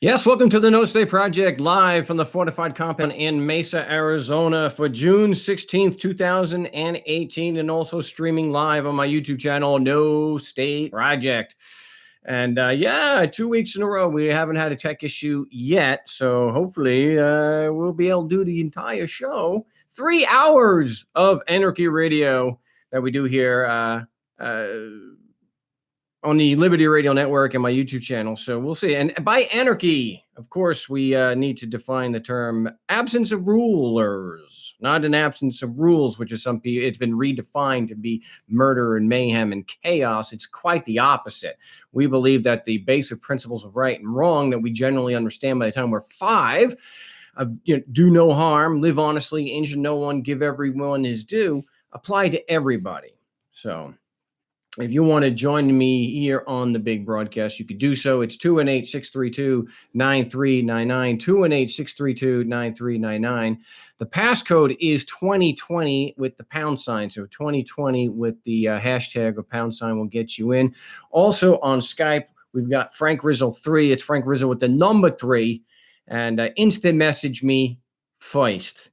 Yes, welcome to the No Stay Project, live from the fortified compound in Mesa, Arizona for June 16th, 2018, and also streaming live on my YouTube channel, No Stay Project. And 2 weeks in a row, we haven't had a tech issue yet. So hopefully we'll be able to do the entire show. 3 hours of Anarchy Radio that we do here on the Liberty Radio Network and my YouTube channel. So we'll see. And by anarchy, of course, we need to define the term absence of rulers, not an absence of rules, which is it's been redefined to be murder and mayhem and chaos. It's quite the opposite. We believe that the basic principles of right and wrong that we generally understand by the time we're 5, do no harm, live honestly, injure no one, give everyone his due, apply to everybody. So if you want to join me here on the big broadcast, you could do so. It's 218-632-9399, 218-632-9399. The passcode is 2020 with the pound sign. So 2020 with the hashtag or pound sign will get you in. Also on Skype, we've got Frank Rizzo 3. It's Frank Rizzo with the number 3. And instant message me first,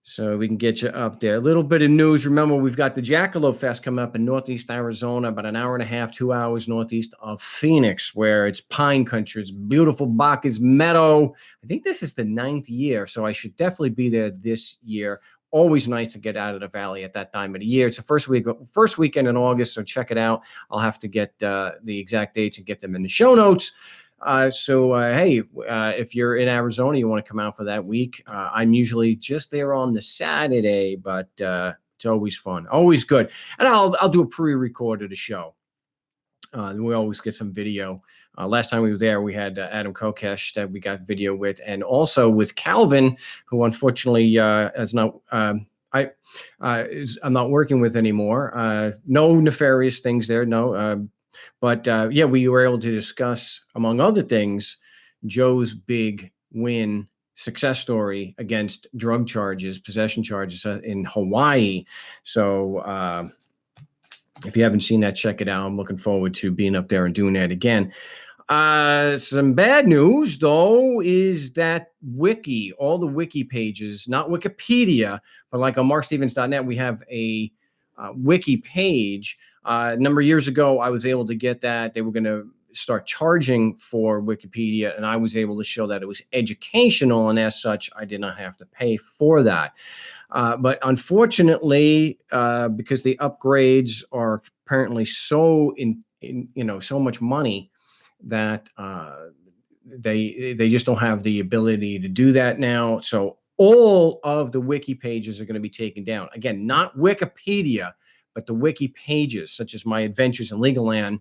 so we can get you up there. A little bit of news. Remember, we've got the Jackalope Fest coming up in Northeast Arizona, about an hour and a half, 2 hours northeast of Phoenix, where it's pine country. It's beautiful Bacchus Meadow. I think this is the 9th year, so I should definitely be there this year. Always nice to get out of the valley at that time of the year. It's the first weekend in August, so check it out. I'll have to get the exact dates and get them in the show notes. Hey, if you're in Arizona, you want to come out for that week. I'm usually just there on the Saturday, but it's always fun, always good. And I'll do a pre-record of the show. We always get some video. Last time we were there, we had Adam Kokesh that we got video with, and also with Calvin, who unfortunately is not. I'm not working with anymore. No nefarious things there. No. But we were able to discuss, among other things, Joe's big win success story against drug charges, possession charges in Hawaii. So if you haven't seen that, check it out. I'm looking forward to being up there and doing that again. Some bad news, though, is that Wiki, all the Wiki pages, not Wikipedia, but like on markstevens.net, we have a Wiki page. A number of years ago, I was able to get that. They were going to start charging for Wikipedia, and I was able to show that it was educational, and as such, I did not have to pay for that. But unfortunately, because the upgrades are apparently so so much money that they just don't have the ability to do that now. So all of the Wiki pages are going to be taken down. Again, not Wikipedia, but the Wiki pages, such as my Adventures in Legoland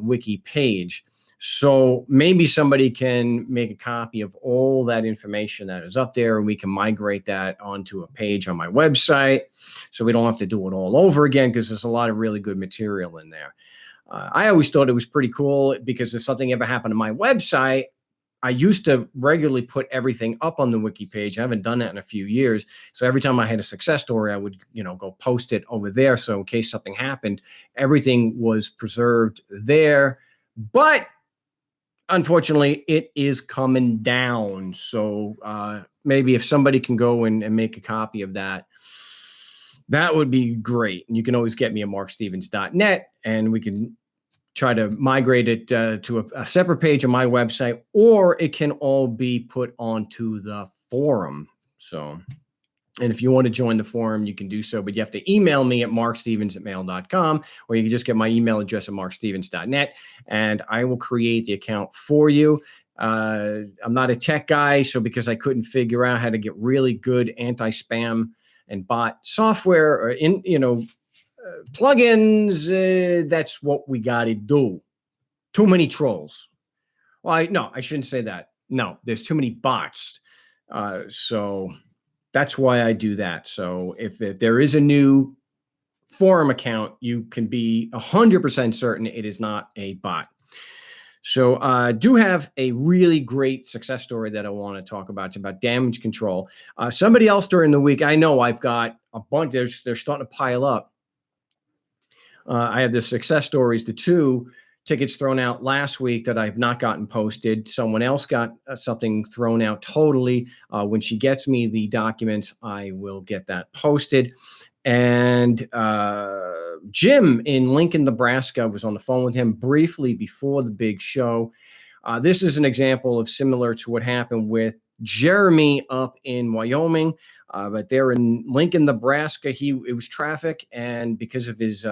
Wiki page. So maybe somebody can make a copy of all that information that is up there, and we can migrate that onto a page on my website, so we don't have to do it all over again, because there's a lot of really good material in there. I always thought it was pretty cool, because if something ever happened to my website, I used to regularly put everything up on the Wiki page. I haven't done that in a few years. So every time I had a success story, I would, go post it over there. So in case something happened, everything was preserved there. But unfortunately, it is coming down. So maybe if somebody can go and make a copy of that, that would be great. And you can always get me at markstevens.net, and we can try to migrate it to a separate page on my website, or it can all be put onto the forum. So, and if you want to join the forum, you can do so, but you have to email me at markstevens@mail.com, or you can just get my email address at markstevens.net, and I will create the account for you. I'm not a tech guy, so because I couldn't figure out how to get really good anti-spam and bot software or plugins, that's what we got to do. Too many trolls. Well, I shouldn't say that. No, there's too many bots. So that's why I do that. So if there is a new forum account, you can be 100% certain it is not a bot. So I do have a really great success story that I want to talk about. It's about damage control. Somebody else during the week, I know I've got a bunch. They're starting to pile up. I have the success stories, the two tickets thrown out last week that I've not gotten posted. Someone else got something thrown out totally. When she gets me the documents, I will get that posted. And Jim in Lincoln, Nebraska, was on the phone with him briefly before the big show. This is an example of similar to what happened with Jeremy up in Wyoming, but there in Lincoln, Nebraska, it was traffic, and because of his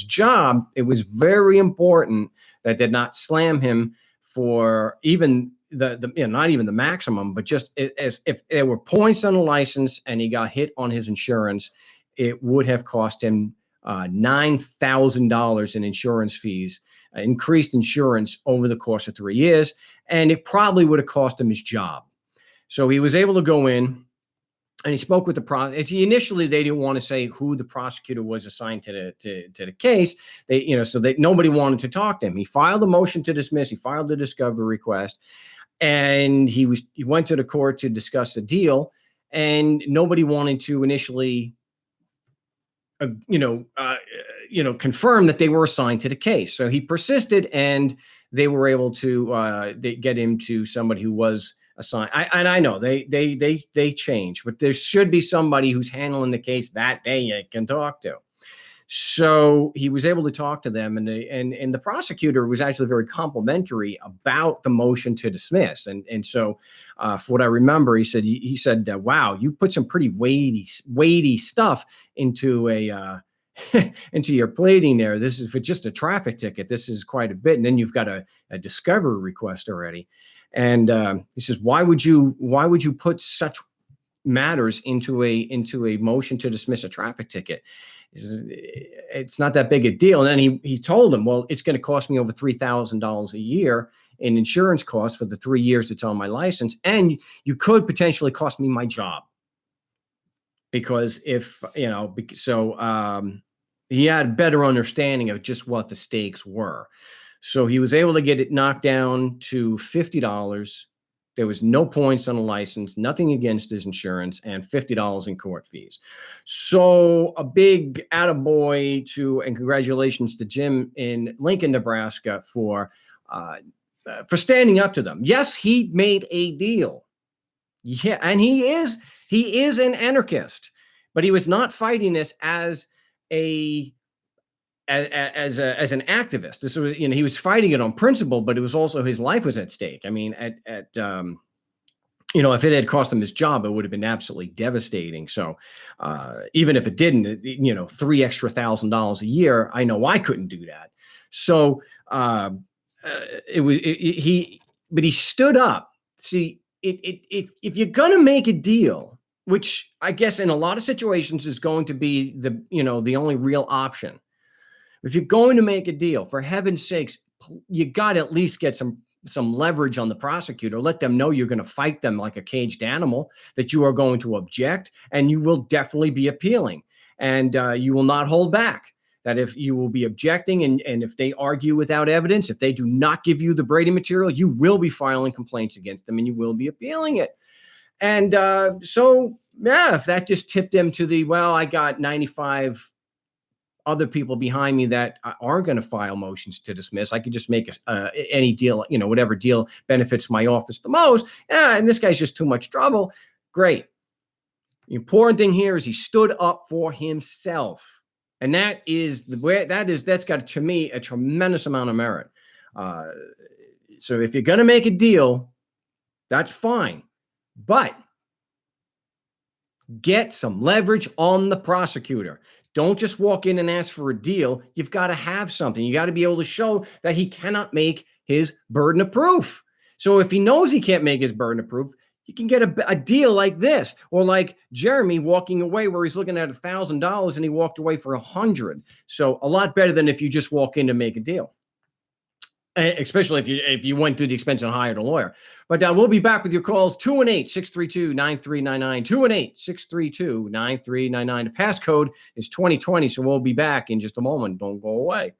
job, it was very important that did not slam him for even not even the maximum, but just as if there were points on the license and he got hit on his insurance, it would have cost him $9,000 in insurance fees, increased insurance over the course of 3 years, and it probably would have cost him his job. So he was able to go in and he spoke with the prosecutor. Initially, they didn't want to say who the prosecutor was assigned to the case. So that nobody wanted to talk to him. He filed a motion to dismiss. He filed a discovery request, and he went to the court to discuss the deal, and nobody wanted to initially confirm that they were assigned to the case. So he persisted, and they were able to get him to somebody who was assigned. I know they change, but there should be somebody who's handling the case that day you can talk to. So he was able to talk to them, and the prosecutor was actually very complimentary about the motion to dismiss. And so, for what I remember, he said, "Wow, you put some pretty weighty stuff into into your pleading there. This is for just a traffic ticket. This is quite a bit, and then you've got a discovery request already." And he says, "Why would you put such matters into a motion to dismiss a traffic ticket? It's not that big a deal." And then he told him, "Well, it's going to cost me over $3,000 a year in insurance costs for the 3 years it's on my license, and you could potentially cost me my job because if he had a better understanding of just what the stakes were." So he was able to get it knocked down to $50. There was no points on the license, nothing against his insurance, and $50 in court fees. So a big attaboy and congratulations to Jim in Lincoln, Nebraska for standing up to them. Yes, he made a deal. Yeah, and he is an anarchist, but he was not fighting this as an activist. This was, he was fighting it on principle, but it was also his life was at stake. I mean, if it had cost him his job, it would have been absolutely devastating. So even if it didn't, $3 extra $1,000 a year, I know I couldn't do that. So but he stood up. See, if you're going to make a deal, which I guess in a lot of situations is going to be the only real option. If you're going to make a deal, for heaven's sakes, you got to at least get some leverage on the prosecutor. Let them know you're going to fight them like a caged animal, that you are going to object, and you will definitely be appealing, and you will not hold back. That if you will be objecting, and if they argue without evidence, if they do not give you the Brady material, you will be filing complaints against them, and you will be appealing it. And so, yeah, if that just tipped them to I got 95 other people behind me that are going to file motions to dismiss. I could just make any deal, whatever deal benefits my office the most. Yeah, and this guy's just too much trouble. Great. The important thing here is he stood up for himself, and that's got, to me, a tremendous amount of merit. So if you're going to make a deal, that's fine, but get some leverage on the prosecutor. Don't just walk in and ask for a deal. You've got to have something. You got to be able to show that he cannot make his burden of proof. So if he knows he can't make his burden of proof, you can get a deal like this, or like Jeremy walking away where he's looking at $1,000 and he walked away for $100. So a lot better than if you just walk in to make a deal, especially if you went through the expense and hired a lawyer. But we'll be back with your calls, 218-632-9399, 218-632-9399. The passcode is 2020, so we'll be back in just a moment. Don't go away.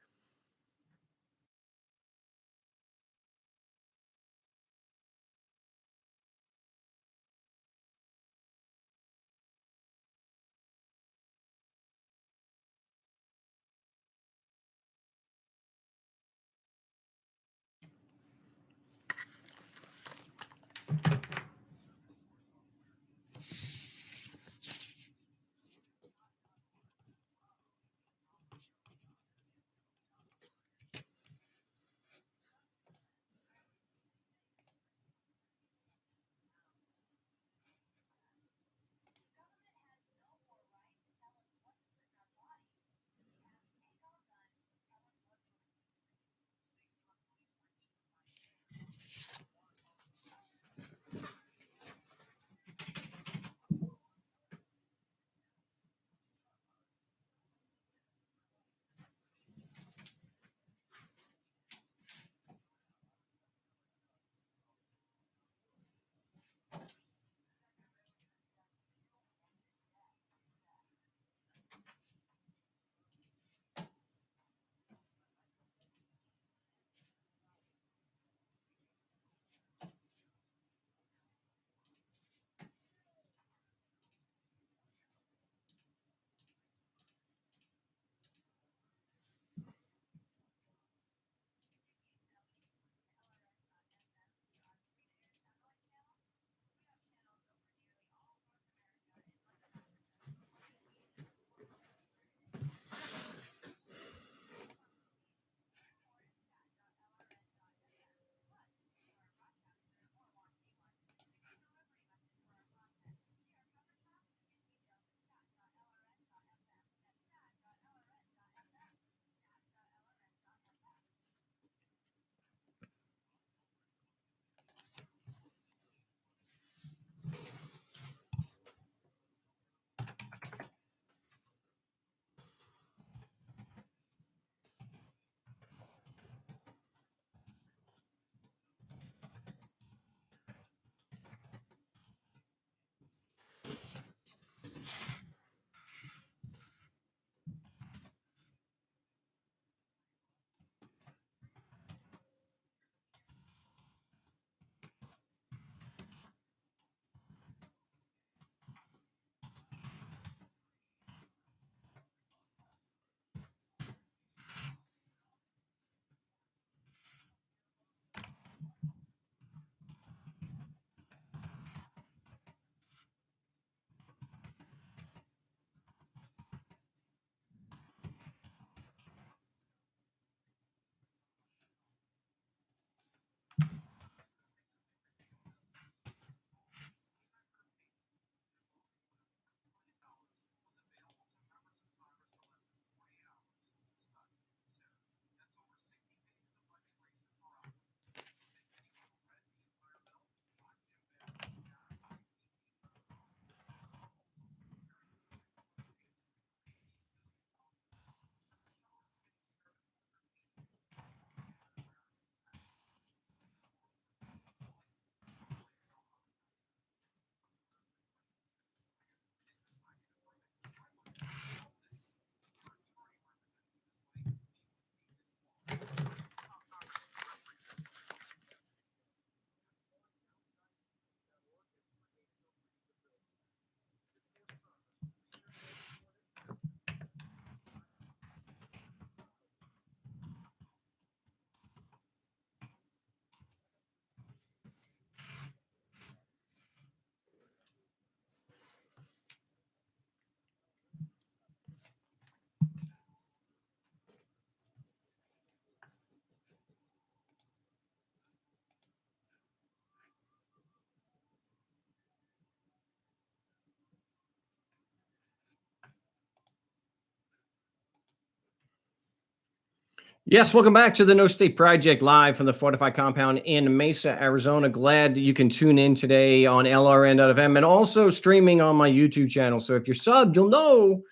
Yes, welcome back to the No State Project live from the Fortified Compound in Mesa, Arizona. Glad that you can tune in today on LRN.FM and also streaming on my YouTube channel. So if you're subbed, you'll know.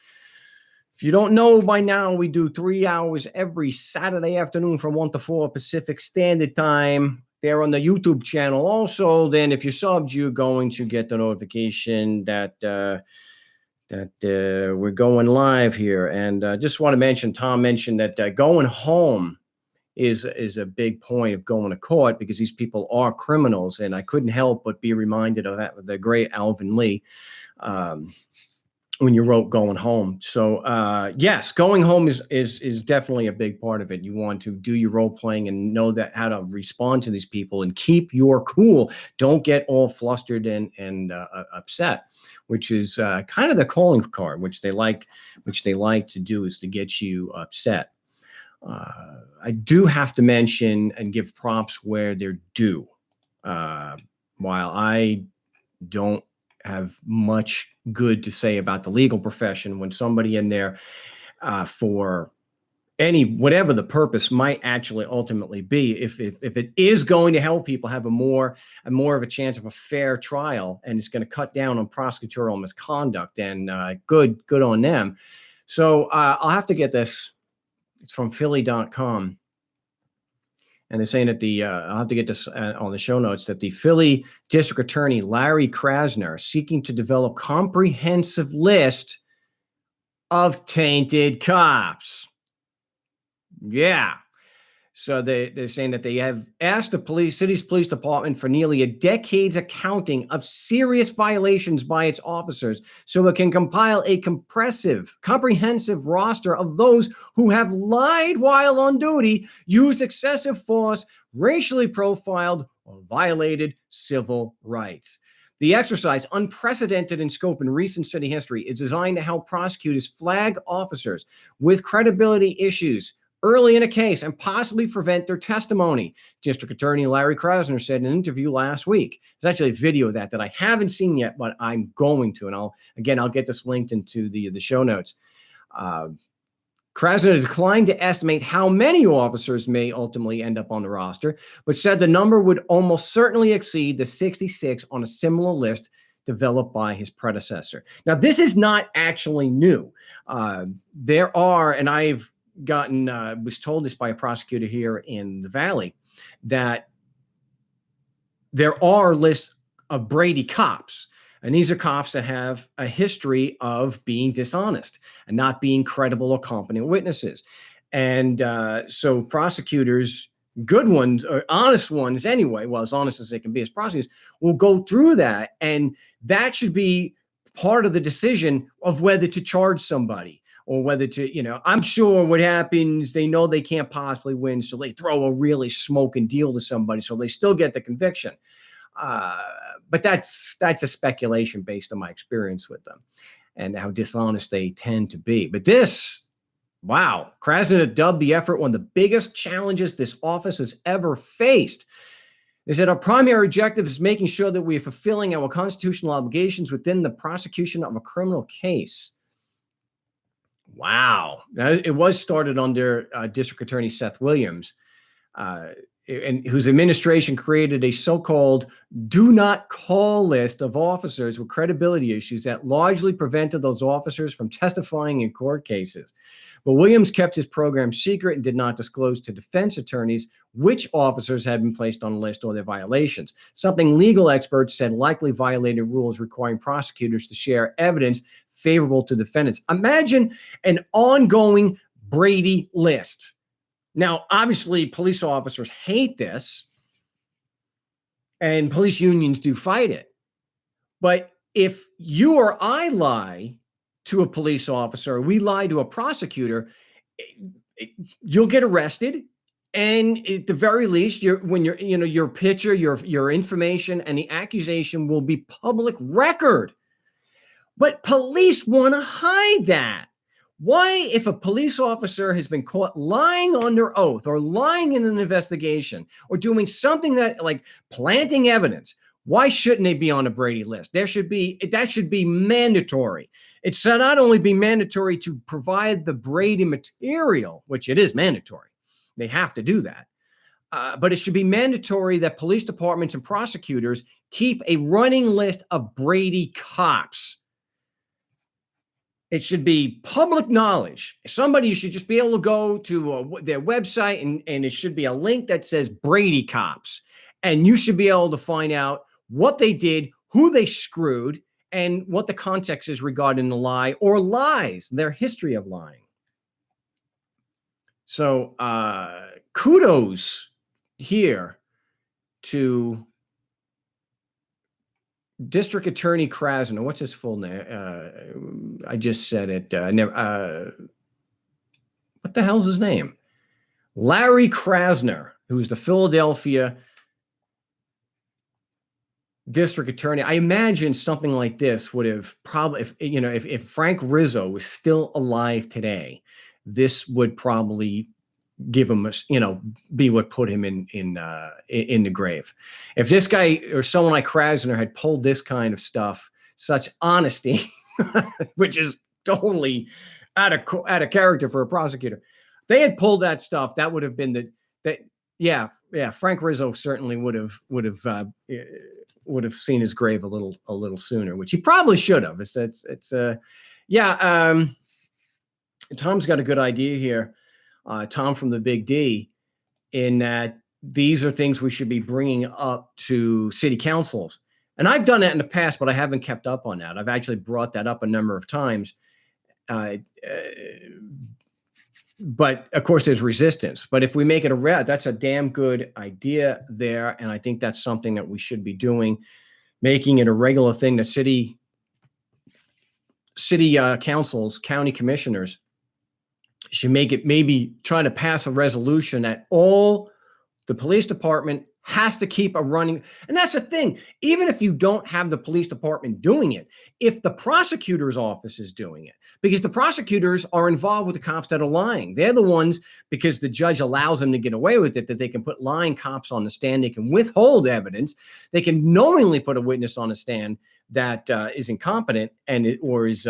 If you don't know by now, we do 3 hours every Saturday afternoon from 1 to 4 Pacific Standard Time there on the YouTube channel. Also, then if you're subbed, you're going to get the notification that we're going live here. And just want to mention, Tom mentioned that going home is a big point of going to court because these people are criminals. And I couldn't help but be reminded of that, the great Alvin Lee when you wrote Going Home. So yes, going home is definitely a big part of it. You want to do your role playing and know that how to respond to these people and keep your cool. Don't get all flustered and upset, which is kind of the calling card, which they like to do, is to get you upset. I do have to mention and give props where they're due. While I don't have much good to say about the legal profession, when somebody in there for whatever the purpose might actually ultimately be, if it is going to help people have a more of a chance of a fair trial, and it's going to cut down on prosecutorial misconduct, and good on them. So I'll have to get this. It's from Philly.com. And they're saying that I'll have to get this on the show notes, that the Philly District Attorney Larry Krasner seeking to develop comprehensive list of tainted cops. Yeah. So they're saying that they have asked the city's police department for nearly a decade's accounting of serious violations by its officers so it can compile a comprehensive roster of those who have lied while on duty, used excessive force, racially profiled, or violated civil rights. The exercise, unprecedented in scope in recent city history, is designed to help prosecutors flag officers with credibility issues early in a case and possibly prevent their testimony. District Attorney Larry Krasner said in an interview last week. There's actually a video of that I haven't seen yet, but I'm going to. And I'll get this linked into the show notes. Krasner declined to estimate how many officers may ultimately end up on the roster, but said the number would almost certainly exceed the 66 on a similar list developed by his predecessor. Now, this is not actually new. There are, and I've was told this by a prosecutor here in the Valley, that there are lists of Brady cops. And these are cops that have a history of being dishonest and not being credible or competent witnesses. And so prosecutors, good ones or honest ones anyway, well, as honest as they can be as prosecutors, will go through that. And that should be part of the decision of whether to charge somebody. Or whether to, I'm sure what happens, they know they can't possibly win, so they throw a really smoking deal to somebody, so they still get the conviction. But that's a speculation based on my experience with them and how dishonest they tend to be. But wow, Krasner dubbed the effort one of the biggest challenges this office has ever faced. They said our primary objective is making sure that we are fulfilling our constitutional obligations within the prosecution of a criminal case. Wow. Now, it was started under District Attorney Seth Williams, and whose administration created a so-called do not call list of officers with credibility issues that largely prevented those officers from testifying in court cases. But Williams kept his program secret and did not disclose to defense attorneys which officers had been placed on the list or their violations, something legal experts said likely violated rules requiring prosecutors to share evidence favorable to defendants. Imagine an ongoing Brady list. Now, obviously, police officers hate this, and police unions do fight it. But if you or I lie to a police officer, or we lie to a prosecutor, you'll get arrested. And at the very least, your picture, your information, and the accusation will be public record. But police want to hide that. Why, if a police officer has been caught lying under oath or lying in an investigation or doing something like planting evidence, why shouldn't they be on a Brady list? That should be mandatory. It should not only be mandatory to provide the Brady material, which it is mandatory, They have to do that. But it should be mandatory that police departments and prosecutors keep a running list of Brady cops. It should be public knowledge. Somebody should just be able to go to their website and it should be a link that says Brady cops. And you should be able to find out what they did, who they screwed, and what the context is regarding the lie or lies, their history of lying. So kudos here to District Attorney Krasner. What's his full name? I just said it. What the hell's his name? Larry Krasner, who's the Philadelphia District Attorney. I imagine something like this would have probably, if Frank Rizzo was still alive today, this would probably give him be what put him in the grave. If this guy or someone like Krasner had pulled this kind of stuff, such honesty, which is totally out of character for a prosecutor, they had pulled that stuff, that would have been Frank Rizzo certainly would have seen his grave a little sooner, which he probably should have. Tom's got a good idea here. Tom from the Big D, in that these are things we should be bringing up to city councils. And I've done that in the past, but I haven't kept up on that. I've actually brought that up a number of times. But of course, there's resistance. But if we make it that's a damn good idea there. And I think that's something that we should be doing, making it a regular thing that city councils, county commissioners should make it, maybe try to pass a resolution that all the police department has to keep a running. And that's the thing. Even if you don't have the police department doing it, if the prosecutor's office is doing it, because the prosecutors are involved with the cops that are lying. They're the ones, because the judge allows them to get away with it, that they can put lying cops on the stand. They can withhold evidence. They can knowingly put a witness on the stand that is incompetent and is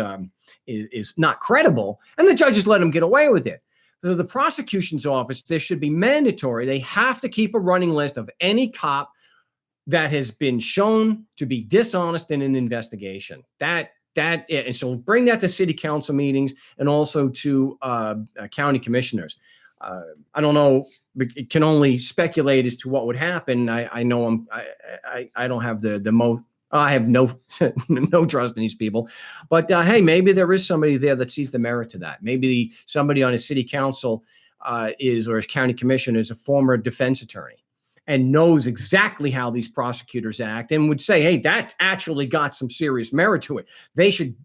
not credible, and the judges let them get away with it. So the prosecution's office, this should be mandatory. They have to keep a running list of any cop that has been shown to be dishonest in an investigation. And so bring that to city council meetings and also to county commissioners. I don't know. It can only speculate as to what would happen. I know I don't have I have no trust in these people, but hey, maybe there is somebody there that sees the merit to that. Maybe somebody on a city council or a county commission is a former defense attorney and knows exactly how these prosecutors act and would say, hey, that's actually got some serious merit to it. They should,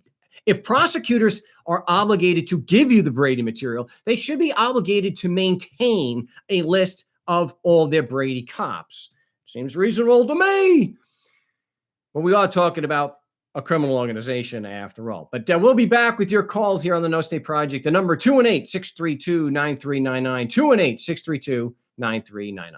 if prosecutors are obligated to give you the Brady material, they should be obligated to maintain a list of all their Brady cops. Seems reasonable to me. But we are talking about a criminal organization after all. But we'll be back with your calls here on the No State Project. The number 218-632-9399, 218-632-9399.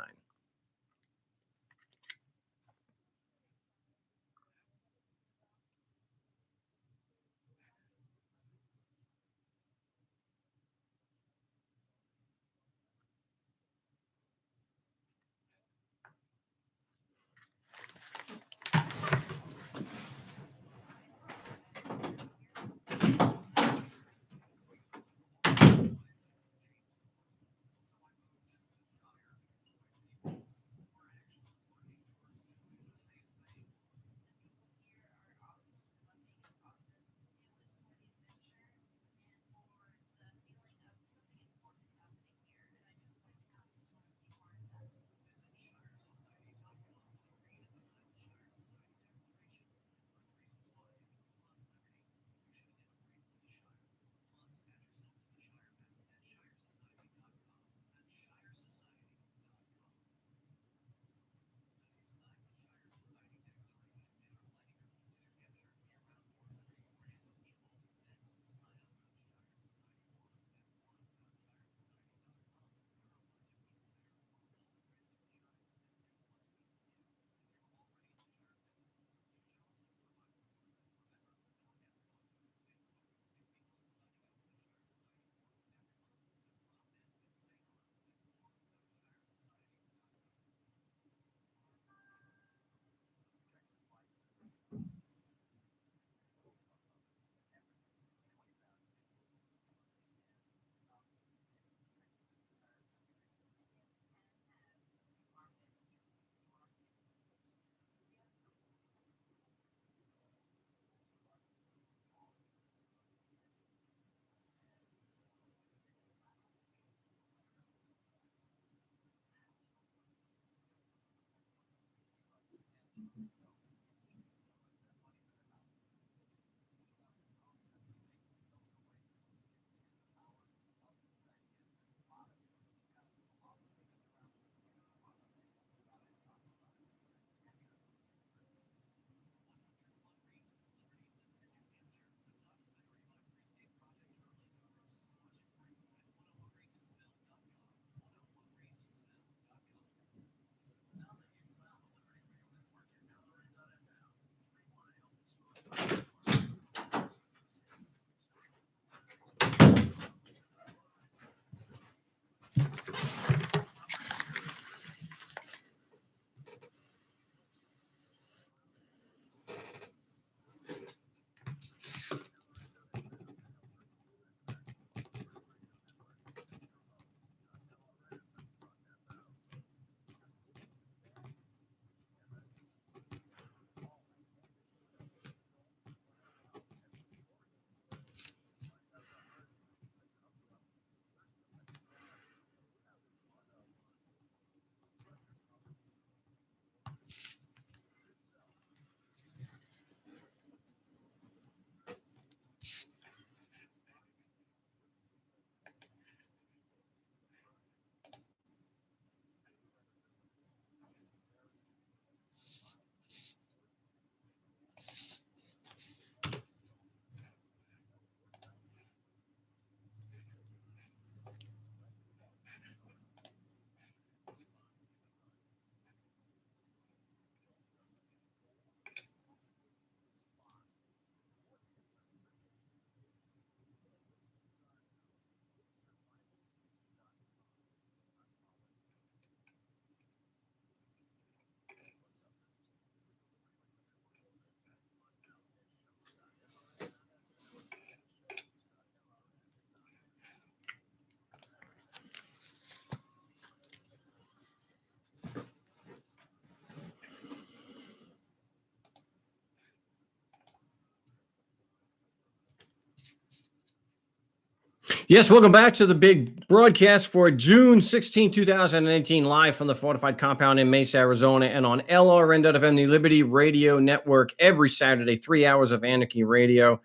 Yes, welcome back to the big broadcast for June 16, 2018, live from the fortified compound in Mesa, Arizona, and on LRN.FM, the Liberty Radio Network, every Saturday, 3 hours of Anarchy Radio.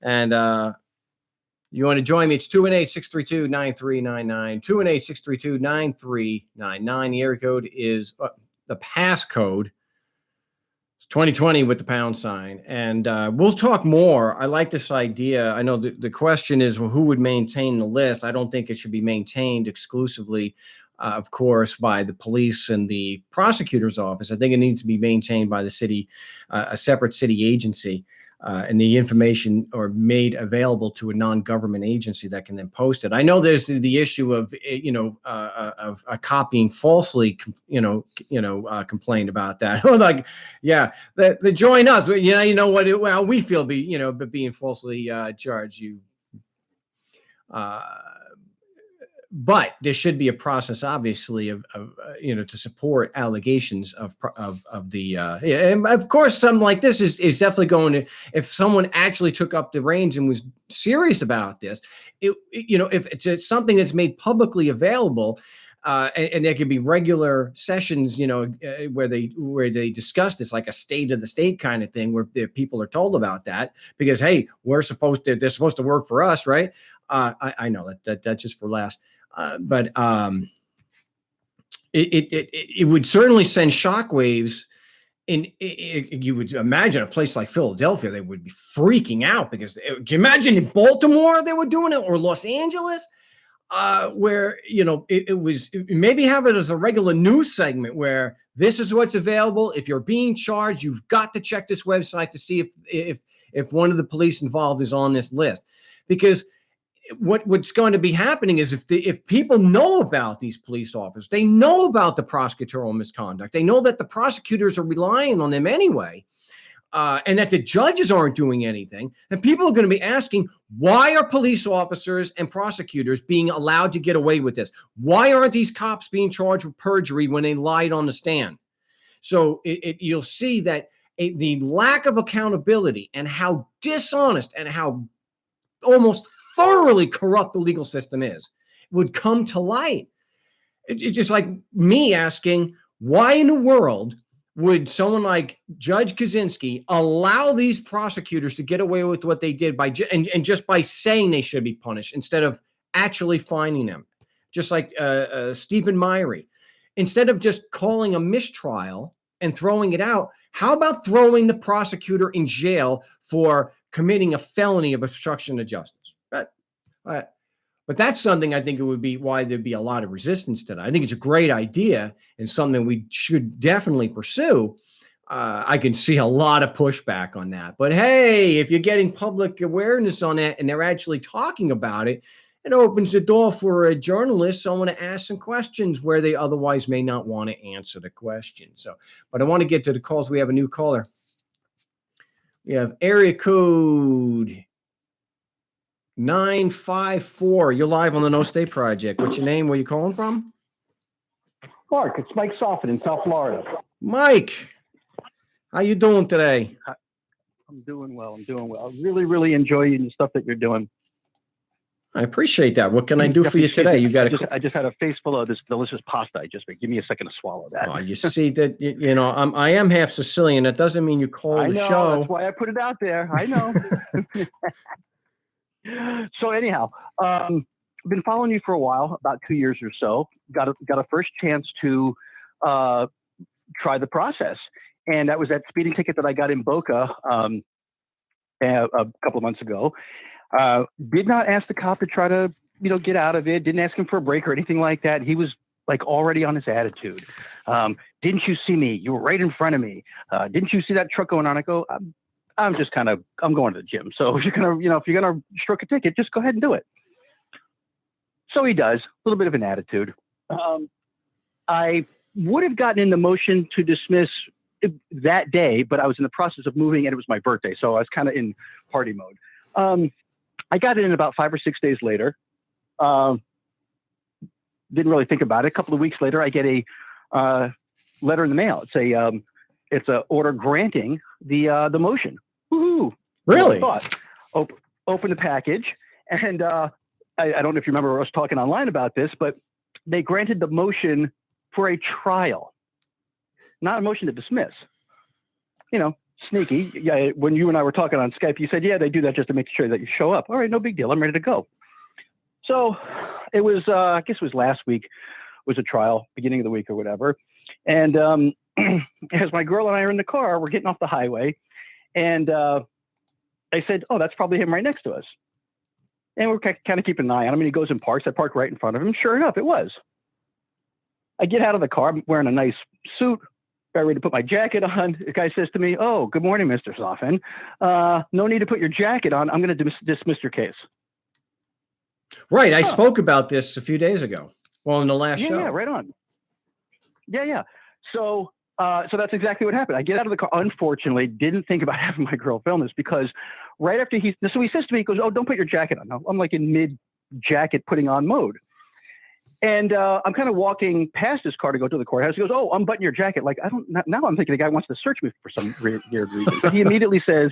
And you want to join me? It's 218-632-9399, 218-632-9399. The area code is the passcode. 2020 with the pound sign. And we'll talk more. I like this idea. I know the question is, well, who would maintain the list? I don't think it should be maintained exclusively, of course, by the police and the prosecutor's office. I think it needs to be maintained by the city, a separate city agency. And the information or made available to a non-government agency that can then post it. I know there's the issue of of copying falsely, complained about that. Like, yeah, the join us. You know what? Well, we feel but being falsely charged. But there should be a process, obviously, of to support allegations of the and of course, something like this is definitely going to, if someone actually took up the reins and was serious about this, if it's something that's made publicly available. And there could be regular sessions, where they discuss this, like a state of the state kind of thing, where people are told about that because, hey, they're supposed to work for us, right? I know that's just for laughs. But it would certainly send shockwaves. You would imagine a place like Philadelphia, they would be freaking out because can you imagine in Baltimore they were doing it, or Los Angeles, where it was, maybe have it as a regular news segment where this is what's available. If you're being charged, you've got to check this website to see if one of the police involved is on this list, because what's going to be happening is if people know about these police officers, they know about the prosecutorial misconduct, they know that the prosecutors are relying on them anyway, and that the judges aren't doing anything, then people are going to be asking, why are police officers and prosecutors being allowed to get away with this? Why aren't these cops being charged with perjury when they lied on the stand? So you'll see that the lack of accountability and how dishonest and how almost thoroughly corrupt the legal system would come to light. It's just like me asking, why in the world would someone like Judge Kaczynski allow these prosecutors to get away with what they did and just by saying they should be punished instead of actually fining them? Just like Stephen Myrie, instead of just calling a mistrial and throwing it out, how about throwing the prosecutor in jail for committing a felony of obstruction of justice? But that's something I think it would be why there'd be a lot of resistance to that. I think it's a great idea and something we should definitely pursue. I can see a lot of pushback on that. But hey, if you're getting public awareness on that and they're actually talking about it, it opens the door for a journalist, someone to ask some questions where they otherwise may not want to answer the question. But I want to get to the calls. We have a new caller. We have area code 954. You're live on the No State Project. What's your name? Where you calling from? Mark, it's Mike Soffin in South Florida. Mike, how you doing today? I'm doing well. I really, really enjoy the stuff that you're doing. I appreciate that. What can I do for you today? You got I just had a face full of this delicious pasta. Give me a second to swallow that. Oh, you see that? I am half Sicilian. That doesn't mean you call the show. That's why I put it out there. I know. So anyhow, I've been following you for a while, about 2 years or so. Got a first chance to try the process, and that was that speeding ticket that I got in Boca a couple of months ago. Did not ask the cop to try to get out of it. Didn't ask him for a break or anything like that. He was like already on his attitude. Didn't you see me? You were right in front of me. Didn't you see that truck going on? I go, I'm going to the gym. So if you're gonna stroke a ticket, just go ahead and do it. So he does, a little bit of an attitude. I would have gotten in the motion to dismiss that day, but I was in the process of moving and it was my birthday. So I was kind of in party mode. I got it in about 5 or 6 days later. Didn't really think about it. A couple of weeks later, I get a letter in the mail. It's a order granting the motion. Woohoo! Really? Open the package, and I don't know if you remember us talking online about this, but they granted the motion for a trial, not a motion to dismiss. Sneaky. Yeah, when you and I were talking on Skype, you said, yeah, they do that just to make sure that you show up. All right, no big deal. I'm ready to go. So it was, I guess it was last week, was a trial, beginning of the week or whatever. And as my girl and I are in the car, we're getting off the highway. And I said, oh, that's probably him right next to us. And we're kind of keeping an eye on him. And he goes and parks. I park right in front of him. Sure enough, it was. I get out of the car. I'm wearing a nice suit, ready to put my jacket on. The guy says to me, oh, good morning, Mr. Zoffin. No need to put your jacket on. I'm going to dismiss your case. Right. I spoke about this a few days ago. Well, in the last show. Yeah, right on. Yeah. So that's exactly what happened. I get out of the car. Unfortunately, didn't think about having my girl film this, because right after he says to me, he goes, oh, don't put your jacket on. I'm like in mid jacket putting on mode. And I'm kind of walking past his car to go to the courthouse. He goes, oh, unbutton your jacket. Like, now I'm thinking the guy wants to search me for some weird reason. But he immediately says,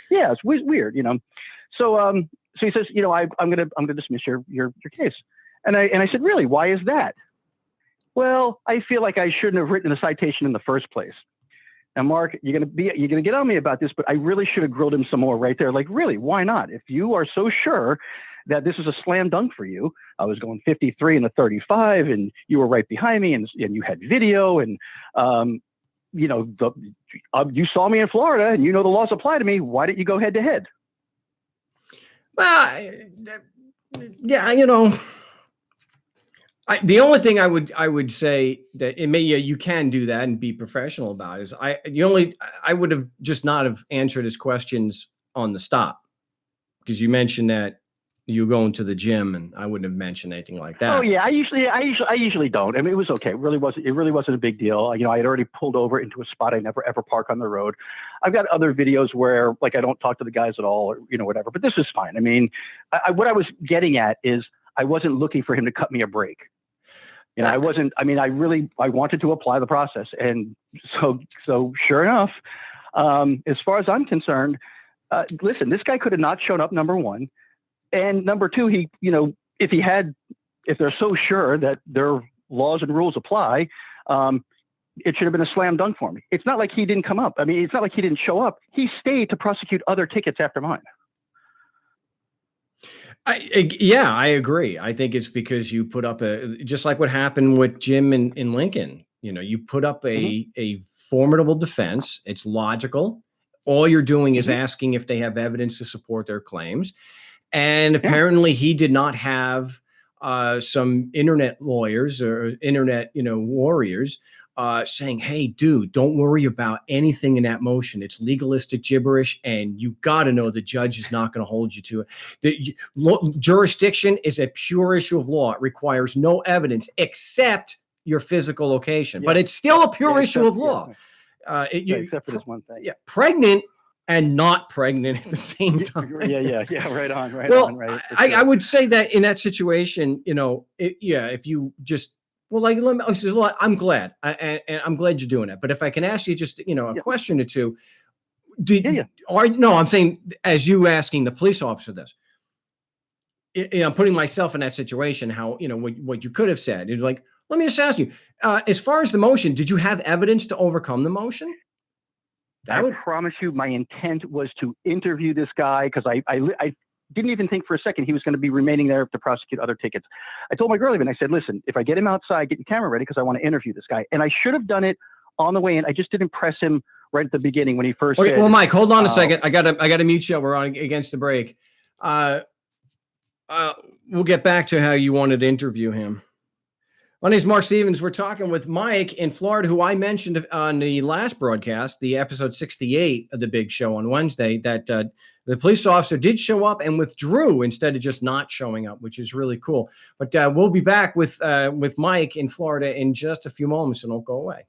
yeah, it's weird, So he says, I'm gonna dismiss your case. And I said, really? Why is that? Well, I feel like I shouldn't have written a citation in the first place. Now, Mark, you're gonna get on me about this, but I really should have grilled him some more right there. Like, really, why not? If you are so sure that this is a slam dunk for you, I was going 53 and a 35, and you were right behind me, and you had video, and you saw me in Florida, and the laws apply to me. Why didn't you go head to head? Well, yeah, the only thing I would say that you can do that and be professional about is I would have just not have answered his questions on the stop, because you mentioned that you going to the gym, and I wouldn't have mentioned anything like that. Oh yeah, I usually don't. I mean, it was okay. It really wasn't a big deal. I had already pulled over into a spot I never ever park on the road. I've got other videos where like I don't talk to the guys at all, or whatever. But this is fine. I mean, what I was getting at is I wasn't looking for him to cut me a break. I wasn't. I mean, I wanted to apply the process, and so sure enough, as far as I'm concerned, listen, this guy could have not shown up. Number one. And number two, if they're so sure that their laws and rules apply, it should have been a slam dunk for me. It's not like he didn't come up. I mean, it's not like he didn't show up. He stayed to prosecute other tickets after mine. I agree. I think it's because you put up just like what happened with Jim in Lincoln. You put up a formidable defense. It's logical. All you're doing is asking if they have evidence to support their claims. And apparently he did not have some internet lawyers or internet, warriors saying, hey, dude, don't worry about anything in that motion. It's legalistic gibberish, and you got to know the judge is not going to hold you to it. The jurisdiction is a pure issue of law. It requires no evidence except your physical location, but it's still a pure issue of law. Except for this one thing. Yeah, pregnant and not pregnant at the same time. Yeah. Right on. Right. I would say that in that situation, if you just, I'm glad, and I'm glad you're doing it. But if I can ask you just, a question or two, I'm saying as you asking the police officer this, I'm putting myself in that situation, how, what you could have said. It's like, let me just ask you, as far as the motion, did you have evidence to overcome the motion? I promise you, my intent was to interview this guy, because I didn't even think for a second he was going to be remaining there to prosecute other tickets. I told my girl even, I said, listen, if I get him outside, get your camera ready, because I want to interview this guy. And I should have done it on the way in. I just didn't press him right at the beginning when he first said, well, Mike, hold on a second. I gotta mute you. We're on against the break. We'll get back to how you wanted to interview him. My name is Mark Stevens. We're talking with Mike in Florida, who I mentioned on the last broadcast, the episode 68 of the big show on Wednesday, that the police officer did show up and withdrew instead of just not showing up, which is really cool. But we'll be back with Mike in Florida in just a few moments, so don't go away.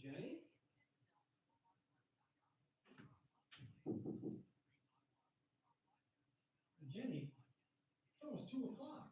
Jenny? Jenny, it's almost 2 o'clock.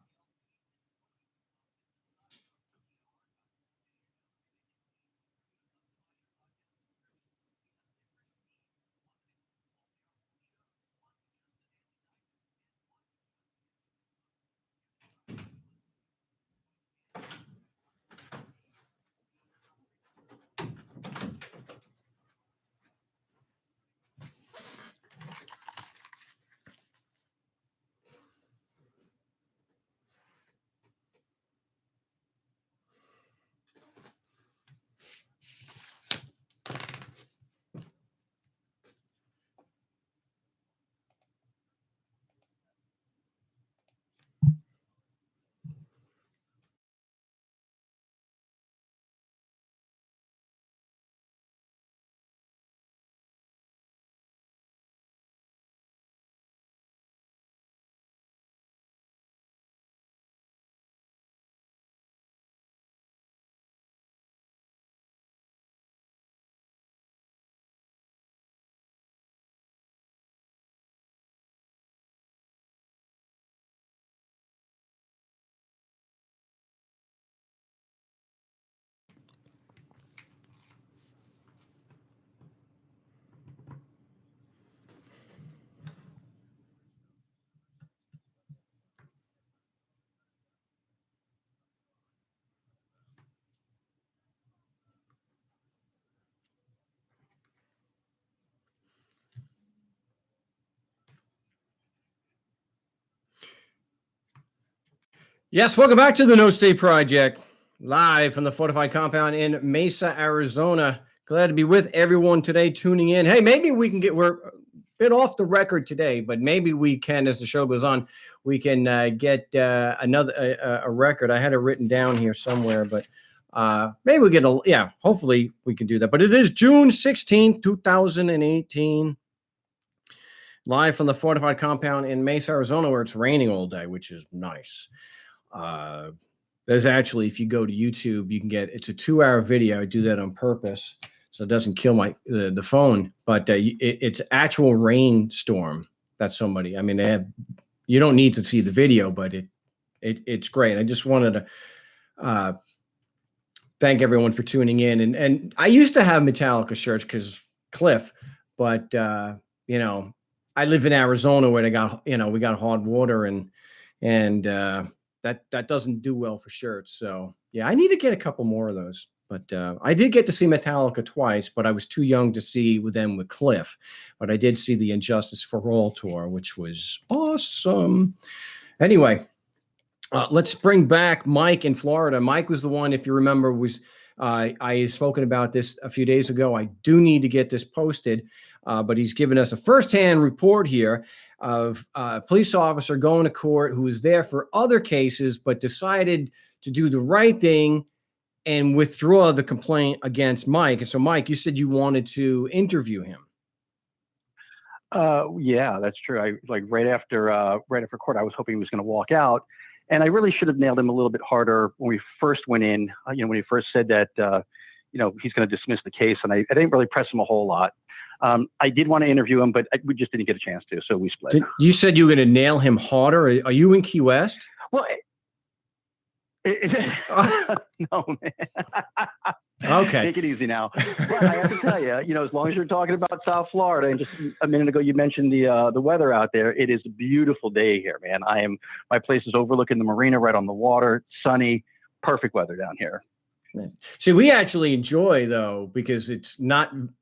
Yes, welcome back to the No State Project, live from the fortified compound in Mesa, Arizona. Glad to be with everyone today tuning in. Hey, maybe we can we're a bit off the record today, but maybe we can, as the show goes on, we can get another record. I had it written down here somewhere, but maybe we get hopefully we can do that. But it is June 16th, 2018. Live from the fortified compound in Mesa, Arizona, where it's raining all day, which is nice. There's actually, if you go to YouTube, you can it's a 2-hour video. I do that on purpose so it doesn't kill the phone, but it's actual rainstorm that somebody, I mean, you don't need to see the video, but it's great. I just wanted to thank everyone for tuning in. And I used to have Metallica shirts because Cliff, but you know, I live in Arizona where we got hard water and that doesn't do well for shirts. So yeah, I need to get a couple more of those. But I did get to see Metallica twice, but I was too young to see them with Cliff. But I did see the Injustice for All tour, which was awesome. Anyway, let's bring back Mike in Florida. Mike was the one, if you remember, I had spoken about this a few days ago. I do need to get this posted, but he's given us a firsthand report here of a police officer going to court who was there for other cases, but decided to do the right thing and withdraw the complaint against Mike. And so, Mike, you said you wanted to interview him. Yeah, that's true. I right after court, I was hoping he was going to walk out, and I really should have nailed him a little bit harder when we first went in. When he first said that, he's going to dismiss the case, and I didn't really press him a whole lot. I did want to interview him, but we just didn't get a chance to, so we split. You said you were going to nail him harder. Are you in Key West? Well, no, man. Okay. Take it easy now. But I have to tell you, as long as you're talking about South Florida, and just a minute ago you mentioned the weather out there, it is a beautiful day here, man. My place is overlooking the marina, right on the water, sunny, perfect weather down here. See, we actually enjoy, though, because it's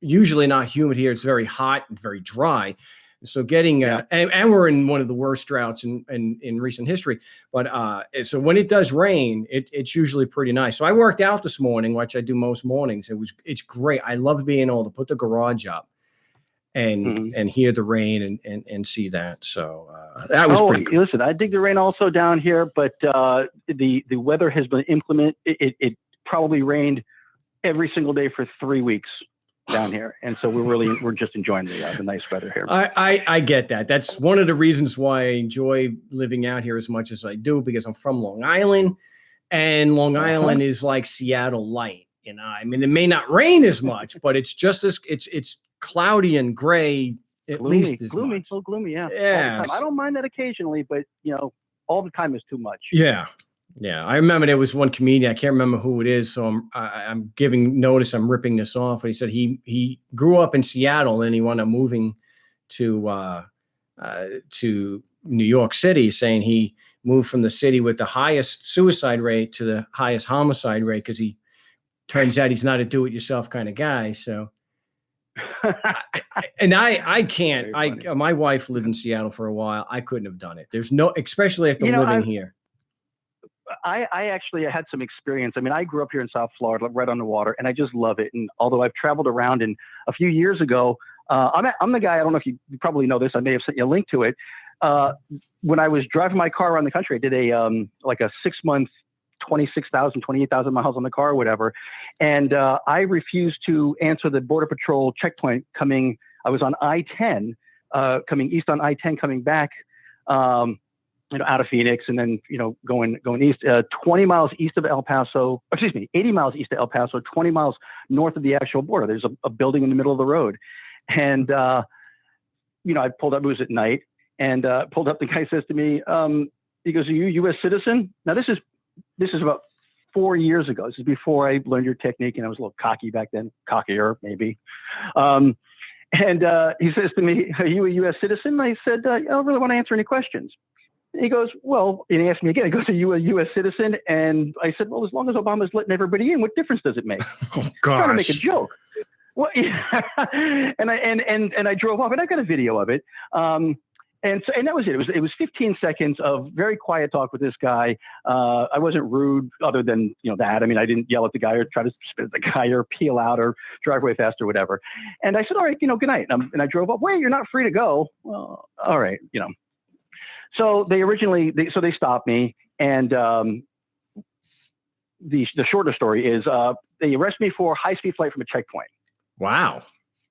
usually not humid here. It's very hot and very dry. So getting and we're in one of the worst droughts in recent history. But so when it does rain, it's usually pretty nice. So I worked out this morning, which I do most mornings. It's great. I love being able to put the garage up and hear the rain and see that. So that was pretty cool. Listen, I dig the rain also down here, but the weather has been inclement. It probably rained every single day for 3 weeks down here, and so we're just enjoying the nice weather here. I get that. That's one of the reasons why I enjoy living out here as much as I do, because I'm from Long Island, and Long Island is like Seattle light. You know, I mean, it may not rain as much, but it's just as it's cloudy and gray at least as gloomy, much. so gloomy, yeah. Yeah. All the time. I don't mind that occasionally, but all the time is too much. Yeah. Yeah. I remember there was one comedian, I can't remember who it is. So I'm giving notice, I'm ripping this off. But he said he grew up in Seattle and he wound up moving to New York City, saying he moved from the city with the highest suicide rate to the highest homicide rate because he turns out he's not a do-it-yourself kind of guy. So, I can't. My wife lived in Seattle for a while. I couldn't have done it. There's no, especially after living here. I actually had some experience. I mean, I grew up here in South Florida, right on the water, and I just love it. And although I've traveled around, and a few years ago, I'm the guy. I don't know if you probably know this. I may have sent you a link to it. When I was driving my car around the country, I did a 6-month, 28,000 miles on the car or whatever. And I refused to answer the Border Patrol checkpoint coming. I was on I-10, coming east on I-10, coming back, out of Phoenix, and then, going east, 20 miles east of El Paso, 80 miles east of El Paso, 20 miles north of the actual border. There's a building in the middle of the road. And, I pulled up, it was at night, and pulled up. The guy says to me, he goes, "Are you a U.S. citizen?" Now, this is about 4 years ago. This is before I learned your technique, and I was a little cocky back then, cockier maybe. And he says to me, "Are you a U.S. citizen?" I said, "I don't really want to answer any questions." And he goes, "Well," and he asked me again, he goes, "Are you a U.S. citizen?" And I said, "Well, as long as Obama's letting everybody in, what difference does it make?" Oh, gosh. Trying to make a joke. Well, yeah. and I drove off, and I got a video of it. And that was it. It was 15 seconds of very quiet talk with this guy. I wasn't rude, other than that. I mean, I didn't yell at the guy or try to spit at the guy or peel out or drive away fast or whatever. And I said, "All right, good night." And I drove up. "Wait, you're not free to go." "Well, all right, So they stopped me, and the shorter story is they arrested me for high-speed flight from a checkpoint. Wow.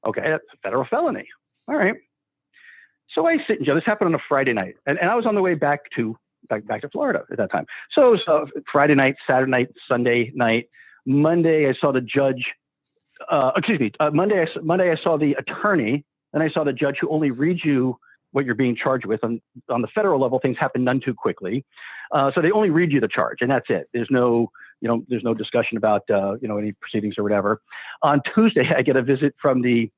Okay, that's a federal felony. All right. So I sit and this happened on a Friday night, and I was on the way back to Florida at that time. So it was Friday night, Saturday night, Sunday night. Monday, I saw the judge. Monday I saw the attorney, and I saw the judge, who only reads you what you're being charged with. On the federal level, things happen none too quickly, so they only read you the charge, and that's it. There's no discussion about any proceedings or whatever. On Tuesday, I get a visit from the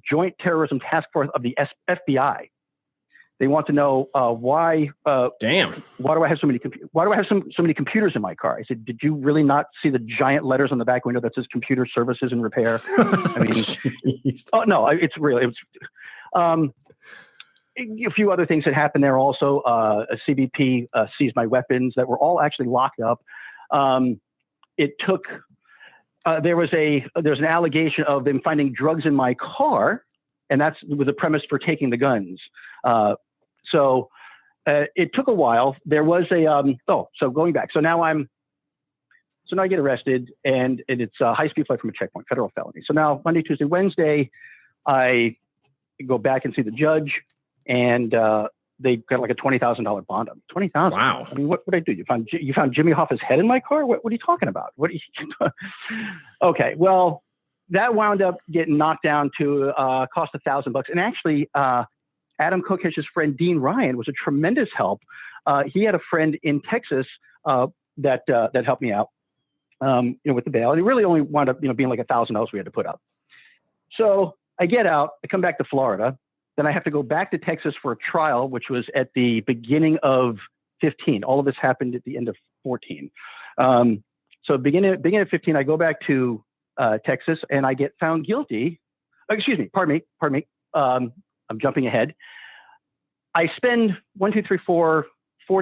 Joint Terrorism Task Force of the FBI. They want to know why. Damn. Why do I have so many computers in my car? I said, "Did you really not see the giant letters on the back window that says computer services and repair?" I mean, oh no, it's really. A few other things that happened there also. A CBP seized my weapons that were all actually locked up. It took. There's an allegation of them finding drugs in my car, and that's with the premise for taking the guns. So it took a while. There was so going back. So now I get arrested, and it's a high-speed flight from a checkpoint, federal felony. So now Monday, Tuesday, Wednesday, I go back and see the judge, and they got like a $20,000 bond on me. $20,000. Wow. I mean, what would I do? You found Jimmy Hoffa's head in my car? What are you talking about? Okay. Well, that wound up getting knocked down to cost $1,000. And actually, Adam Kokesh's friend Dean Ryan was a tremendous help. He had a friend in Texas that helped me out, with the bail. And it really only wound up, being like $1,000 we had to put up. So I get out. I come back to Florida. Then I have to go back to Texas for a trial, which was at the beginning of 15. All of this happened at the end of 14. So beginning of 15, I go back to Texas, and I get found guilty. Excuse me. Pardon me. I'm jumping ahead. I spend 4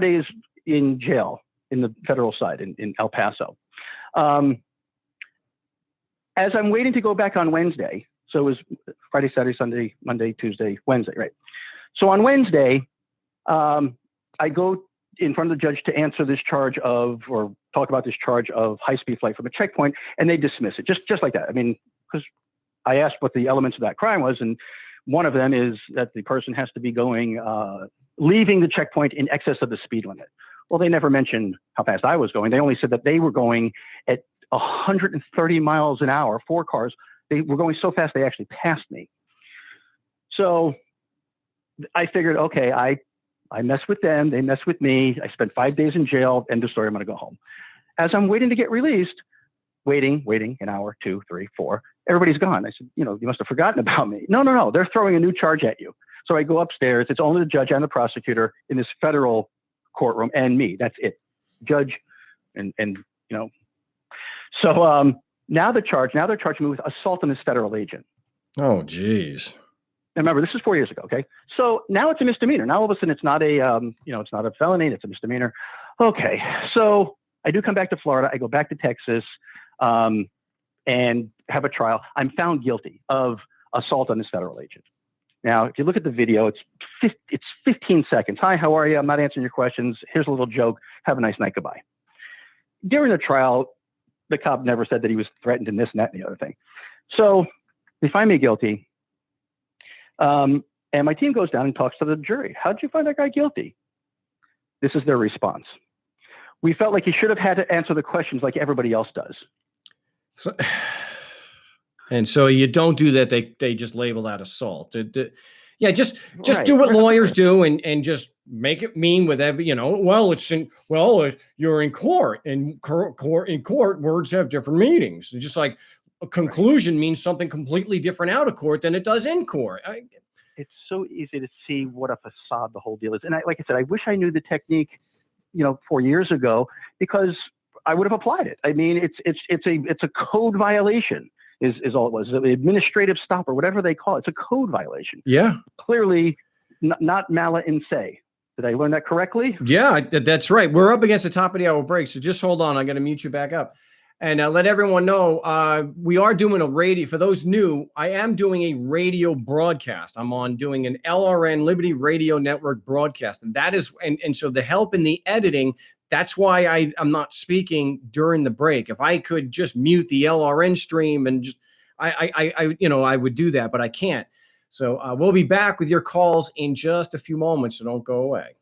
days in jail in the federal side in El Paso. As I'm waiting to go back on Wednesday, so it was Friday, Saturday, Sunday, Monday, Tuesday, Wednesday, right? So on Wednesday, I go in front of the judge to answer this charge or talk about this charge of high-speed flight from a checkpoint, and they dismiss it, just like that. I mean, because I asked what the elements of that crime was, and one of them is that the person has to be leaving the checkpoint in excess of the speed limit. Well, they never mentioned how fast I was going. They only said that they were going at 130 miles an hour, 4 cars. They were going so fast they actually passed me. So I figured, okay, I mess with them, they mess with me. I spent 5 days in jail. End of story. I'm going to go home. As I'm waiting to get released, waiting, an hour, 2, 3, 4. Everybody's gone. I said, you must have forgotten about me. No. They're throwing a new charge at you. So I go upstairs. It's only the judge and the prosecutor in this federal courtroom and me. That's it. Judge and So now they're charging me with assault on this federal agent. Oh, geez. And remember, this is 4 years ago. Okay. So now it's a misdemeanor. Now all of a sudden it's not it's not a felony. It's a misdemeanor. Okay. So I do come back to Florida. I go back to Texas and have a trial. I'm found guilty of assault on this federal agent. Now, if you look at the video, it's 15 seconds. Hi, how are you? I'm not answering your questions. Here's a little joke. Have a nice night. Goodbye. During the trial, the cop never said that he was threatened and this and that and the other thing. So they find me guilty. And my team goes down and talks to the jury. How'd you find that guy guilty? This is their response. We felt like he should have had to answer the questions like everybody else does. So you don't do that. They just label that assault. Yeah, just Right. do what lawyers do and just make it mean with every, you're in court, and in court words have different meanings. It's just like a conclusion means something completely different out of court than it does in court. It's so easy to see what a facade the whole deal is. And like I said, I wish I knew the technique, 4 years ago, because I would have applied it. I mean, it's a code violation is all it was. The administrative stop or whatever they call it. It's a code violation. Yeah. Clearly not mala in se. Did I learn that correctly? Yeah, that's right. We're up against the top of the hour break. So just hold on. I'm going to mute you back up. And let everyone know, we are doing a radio. For those new, I am doing a radio broadcast. I'm doing an LRN Liberty Radio Network broadcast. And that is, and so the help in the editing, that's why I'm not speaking during the break. If I could just mute the LRN stream and just, I would do that, but I can't. So we'll be back with your calls in just a few moments. So don't go away.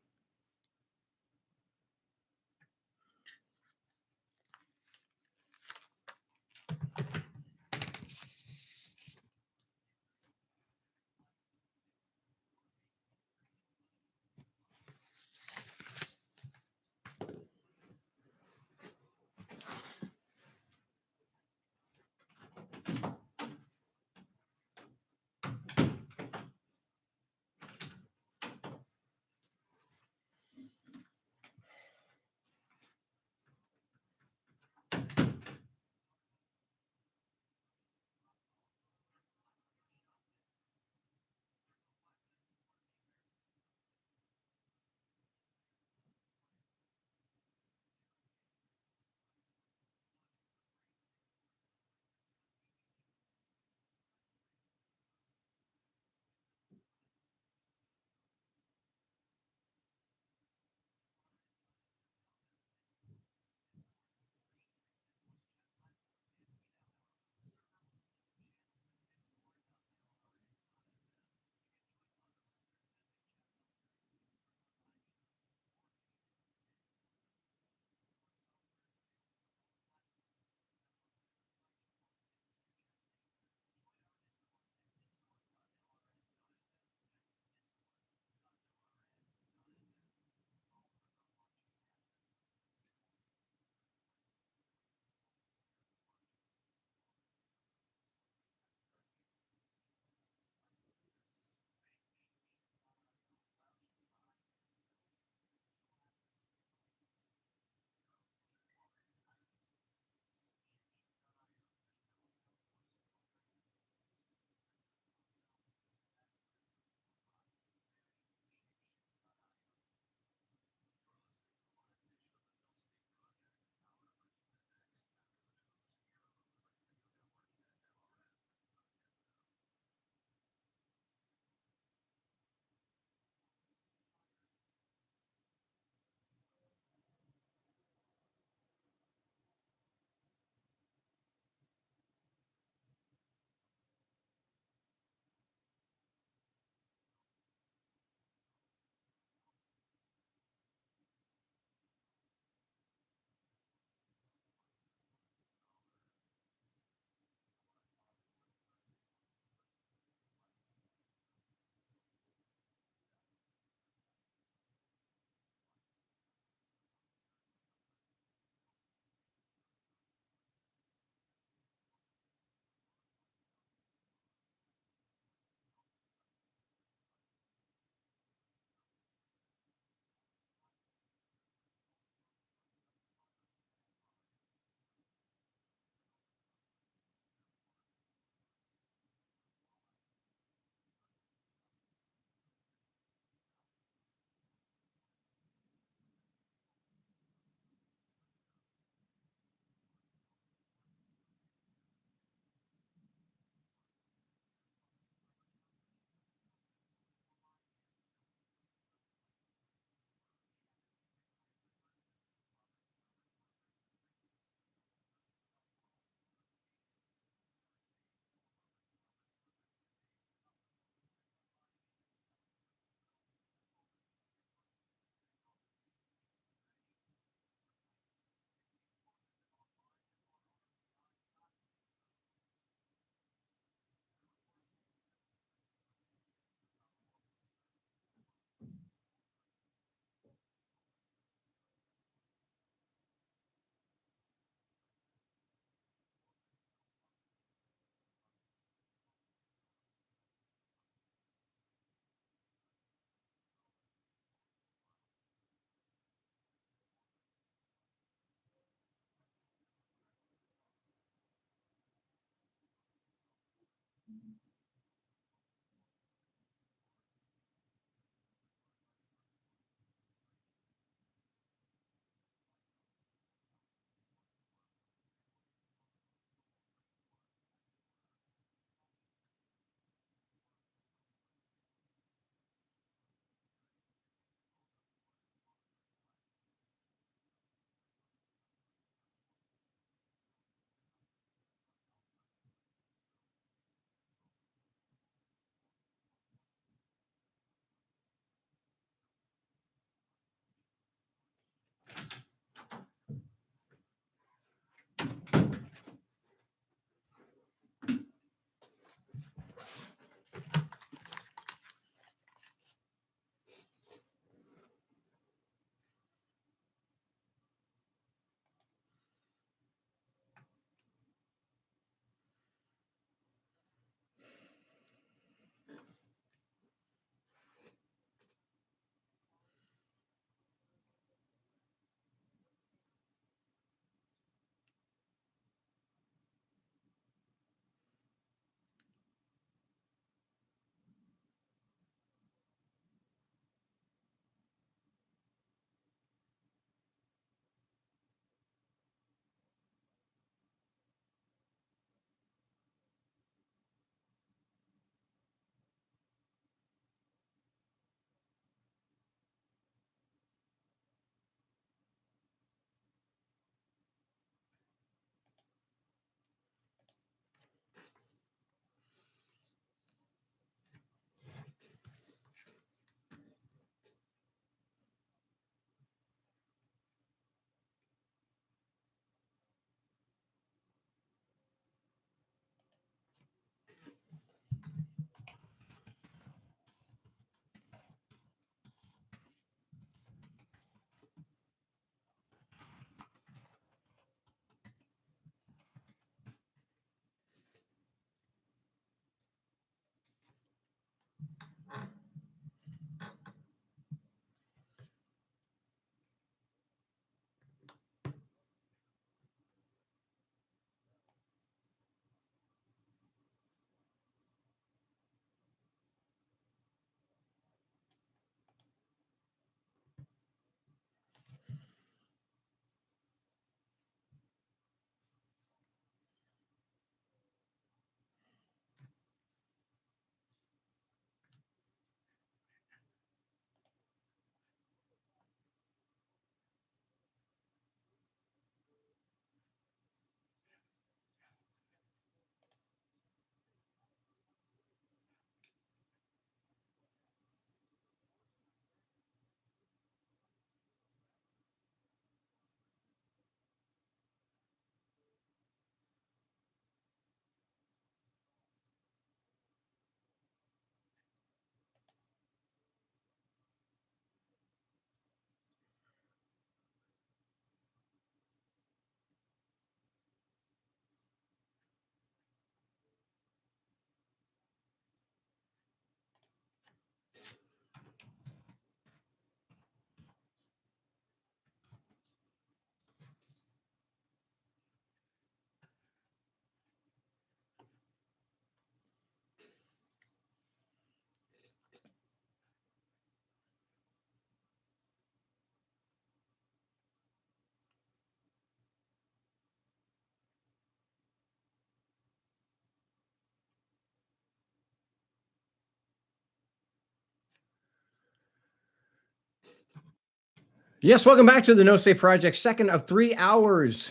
Yes, welcome back to the No State Project, second of 3 hours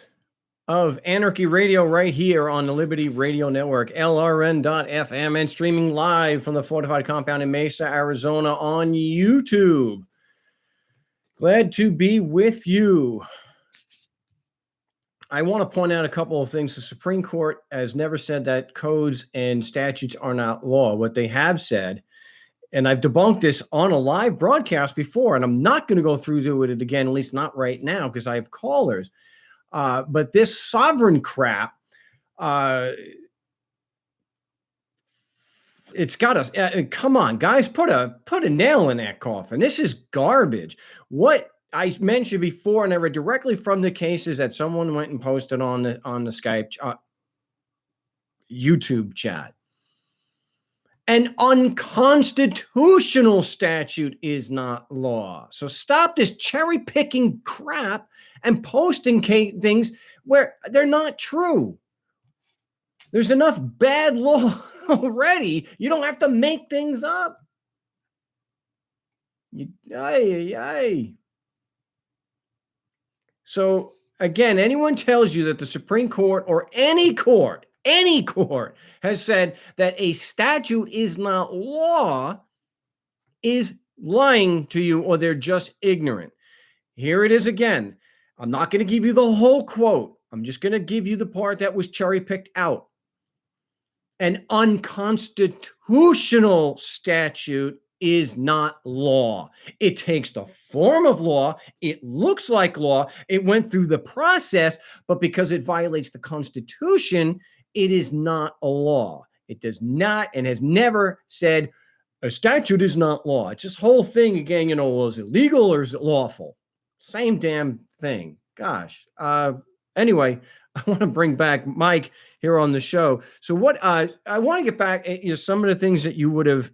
of Anarchy Radio right here on the Liberty Radio Network, LRN.FM, and streaming live from the Fortified Compound in Mesa, Arizona on YouTube. Glad to be with you. I want to point out a couple of things. The Supreme Court has never said that codes and statutes are not law. What they have said, and I've debunked this on a live broadcast before, and I'm not going to go through it again, at least not right now, because I have callers. But this sovereign crap, it's got us. Come on, guys, put a nail in that coffin. This is garbage. What I mentioned before, and I read directly from the cases that someone went and posted on the Skype YouTube chat. An unconstitutional statute is not law. So stop this cherry picking crap and posting things where they're not true. There's enough bad law already. You don't have to make things up. So again, anyone tells you that the Supreme Court or any court has said that a statute is not law is lying to you, or they're just ignorant. Here it is again. I'm not going to give you the whole quote. I'm just going to give you the part that was cherry picked out. An unconstitutional statute is not law. It takes the form of law. It looks like law. It went through the process, but because it violates the Constitution, it is not a law. It does not and has never said a statute is not law. It's this whole thing again, is it legal or is it lawful? Same damn thing. Gosh. Anyway, I want to bring back Mike here on the show. So what I want to get back some of the things that you would have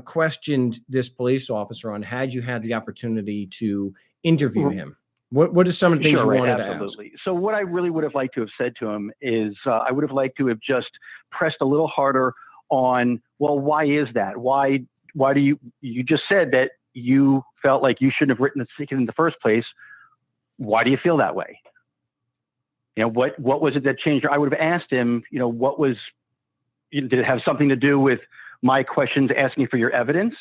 questioned this police officer on had you had the opportunity to interview him. What are some of the things you wanted to ask? So what I really would have liked to have said to him is I would have liked to have just pressed a little harder on, well, why is that? Why do you just said that you felt like you shouldn't have written the ticket in the first place. Why do you feel that way? What was it that changed? I would have asked him, did it have something to do with my questions asking for your evidence?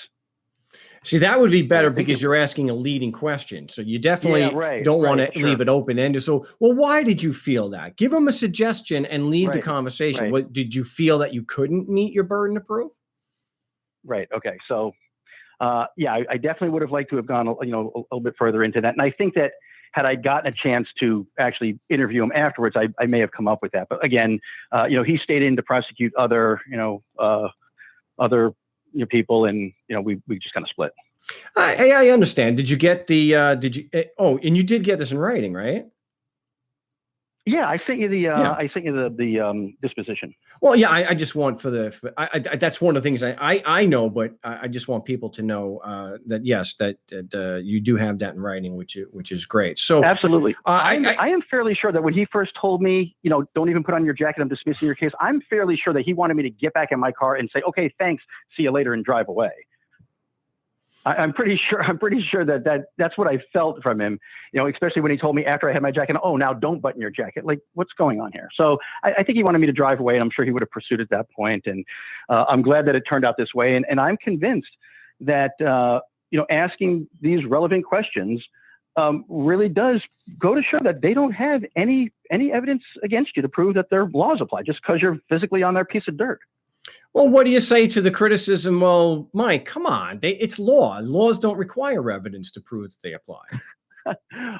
See, that would be better because you're asking a leading question. So you definitely don't want to leave it open-ended. So, well, why did you feel that? Give them a suggestion and lead the conversation. What did you feel that you couldn't meet your burden of proof? Right. Okay. So, I definitely would have liked to have gone, a little bit further into that. And I think that had I gotten a chance to actually interview him afterwards, I may have come up with that. But again, he stayed in to prosecute other people, and we just kind of split. I understand. Did you get the? And you did get this in writing, right? Yeah, I sent you the disposition. Well, yeah, I just want that's one of the things I know, but I just want people to know that yes, that you do have that in writing, which is great. So absolutely, I am fairly sure that when he first told me, don't even put on your jacket, I'm dismissing your case. I'm fairly sure that he wanted me to get back in my car and say, okay, thanks, see you later, and drive away. I'm pretty sure that's what I felt from him, especially when he told me after I had my jacket, oh, now don't button your jacket. Like, what's going on here? So I think he wanted me to drive away, and I'm sure he would have pursued at that point. And I'm glad that it turned out this way. And I'm convinced that, asking these relevant questions really does go to show that they don't have any evidence against you to prove that their laws apply just because you're physically on their piece of dirt. Well, what do you say to the criticism? Well, Mike, come on, it's law. Laws don't require evidence to prove that they apply.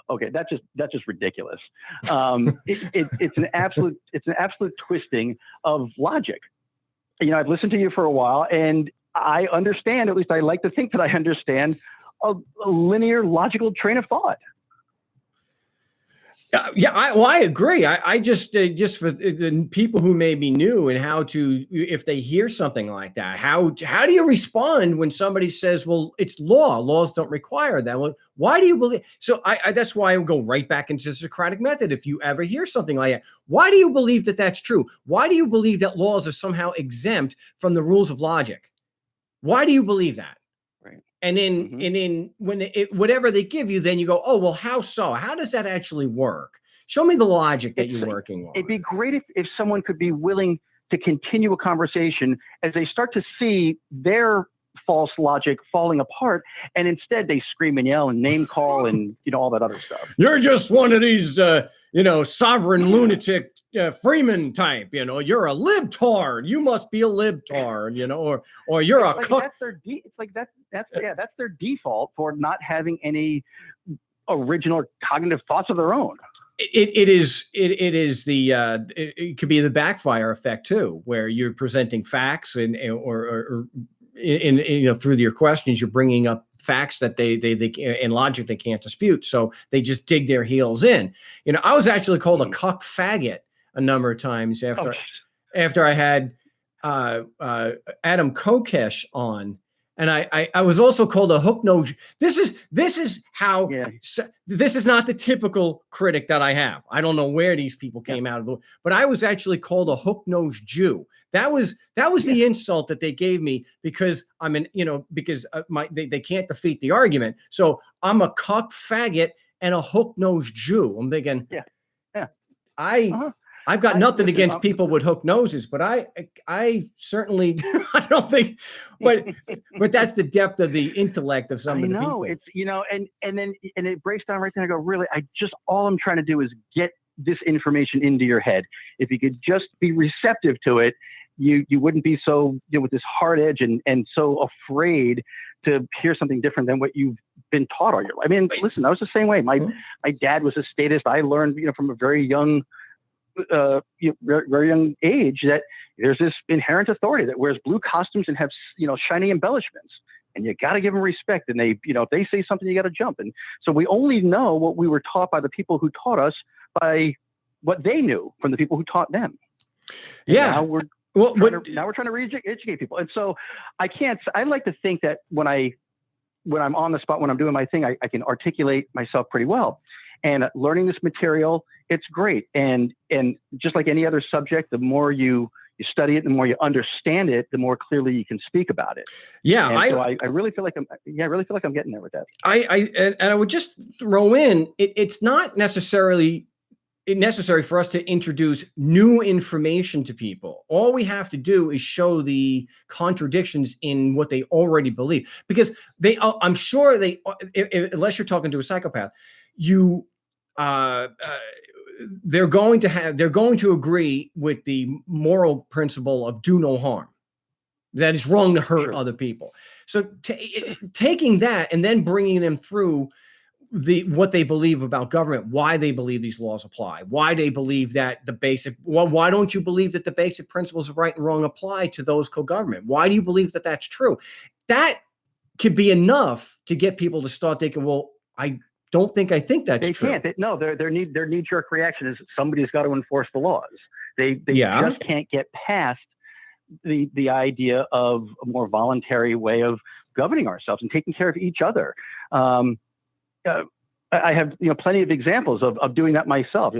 Okay, that's just ridiculous. It's an absolute twisting of logic. I've listened to you for a while, and I understand. At least I like to think that I understand a linear, logical train of thought. I agree. I just for the people who may be new and how to, if they hear something like that, how do you respond when somebody says, well, it's law. Laws don't require that. Well, why do you believe? So that's why I go right back into the Socratic method. If you ever hear something like that, why do you believe that that's true? Why do you believe that laws are somehow exempt from the rules of logic? Why do you believe that? Right. And then, Mhm. when whatever they give you, then you go, oh, well, how so? How does that actually work? Show me the logic that you're working It'd on. be great if someone could be willing to continue a conversation as they start to see their false logic falling apart, and instead they scream and yell and name call and all that other stuff. You're just one of these, sovereign lunatic Freeman type. You're a libtard. You must be a libtard. Or you're a Like cook. that's their default for not having any original cognitive thoughts of their own. It is the it could be the backfire effect too, where you're presenting facts or through your questions you're bringing up facts that they and logic they can't dispute, so they just dig their heels in. I was actually called a cuck faggot a number of times after I had Adam Kokesh on. And I was also called a hook nose. This is how. Yeah. This is not the typical critic that I have. I don't know where these people came out of, but I was actually called a hook nosed Jew. That was the insult that they gave me because they can't defeat the argument. So I'm a cuck faggot and a hook nosed Jew. I'm thinking, I've got nothing against people with hook noses, but I certainly I don't think, but that's the depth of the intellect of some of the people. It's and then it breaks down right there. I go, really, all I'm trying to do is get this information into your head. If you could just be receptive to it, you wouldn't be so with this hard edge and so afraid to hear something different than what you've been taught all your life. I mean, listen, I was the same way. My dad was a statist. I learned from a very young very young age that there's this inherent authority that wears blue costumes and have shiny embellishments, and you got to give them respect. And they if they say something, you got to jump. And so we only know what we were taught by the people who taught us by what they knew from the people who taught them. And now we're trying to re-educate people. And so I like to think that when I'm on the spot, when I'm doing my thing, I can articulate myself pretty well. And learning this material, it's great. And just like any other subject, the more you study it, the more you understand it, the more clearly you can speak about it. Yeah, so I really feel like I'm getting there with that. I would just throw in, it's not necessary for us to introduce new information to people. All we have to do is show the contradictions in what they already believe, because I'm sure unless you're talking to a psychopath, they're going to agree with the moral principle of do no harm, that it's wrong to hurt other people. So taking that and then bringing them through what they believe about government, why they believe these laws apply, why they believe that why don't you believe that the basic principles of right and wrong apply to those co-government? Why do you believe that that's true? That could be enough to get people to start thinking, well, I don't think that's true. They can't. Their knee-jerk reaction is somebody's got to enforce the laws. They just can't get past the idea of a more voluntary way of governing ourselves and taking care of each other. I have plenty of examples of doing that myself.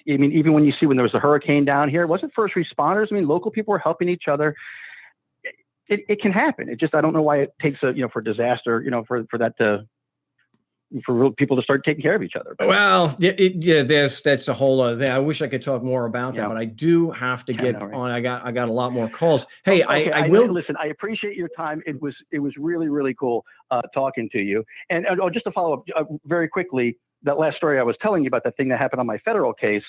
Even when there was a hurricane down here, it wasn't first responders. Local people were helping each other. It can happen. It just, I don't know why it takes for disaster, for real people to start taking care of each other. Well, that's a whole other thing. I wish I could talk more about that, but I do have to get on. I got a lot more calls. Hey, I will listen. I appreciate your time. It was really, really cool talking to you. And just to follow up very quickly, that last story I was telling you about, that thing that happened on my federal case.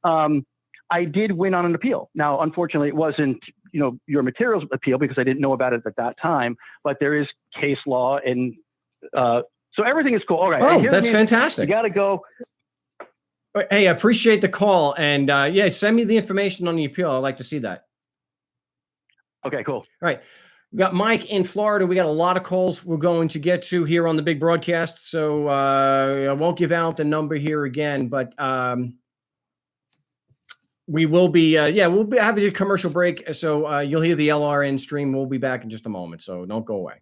I did win on an appeal. Now, unfortunately, it wasn't your materials appeal because I didn't know about it at that time. But there is case law and. So everything is cool. All right. Oh, that's fantastic. You got to go. Hey, I appreciate the call. And send me the information on the appeal. I'd like to see that. Okay, cool. All right. We got Mike in Florida. We got a lot of calls we're going to get to here on the big broadcast. So I won't give out the number here again, but we will be, we'll be having a commercial break. So you'll hear the LRN stream. We'll be back in just a moment. So don't go away.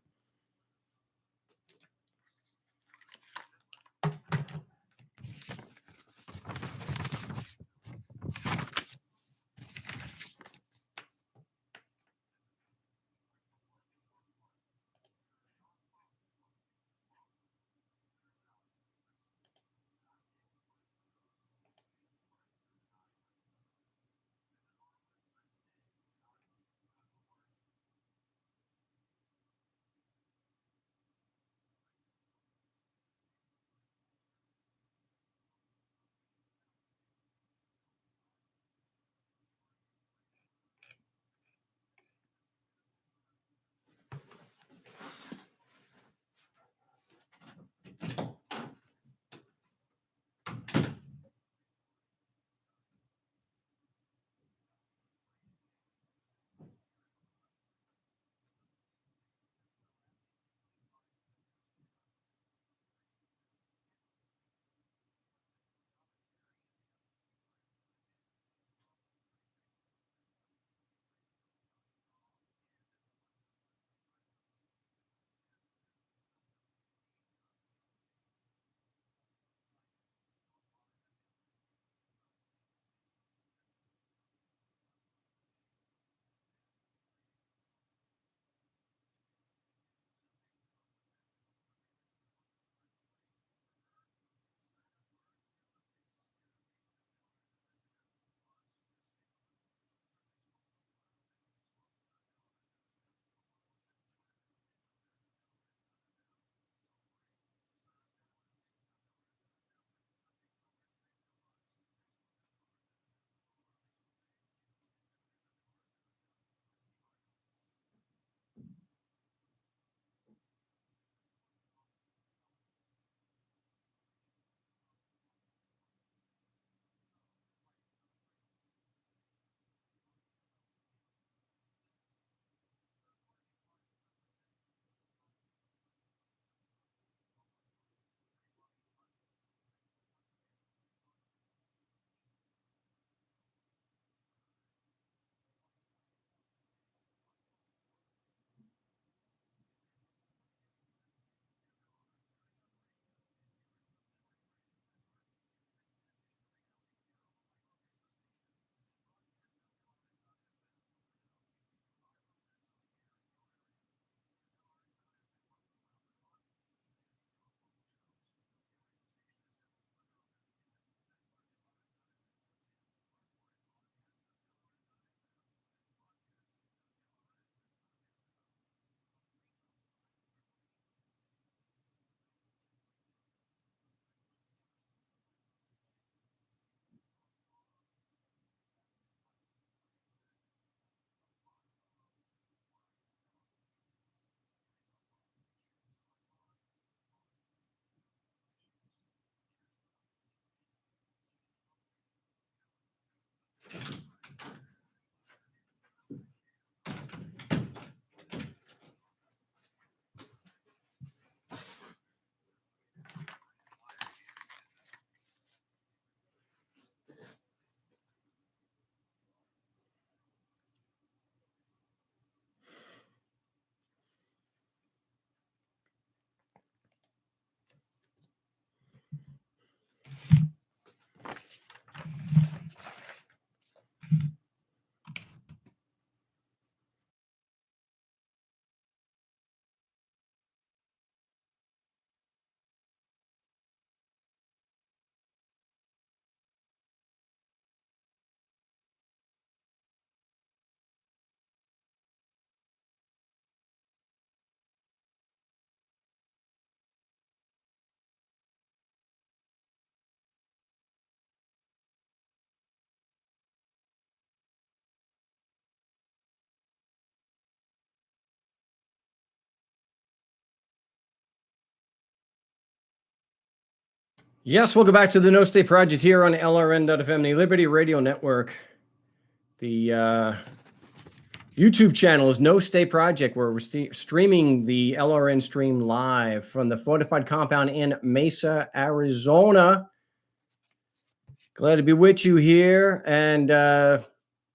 Yes, welcome back to the No State Project here on LRN.FM, the Liberty Radio Network. The YouTube channel is No State Project, where we're streaming the LRN stream live from the fortified compound in Mesa, Arizona. Glad to be with you here. And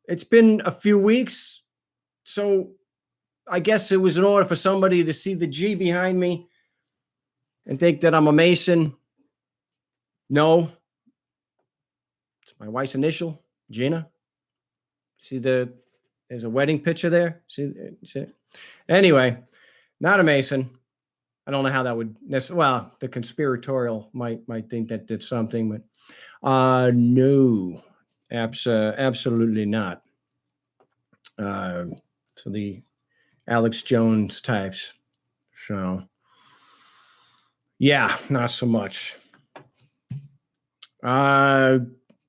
it's been a few weeks, so I guess it was in order for somebody to see the G behind me and think that I'm a Mason. No, it's my wife's initial, Gina. See there's a wedding picture there. See it? Anyway, not a Mason. I don't know how that would well, the conspiratorial might think that did something, but no, absolutely not. So the Alex Jones types. So yeah, not so much. Yeah,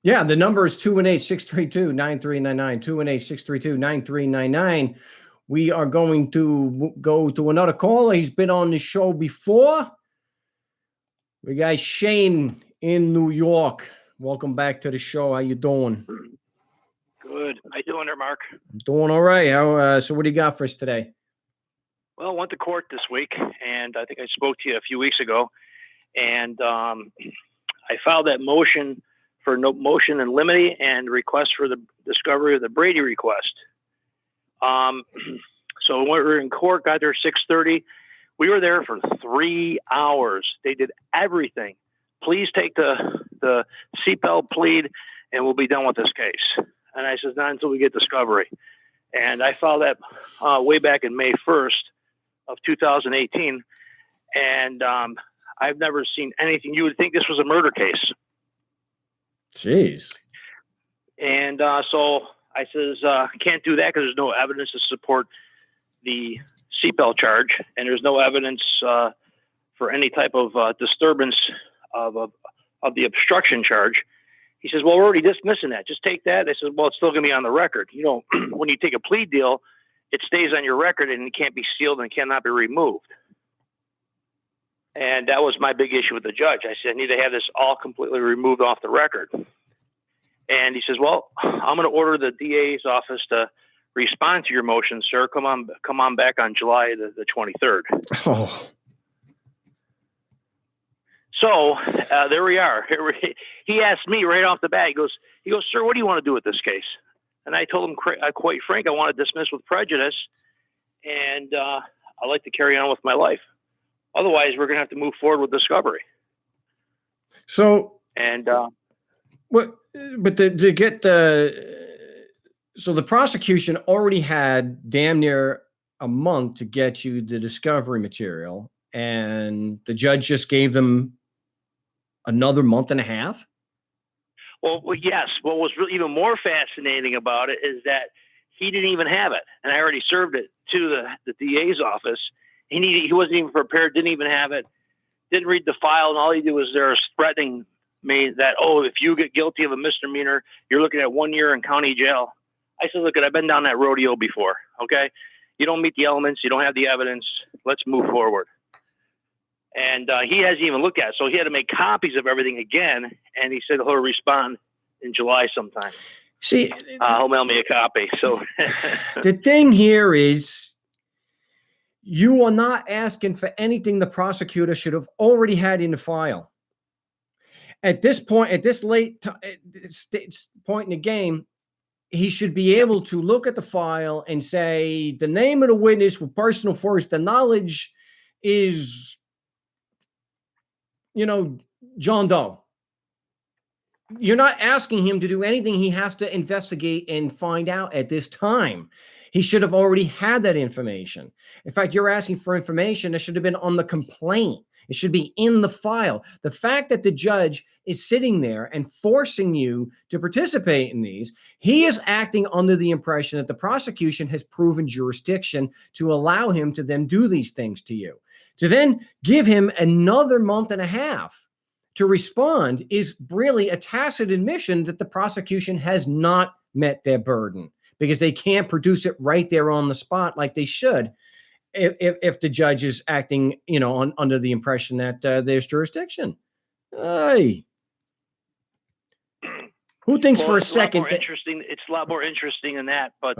the number is 218-632-9399, 218-632-9399. We are going to go to another caller. He's been on the show before. We got Shane in New York. Welcome back to the show. How you doing? Good. How you doing there, Mark? I'm doing all right. So what do you got for us today? Well, I went to court this week, and I think I spoke to you a few weeks ago, and I filed that motion for no motion in limine and request for the discovery of the Brady request. So we were in court, got there 6:30. We were there for 3 hours. They did everything. Please take the CPEL plead, and we'll be done with this case. And I said, not until we get discovery. And I filed that way back in May 1st of 2018. And I've never seen anything. You would think this was a murder case. Jeez. And so I says, I can't do that because there's no evidence to support the CPEL charge, and there's no evidence for any type of disturbance of the obstruction charge. He says, well, we're already dismissing that. Just take that. I said, well, it's still going to be on the record. You know, when you take a plea deal, it stays on your record and it can't be sealed and cannot be removed. And that was my big issue with the judge. I said, I need to have this all completely removed off the record. And he says, well, I'm going to order the DA's office to respond to your motion, sir. Come on back on July the 23rd. Oh. So there we are. He asked me right off the bat. He goes, sir, what do you want to do with this case? And I told him quite frank, I want to dismiss with prejudice, and I'd like to carry on with my life. Otherwise, we're going to have to move forward with discovery. So, and what? But to get so the prosecution already had damn near a month to get you the discovery material, and the judge just gave them another month and a half. Well, yes. What was really even more fascinating about it is that he didn't even have it, and I already served it to the DA's office. He wasn't even prepared, didn't even have it, didn't read the file, and all he did was there threatening me that, oh, if you get guilty of a misdemeanor, you're looking at 1 year in county jail. I said, look, I've been down that rodeo before, okay? You don't meet the elements, you don't have the evidence, let's move forward. And he hasn't even looked at it, so he had to make copies of everything again, and he said he'll respond in July sometime. See, he'll mail me a copy. So the thing here is, you are not asking for anything the prosecutor should have already had in the file. At this point, at this late point in the game, he should be able to look at the file and say, the name of the witness with personal first, the knowledge is, John Doe. You're not asking him to do anything he has to investigate and find out at this time. He should have already had that information. In fact, you're asking for information that should have been on the complaint. It should be in the file. The fact that the judge is sitting there and forcing you to participate in these, he is acting under the impression that the prosecution has proven jurisdiction to allow him to then do these things to you. To then give him another month and a half to respond is really a tacit admission that the prosecution has not met their burden, because they can't produce it right there on the spot like they should if the judge is acting, under the impression that there's jurisdiction. Hey. Who thinks Well, for a it's a lot second more interesting. It's a lot more interesting than that. But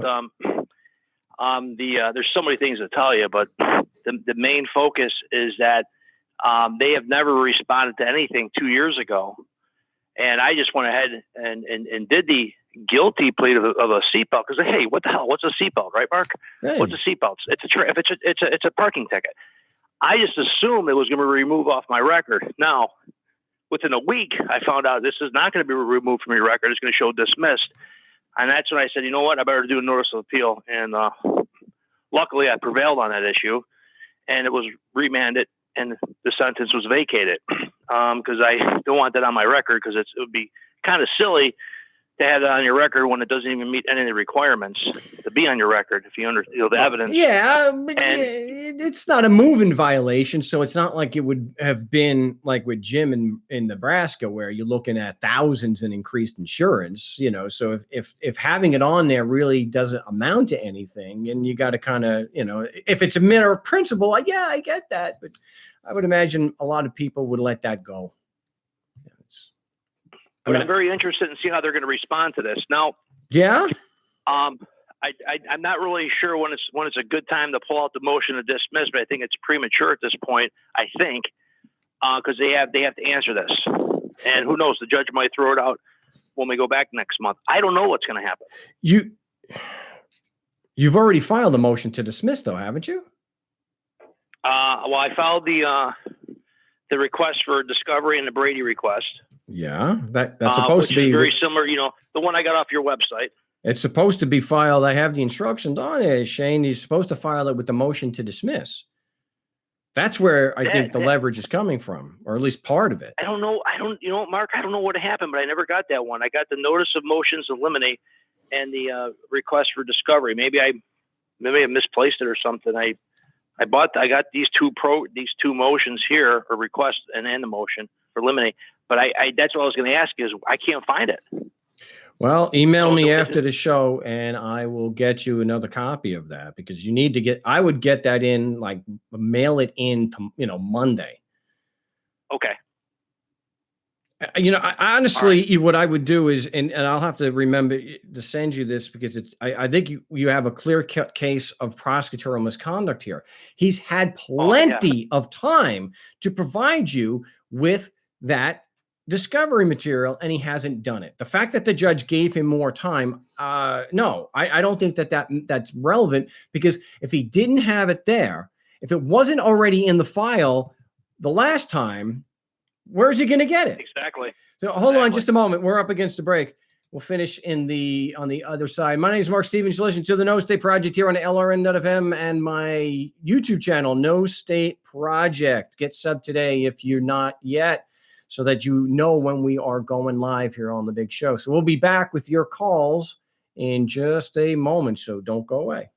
there's so many things to tell you. But the main focus is that they have never responded to anything 2 years ago, and I just went ahead and did the guilty plea of a seatbelt because hey, what the hell? What's a seatbelt, right, Mark? Hey. What's a seatbelt? It's a parking ticket. I just assumed it was going to be removed off my record. Now, within a week, I found out this is not going to be removed from your record. It's going to show dismissed. And that's when I said, you know what? I better do a notice of appeal. And luckily, I prevailed on that issue. And it was remanded, and the sentence was vacated. Because I don't want that on my record because it would be kind of silly to have that on your record when it doesn't even meet any of the requirements to be on your record if you the evidence. Yeah, but it's not a moving violation, so it's not like it would have been like with Jim in Nebraska where you're looking at thousands in increased insurance, so if having it on there really doesn't amount to anything, and you got to kind of, if it's a matter of principle, I get that, but I would imagine a lot of people would let that go. But I'm very interested in seeing how they're going to respond to this. Now, yeah, I'm not really sure when it's a good time to pull out the motion to dismiss, but I think it's premature at this point. I think because they have to answer this, and who knows, the judge might throw it out when we go back next month. I don't know what's going to happen. You've already filed a motion to dismiss, though, haven't you? Well, I filed the request for discovery and the Brady request. Yeah, that's supposed to be very similar. The one I got off your website. It's supposed to be filed. I have the instructions on it, Shane. You're supposed to file it with the motion to dismiss. That's where I think the leverage is coming from, or at least part of it. I don't know. Mark, I don't know what happened, but I never got that one. I got the notice of motions to eliminate and the request for discovery. Maybe I misplaced it or something. I got these two motions here, or request and the motion for eliminate. But that's what I was going to ask is I can't find it. Well, email me after the show and I will get you another copy of that because you need to I would get that in, like mail it in to, Monday. Okay. I honestly, right, what I would do is, and I'll have to remember to send you this because I think you have a clear cut case of prosecutorial misconduct here. He's had plenty of time to provide you with that discovery material and he hasn't done it. The fact that the judge gave him more time, no, I don't think that's relevant because if he didn't have it there, if it wasn't already in the file the last time, where's he going to get it? Exactly. So hold on just a moment. We're up against the break. We'll finish on the other side. My name is Mark Stevens. You listen to the No State Project here on LRN.FM and my YouTube channel, No State Project. Get sub today if you're not yet, so that you know when we are going live here on the big show. So we'll be back with your calls in just a moment, so don't go away.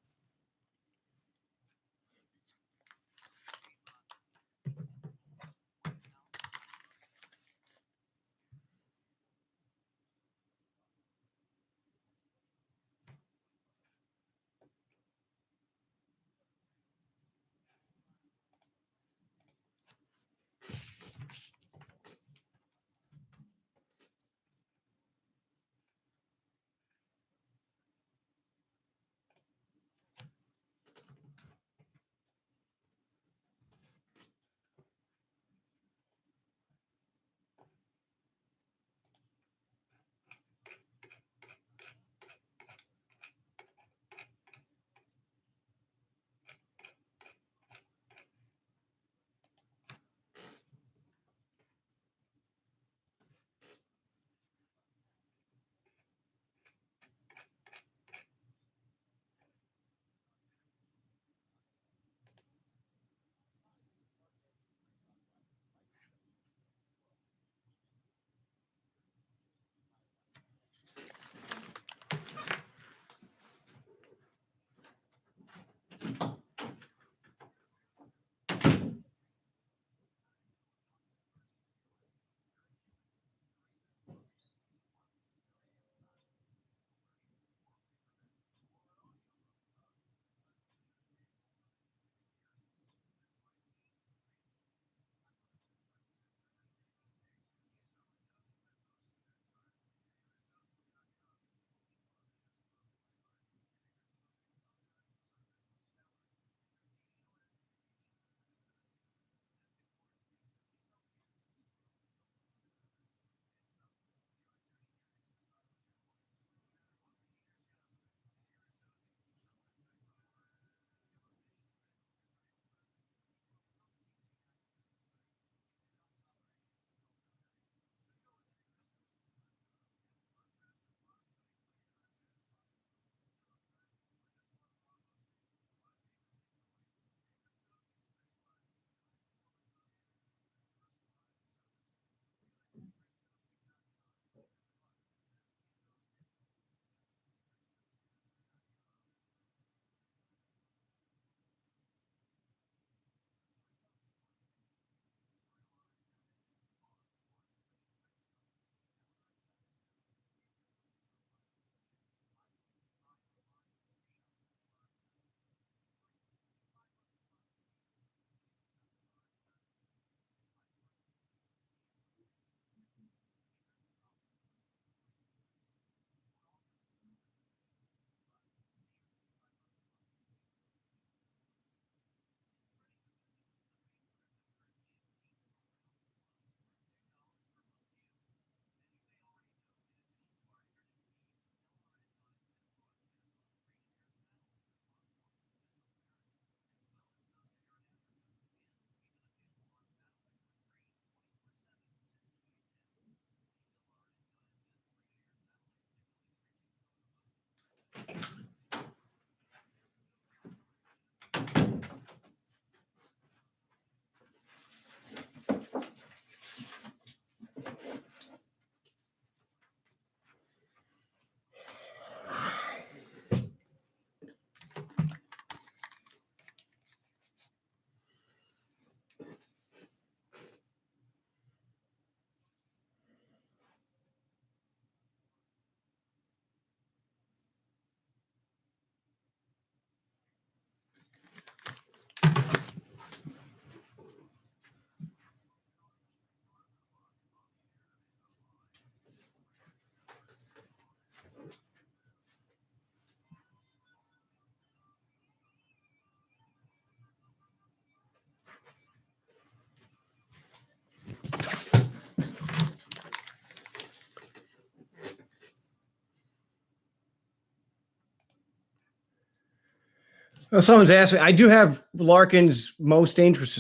Well, someone's asked me. I do have Larkin's most dangerous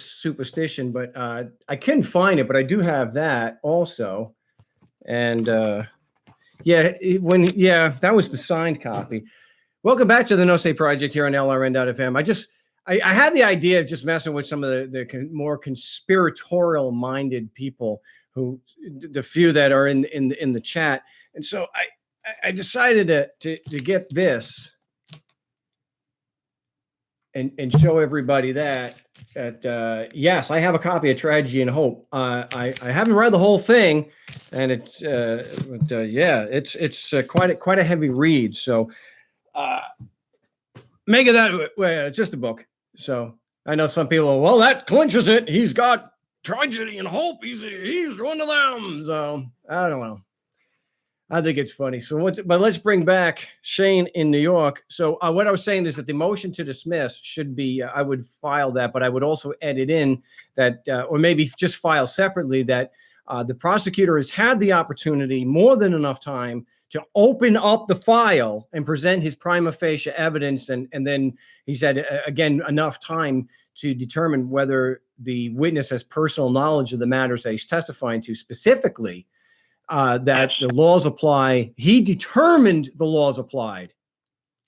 superstition, but I couldn't find it. But I do have that also, and that was the signed copy. Welcome back to the No Say Project here on LRN.FM. I had the idea of just messing with some of the more conspiratorial-minded people, the few that are in the chat, and so I decided to get this. And show everybody that yes, I have a copy of Tragedy and Hope. I haven't read the whole thing, and it's quite a heavy read. So make of that it's just a book. So I know some people. Well, that clinches it. He's got Tragedy and Hope. He's one of them. So I don't know. I think it's funny. But let's bring back Shane in New York. So what I was saying is that the motion to dismiss should be, I would file that, but I would also edit in that, or maybe just file separately that the prosecutor has had the opportunity, more than enough time, to open up the file and present his prima facie evidence. And then he's had, again, enough time to determine whether the witness has personal knowledge of the matters that he's testifying to, specifically that the laws apply. He determined the laws applied,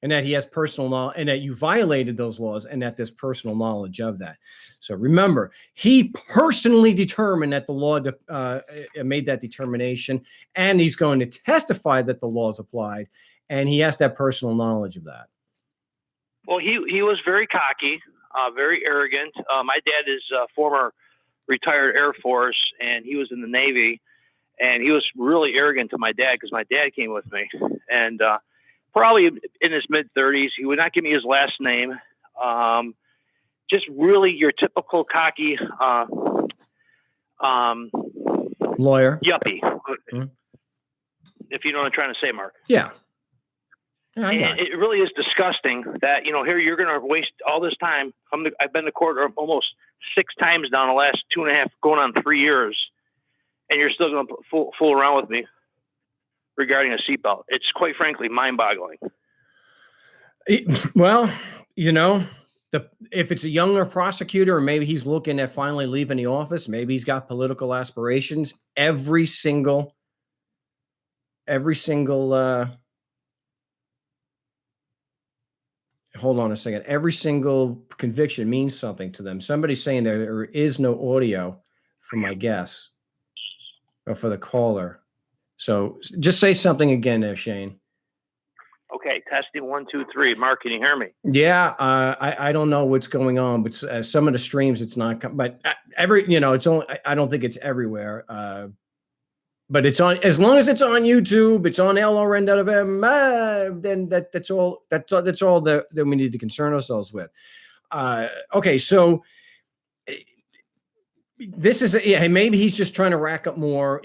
and that he has personal knowledge, and that you violated those laws, and that there's personal knowledge of that. So remember, he personally determined that the law made that determination, and he's going to testify that the laws applied, and he has to have personal knowledge of that. Well, he was very cocky, very arrogant. My dad is a former retired Air Force, and he was in the Navy. And he was really arrogant to my dad because my dad came with me, and probably in his mid-30s. He would not give me his last name. Just really your typical cocky lawyer, yuppie, if you know what I'm trying to say, Mark. Yeah. And it really is disgusting that, here you're going to waste all this time. I've been to court almost 6 times now in the last 2.5, going on 3 years. And you're still going to fool around with me regarding a seatbelt. It's quite frankly mind-boggling. Well, if it's a younger prosecutor, or maybe he's looking at finally leaving the office, maybe he's got political aspirations. Every single. Hold on a second. Every single conviction means something to them. Somebody's saying there is no audio for my guess. Or for the caller. So just say something again there, Shane. Okay, testing 1, 2, 3. Mark, can you hear me? Yeah, I don't know what's going on, but some of the streams it's not. But it's only. I don't think it's everywhere. But it's on. As long as it's on YouTube, it's on LRN.FM. Then that's all. That's all that we need to concern ourselves with. Okay, so. This is maybe he's just trying to rack up more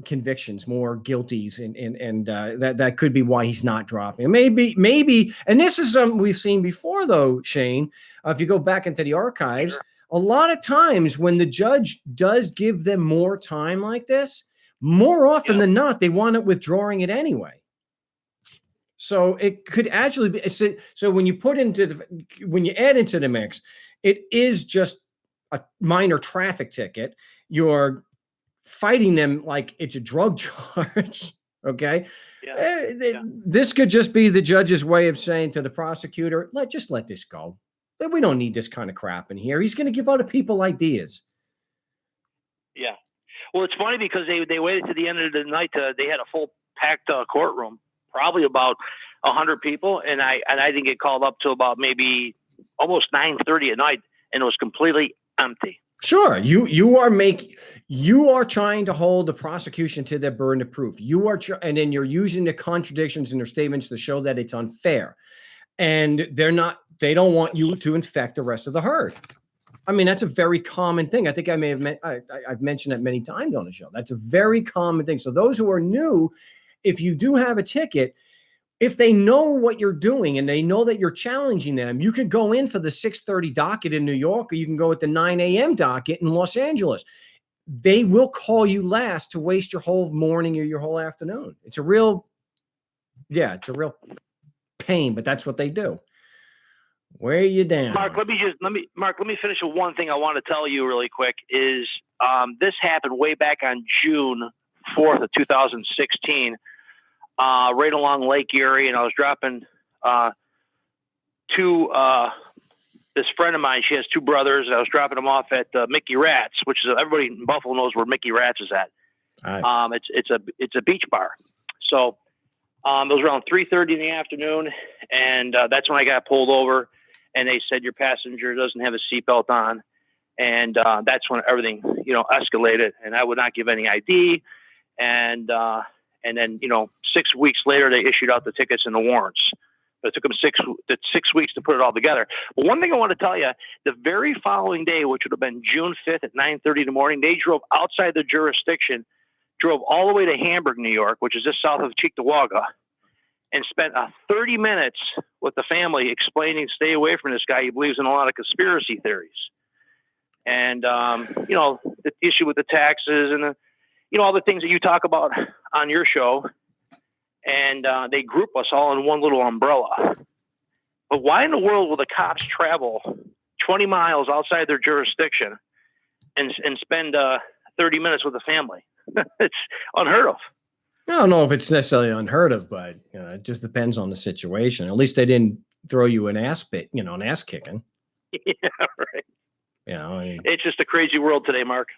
convictions, more guilties, and that could be why he's not dropping. Maybe, and this is something we've seen before, though, Shane. If you go back into the archives, a lot of times when the judge does give them more time like this, more often than not, they wind up withdrawing it anyway. So it could actually be. So when you add into the mix, it is just a minor traffic ticket. You're fighting them like it's a drug charge. Okay. This could just be the judge's way of saying to the prosecutor, just let this go. We don't need this kind of crap in here. He's going to give other people ideas. Yeah. Well, it's funny because they waited to the end of the night. They had a full packed courtroom, probably about 100 people. And I didn't get called up till about maybe almost 9:30 at night. And it was completely empty. Sure, you are trying to hold the prosecution to their burden of proof. And then you're using the contradictions in their statements to show that it's unfair, and they don't want you to infect the rest of the herd. I mean, that's a very common thing. I think I've mentioned that many times on the show. That's a very common thing. So those who are new, if you do have a ticket, if they know what you're doing and they know that you're challenging them, you can go in for the 6:30 docket in New York, or you can go at the 9 a.m. docket in Los Angeles. They will call you last to waste your whole morning or your whole afternoon. It's a real pain, but that's what they do. Weigh you down. Mark, let me finish with one thing I want to tell you really quick. Is this happened way back on June 4th of 2016, right along Lake Erie, and I was dropping this friend of mine. She has two brothers, and I was dropping them off at Mickey Rat's, which is everybody in Buffalo knows where Mickey Rat's is at. Right. It's a beach bar. So it was around 3:30 in the afternoon, and that's when I got pulled over. And they said your passenger doesn't have a seatbelt on, and that's when everything escalated. And I would not give any ID, and then 6 weeks later they issued out the tickets and the warrants. But it took them 6 weeks to put it all together. But one thing I want to tell you: the very following day, which would have been June 5th at 9:30 in the morning, they drove outside the jurisdiction, drove all the way to Hamburg, New York, which is just south of Cheektowaga, and spent 30 minutes with the family explaining, stay away from this guy. He believes in a lot of conspiracy theories. And, the issue with the taxes and, all the things that you talk about on your show. And they group us all in one little umbrella. But why in the world will the cops travel 20 miles outside their jurisdiction and spend 30 minutes with the family? It's unheard of. I don't know if it's necessarily unheard of, but it just depends on the situation. At least they didn't throw you an ass kicking. Yeah, right. It's just a crazy world today, Mark.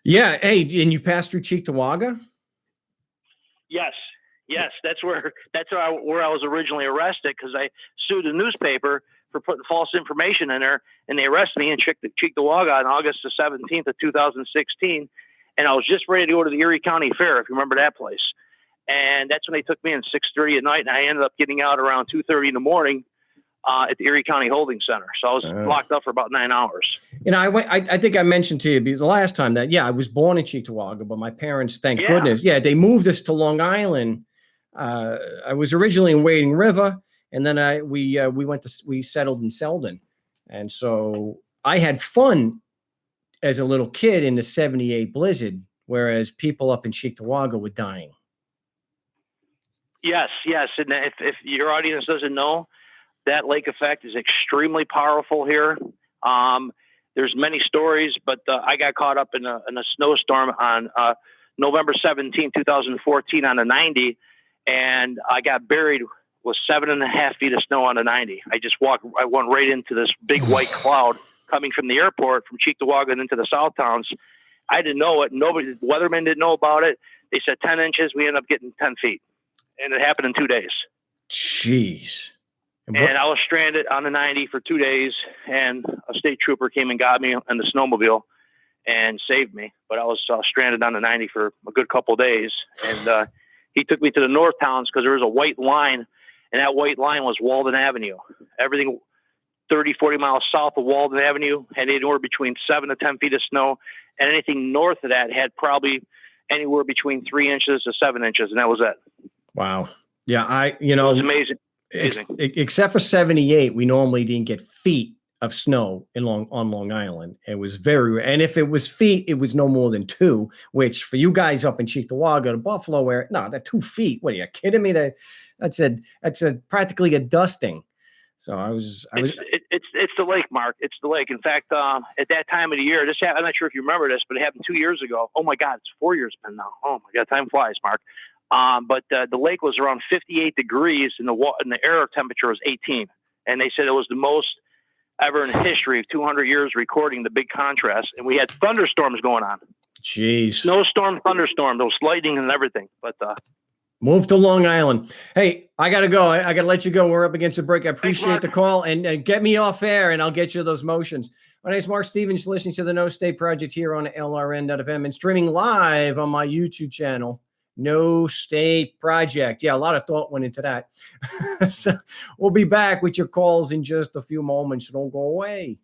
Yeah. Hey, and you passed through Cheektowaga? Yes. That's where I was originally arrested, because I sued the newspaper for putting false information in there, and they arrested me in Cheektowaga on August the 17th of 2016. And I was just ready to go to the Erie County Fair, if you remember that place. And that's when they took me in 6:30 at night, and I ended up getting out around 2:30 in the morning at the Erie County Holding Center. So I was locked up for about 9 hours. I think I mentioned to you the last time that, I was born in Cheektowaga, but my parents, thank goodness, they moved us to Long Island. I was originally in Wading River, and then we settled in Selden. And so I had fun as a little kid in the 78 blizzard, whereas people up in Cheektowaga were dying. Yes. And if your audience doesn't know, that lake effect is extremely powerful here. There's many stories, but I got caught up in a snowstorm on November 17, 2014 on the 90, and I got buried with 7.5 feet of snow on the 90. I went right into this big white cloud coming from the airport from Cheektowaga and into the South Towns. I didn't know it. The weathermen didn't know about it. They said 10 inches. We ended up getting 10 feet. And it happened in 2 days. Jeez. And I was stranded on the 90 for 2 days, and a state trooper came and got me in the snowmobile and saved me. But I was stranded on the 90 for a good couple of days. And he took me to the North Towns because there was a white line, and that white line was Walden Avenue. Everything 30, 40 miles south of Walden Avenue had anywhere between 7 to 10 feet of snow, and anything north of that had probably anywhere between 3 inches to 7 inches, and that was it. Wow. Yeah, it was amazing. Except for 78, we normally didn't get feet of snow on Long Island. It was very rare. And if it was feet, it was no more than 2, which for you guys up in Cheektowaga to Buffalo, where that 2 feet, what are you kidding me? That's practically a dusting. So it's the lake, Mark. It's the lake. In fact, at that time of the year, I'm not sure if you remember this, but it happened 2 years ago. Oh my God, it's 4 years been now. Oh my God, time flies, Mark. But the lake was around 58 degrees, and the air temperature was 18. And they said it was the most ever in history of 200 years recording the big contrast. And we had thunderstorms going on. Jeez. Snowstorm, thunderstorm, those lightning and everything. But move to Long Island. Hey, I got to go. I got to let you go. We're up against the break. I appreciate the call, and get me off air, and I'll get you those motions. My name is Mark Stevens. You're listening to the No State Project here on LRN.FM and streaming live on my YouTube channel. No State Project. Yeah, a lot of thought went into that. So we'll be back with your calls in just a few moments. Don't go away.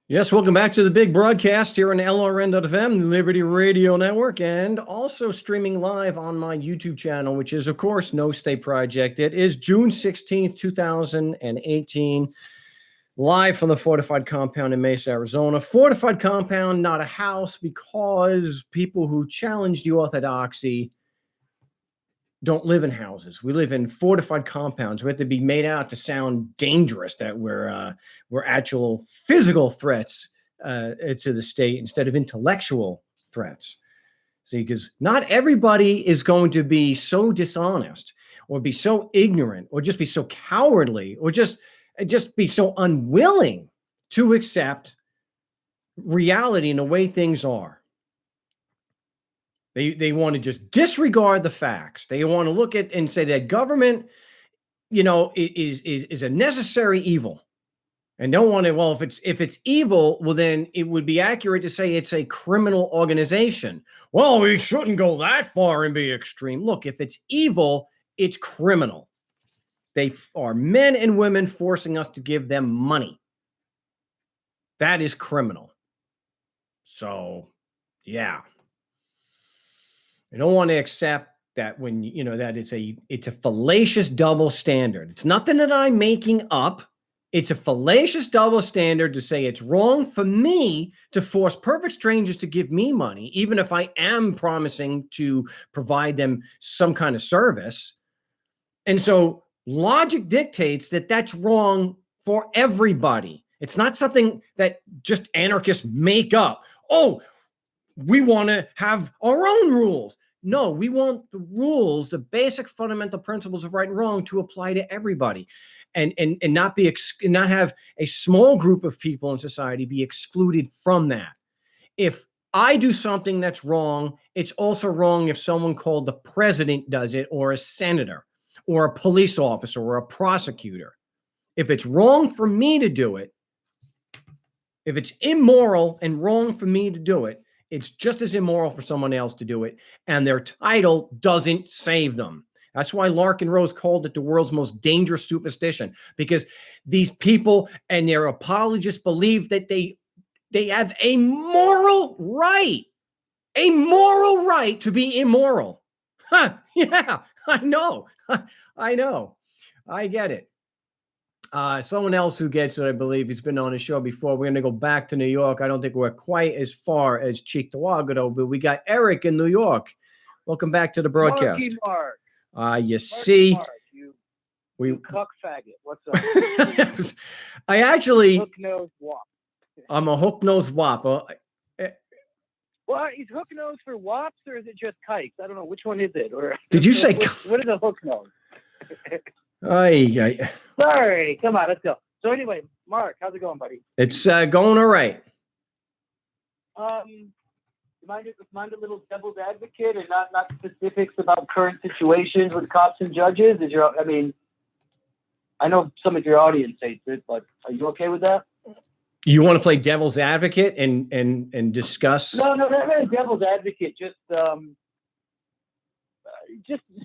Yes, welcome back to the big broadcast here on LRN.FM, the Liberty Radio Network, and also streaming live on my YouTube channel, which is, of course, No State Project. It is June 16th, 2018, live from the fortified compound in Mesa, Arizona. Fortified compound, not a house, because people who challenge the orthodoxy don't live in houses. We live in fortified compounds. We have to be made out to sound dangerous, that we're actual physical threats to the state instead of intellectual threats. See, because not everybody is going to be so dishonest or be so ignorant or just be so cowardly or just be so unwilling to accept reality and the way things are. They want to just disregard the facts. They want to look at and say that government, is a necessary evil, and don't want to. Well, if it's evil, well, then it would be accurate to say it's a criminal organization. Well, we shouldn't go that far and be extreme. Look, if it's evil, it's criminal. They are men and women forcing us to give them money. That is criminal. So, yeah. I don't want to accept that when that it's a fallacious double standard. It's nothing that I'm making up. It's a fallacious double standard to say it's wrong for me to force perfect strangers to give me money, even if I am promising to provide them some kind of service. And so logic dictates that that's wrong for everybody. It's not something that just anarchists make up. Oh, we want to have our own rules. No, we want the rules, the basic fundamental principles of right and wrong, to apply to everybody, and not have a small group of people in society be excluded from that. If I do something that's wrong, it's also wrong if someone called the president does it, or a senator, or a police officer, or a prosecutor. If it's wrong for me to do it, if it's immoral and wrong for me to do it, it's just as immoral for someone else to do it, and their title doesn't save them. That's why Larkin Rose called it the world's most dangerous superstition, because these people and their apologists believe that they have a moral right to be immoral. Huh, yeah, I know. I get it. Someone else who gets it, I believe, he's been on the show before. We're going to go back to New York. I don't think we're quite as far as Cheektowaga, but we got Eric in New York. Welcome back to the broadcast. Mark. You see, Mark, you cuck faggot. What's up? I actually, hook-nosed wop. I'm a hook-nosed wop. Well, is hook nose for wops, or is it just kikes? I don't know. Which one is it? Or did you say? What is a hook nose? Sorry, come on, let's go. So anyway, Mark, how's it going, buddy? It's going all right. Mind a little devil's advocate and not specifics about current situations with cops and judges? I know some of your audience hates it, but are you okay with that? You want to play devil's advocate and discuss? No, not really devil's advocate. Just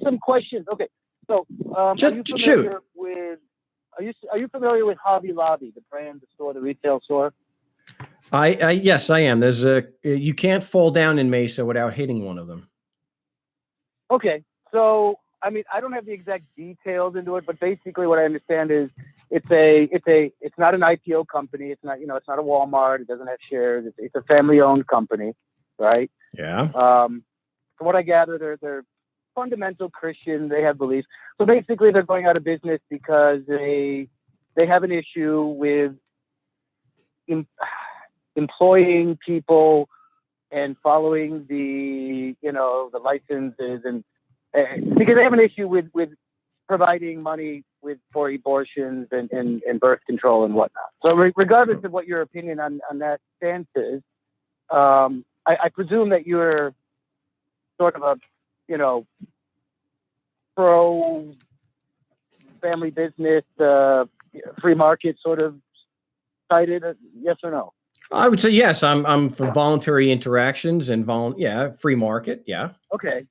some questions. Okay. So, are you familiar with Hobby Lobby, the brand, the store, the retail store? Yes, I am. You can't fall down in Mesa without hitting one of them. Okay. So, I don't have the exact details into it, but basically what I understand is it's not an IPO company. It's not a Walmart. It doesn't have shares. It's a family-owned company, right? Yeah. From what I gather, they're fundamental Christian. They have beliefs. So basically, they're going out of business because they have an issue with employing people and following the licenses, and because they have an issue with providing money for abortions and birth control and whatnot. So regardless of what your opinion on that stance is, I presume that you're sort of a pro family business, free market sort of sided. Yes or no? I would say yes. I'm for voluntary interactions and free market. Yeah. Okay.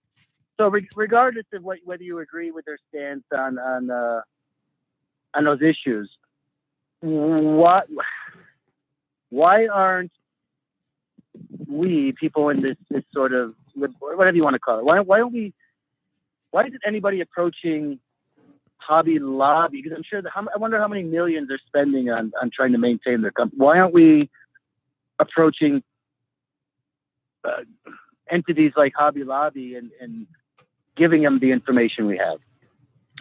So regardless of whether you agree with their stance on those issues, what why aren't we people in this sort of, whatever you want to call it, why isn't anybody approaching Hobby Lobby? Because I'm sure I wonder how many millions they're spending on trying to maintain their company. Why aren't we approaching entities like Hobby Lobby and giving them the information we have?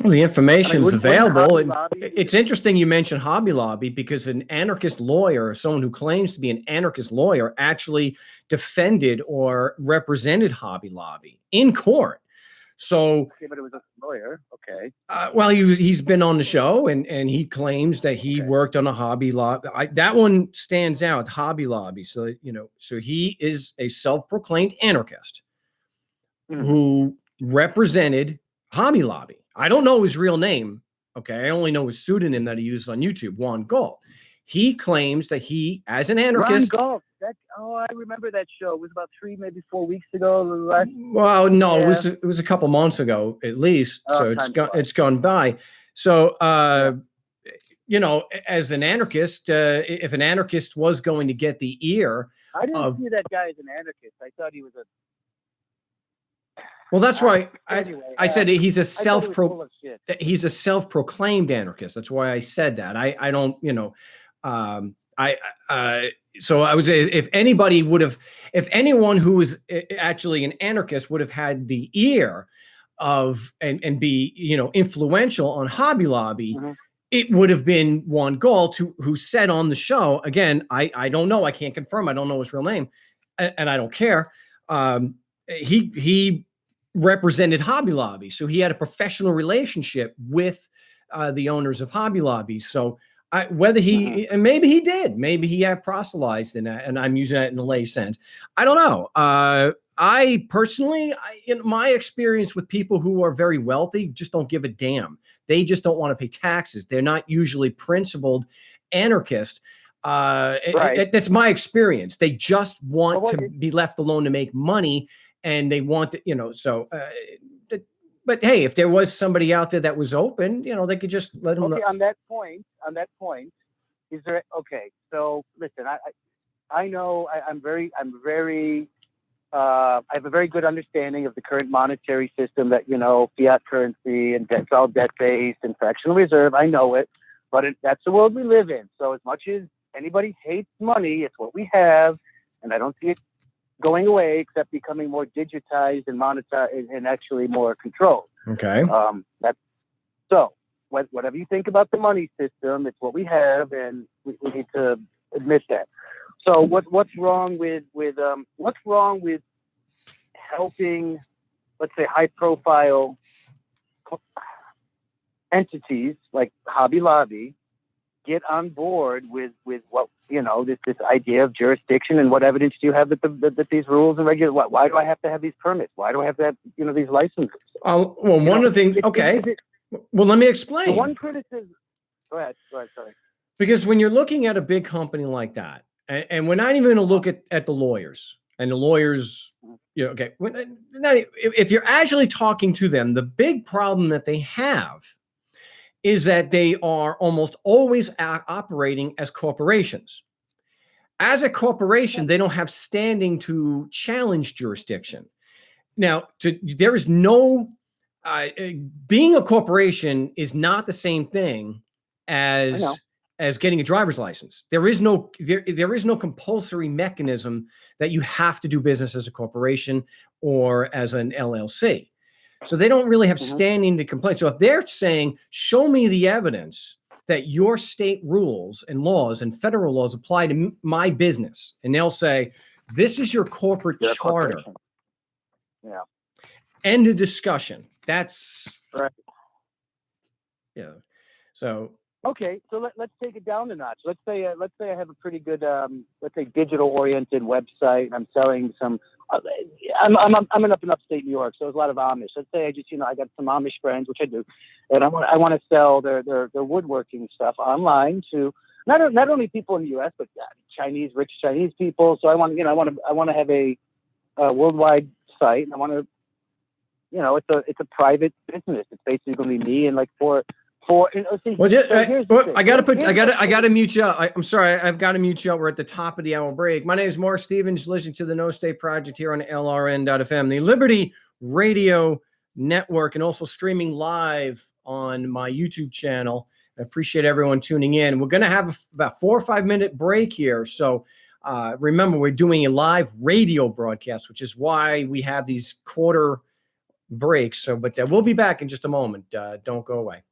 Well, the information is available. Lobby, it's interesting you mentioned Hobby Lobby, because an anarchist lawyer, someone who claims to be an anarchist lawyer, actually defended or represented Hobby Lobby in court. So, okay, but it was a lawyer. Okay. Well, he's been on the show, and he claims that he worked on a Hobby Lobby. That one stands out, Hobby Lobby. So, so he is a self-proclaimed anarchist who represented Hobby Lobby. I don't know his real name. Okay. I only know his pseudonym that he used on YouTube, Juan Galt. He claims that he, as an anarchist. Ron Galt. I remember that show. It was about 3, maybe 4 weeks ago. Well, no, yeah. It was a couple months ago at least. So it's gone by. So, as an anarchist, if an anarchist was going to get the ear, I didn't see that guy as an anarchist. I thought he was a. Well, that's why I said he's a self-proclaimed anarchist. That's why I said that. I don't, so I would say if anyone who was actually an anarchist would have had the ear of and be, influential on Hobby Lobby, it would have been Juan Galt, who said on the show, again, I don't know, I can't confirm, I don't know his real name, and I don't care. He represented Hobby Lobby, so he had a professional relationship with the owners of Hobby Lobby. So whether he and maybe he did, maybe he had proselytized in that, and I'm using that in a lay sense. I don't know. I personally, in my experience with people who are very wealthy, just don't give a damn. They just don't want to pay taxes. They're not usually principled anarchists. That's my experience. They just want to be left alone to make money. And they want to, but hey, if there was somebody out there that was open, they could just let them know. On that point, is there, so listen, I know I have a very good understanding of the current monetary system that, fiat currency and it's all debt-based and fractional reserve. I know it, but that's the world we live in. So as much as anybody hates money, it's what we have. And I don't see it going away, except becoming more digitized and monetized and actually more controlled. Okay. Whatever you think about the money system, it's what we have, and we need to admit that. So what's wrong with helping, let's say, high profile entities like Hobby Lobby get on board with what, this idea of jurisdiction, and what evidence do you have that these rules and regulations, why do I have to have these permits? Why do I have to have, these licenses? Well, one of the things, well, let me explain. One criticism. Go ahead, sorry. Because when you're looking at a big company like that, and we're not even going to look at the lawyers, and the lawyers, if you're actually talking to them, the big problem that they have is that they are almost always operating as corporations. As a corporation, they don't have standing to challenge jurisdiction. Now, there is no being a corporation is not the same thing as getting a driver's license. There is no compulsory mechanism that you have to do business as a corporation or as an LLC. So they don't really have standing to complain. So if they're saying, show me the evidence that your state rules and laws and federal laws apply to my business, and they'll say, this is your corporate charter. Yeah. End of discussion. That's right. Yeah. So okay, so let's take it down a notch. Let's say I have a pretty good, let's say, digital-oriented website. I'm selling some. I'm in upstate New York, so there's a lot of Amish. Let's say I got some Amish friends, which I do, and I want to sell their woodworking stuff online to not only people in the U.S. but rich Chinese people. So I want to have a worldwide site, and I want to, it's a private business. It's basically going to be me and like four See, Well, just, so here's the thing. I got to mute you out. I'm sorry. I've got to mute you out. We're at the top of the hour break. My name is Mark Stevens. Listening to the No State Project here on LRN.FM, the Liberty Radio Network, and also streaming live on my YouTube channel. I appreciate everyone tuning in. We're going to have about 4 or 5 minute break here. So remember, we're doing a live radio broadcast, which is why we have these quarter breaks. So, but we'll be back in just a moment. Don't go away.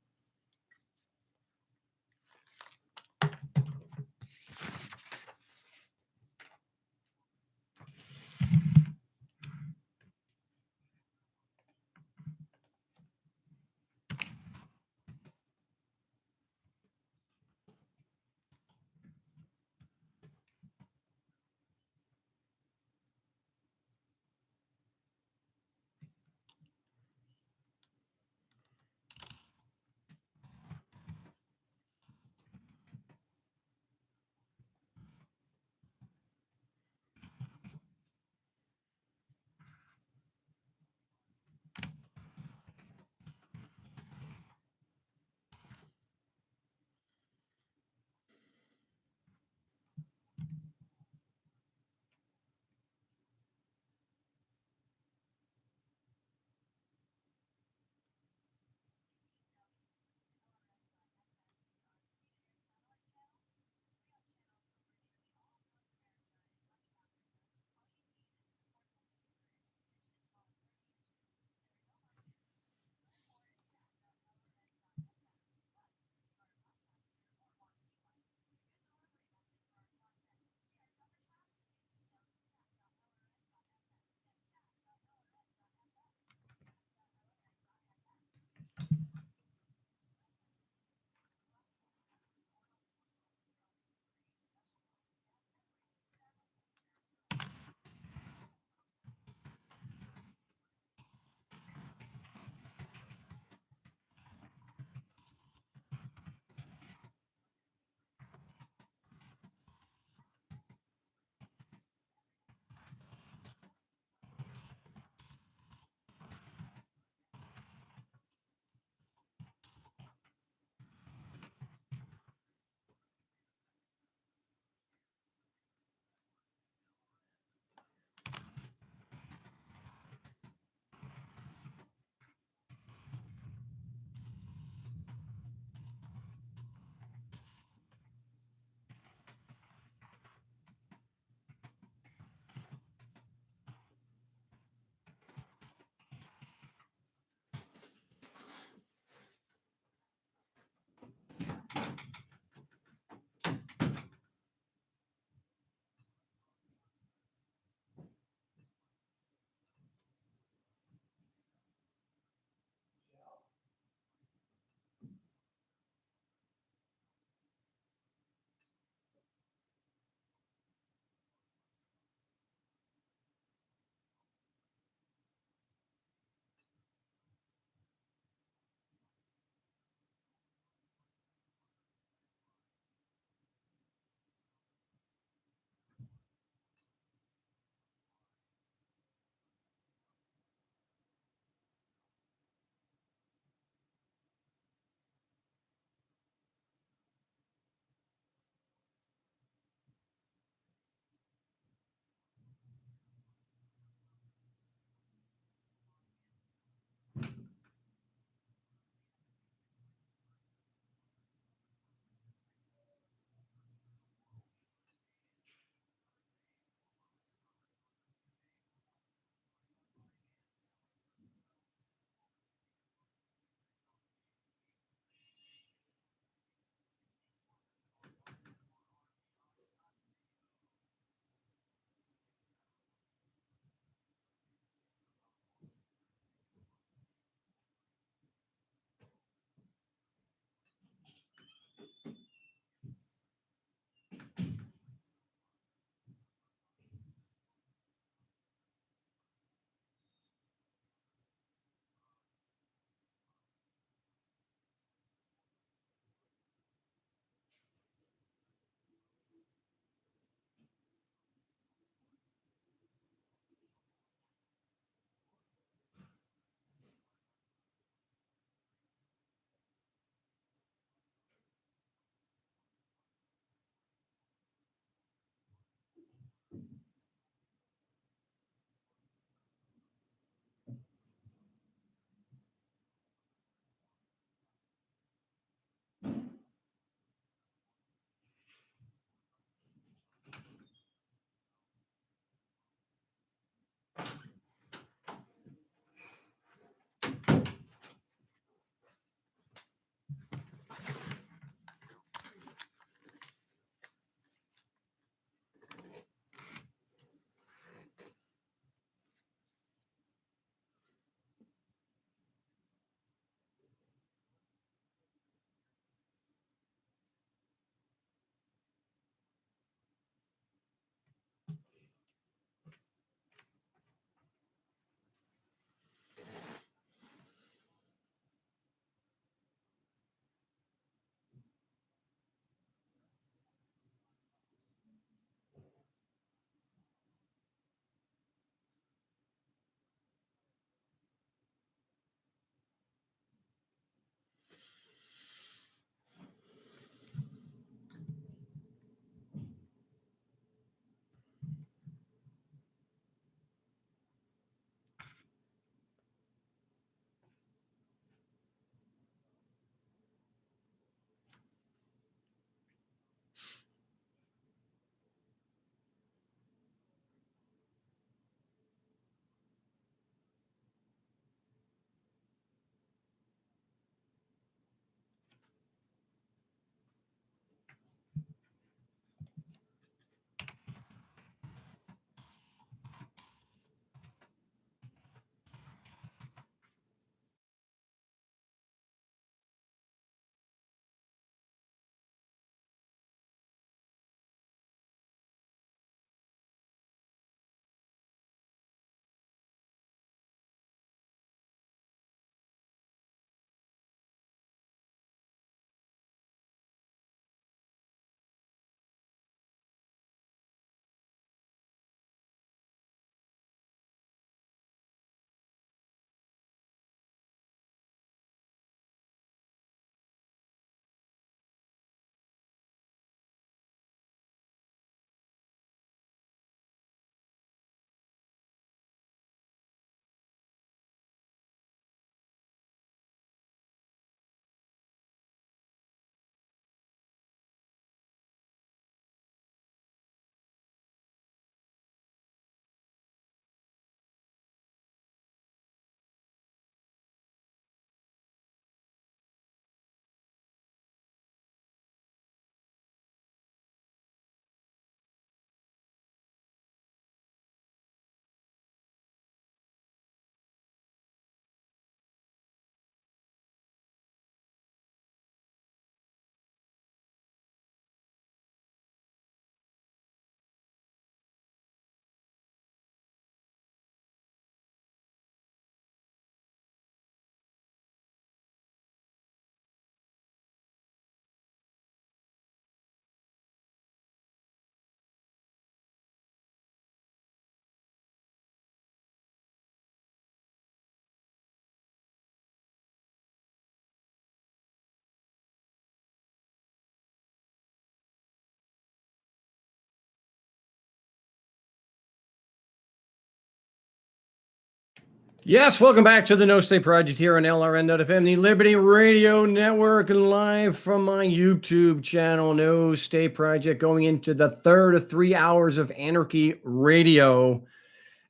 Yes, welcome back to the No State Project here on LRN.FM, the Liberty Radio Network, and live from my YouTube channel, No State Project, going into the third of 3 hours of Anarchy Radio.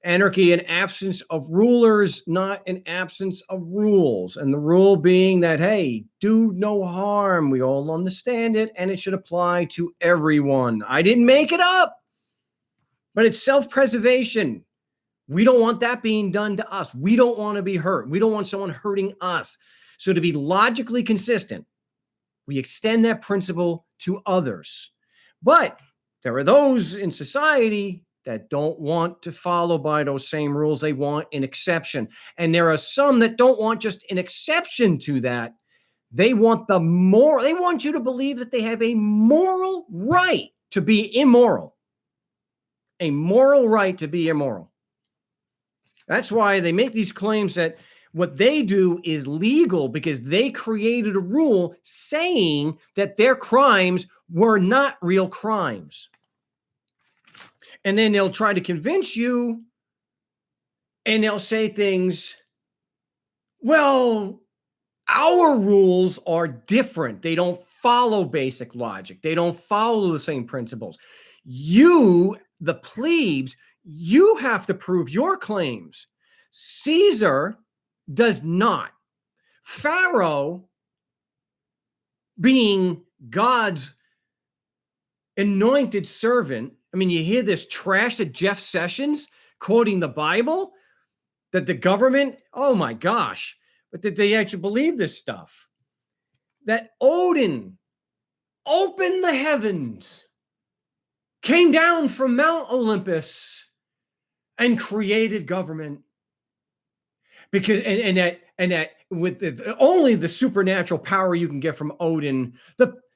Anarchy, an absence of rulers, not an absence of rules. And the rule being that, hey, do no harm. We all understand it, and it should apply to everyone. I didn't make it up, but it's self-preservation. We don't want that being done to us. We don't want to be hurt. We don't want someone hurting us. So to be logically consistent, we extend that principle to others. But there are those in society that don't want to follow by those same rules. They want an exception. And there are some that don't want just an exception to that. They want they want you to believe that they have a moral right to be immoral. A moral right to be immoral. That's why they make these claims that what they do is legal because they created a rule saying that their crimes were not real crimes. And then they'll try to convince you, and they'll say things, well, our rules are different. They don't follow basic logic. They don't follow the same principles. You, the plebes, you have to prove your claims. Caesar does not. Pharaoh, being God's anointed servant, I mean, you hear this trash that Jeff Sessions quoting the Bible, that the government, oh my gosh, but did they actually believe this stuff? That Odin opened the heavens, came down from Mount Olympus, and created government, because and that with only the supernatural power you can get from Odin,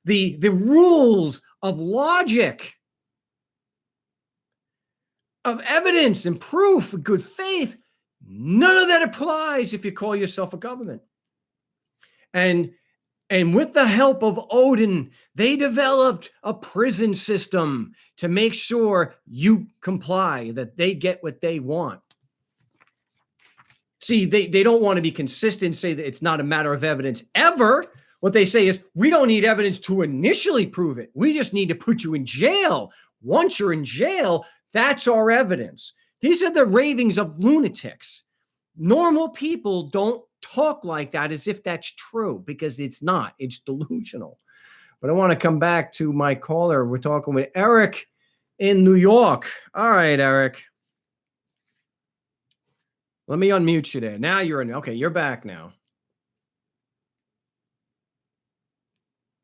the rules of logic, of evidence and proof, good faith, none of that applies if you call yourself a government. And with the help of Odin, they developed a prison system to make sure you comply, that they get what they want. See, they don't want to be consistent, say that it's not a matter of evidence ever. What they say is, we don't need evidence to initially prove it. We just need to put you in jail. Once you're in jail, that's our evidence. These are the ravings of lunatics. Normal people don't talk like that as if that's true, because it's not. It's delusional. But I want to come back to my caller. We're talking with Eric in New York. All right, Eric. Let me unmute you there. Now you're in. Okay, you're back now.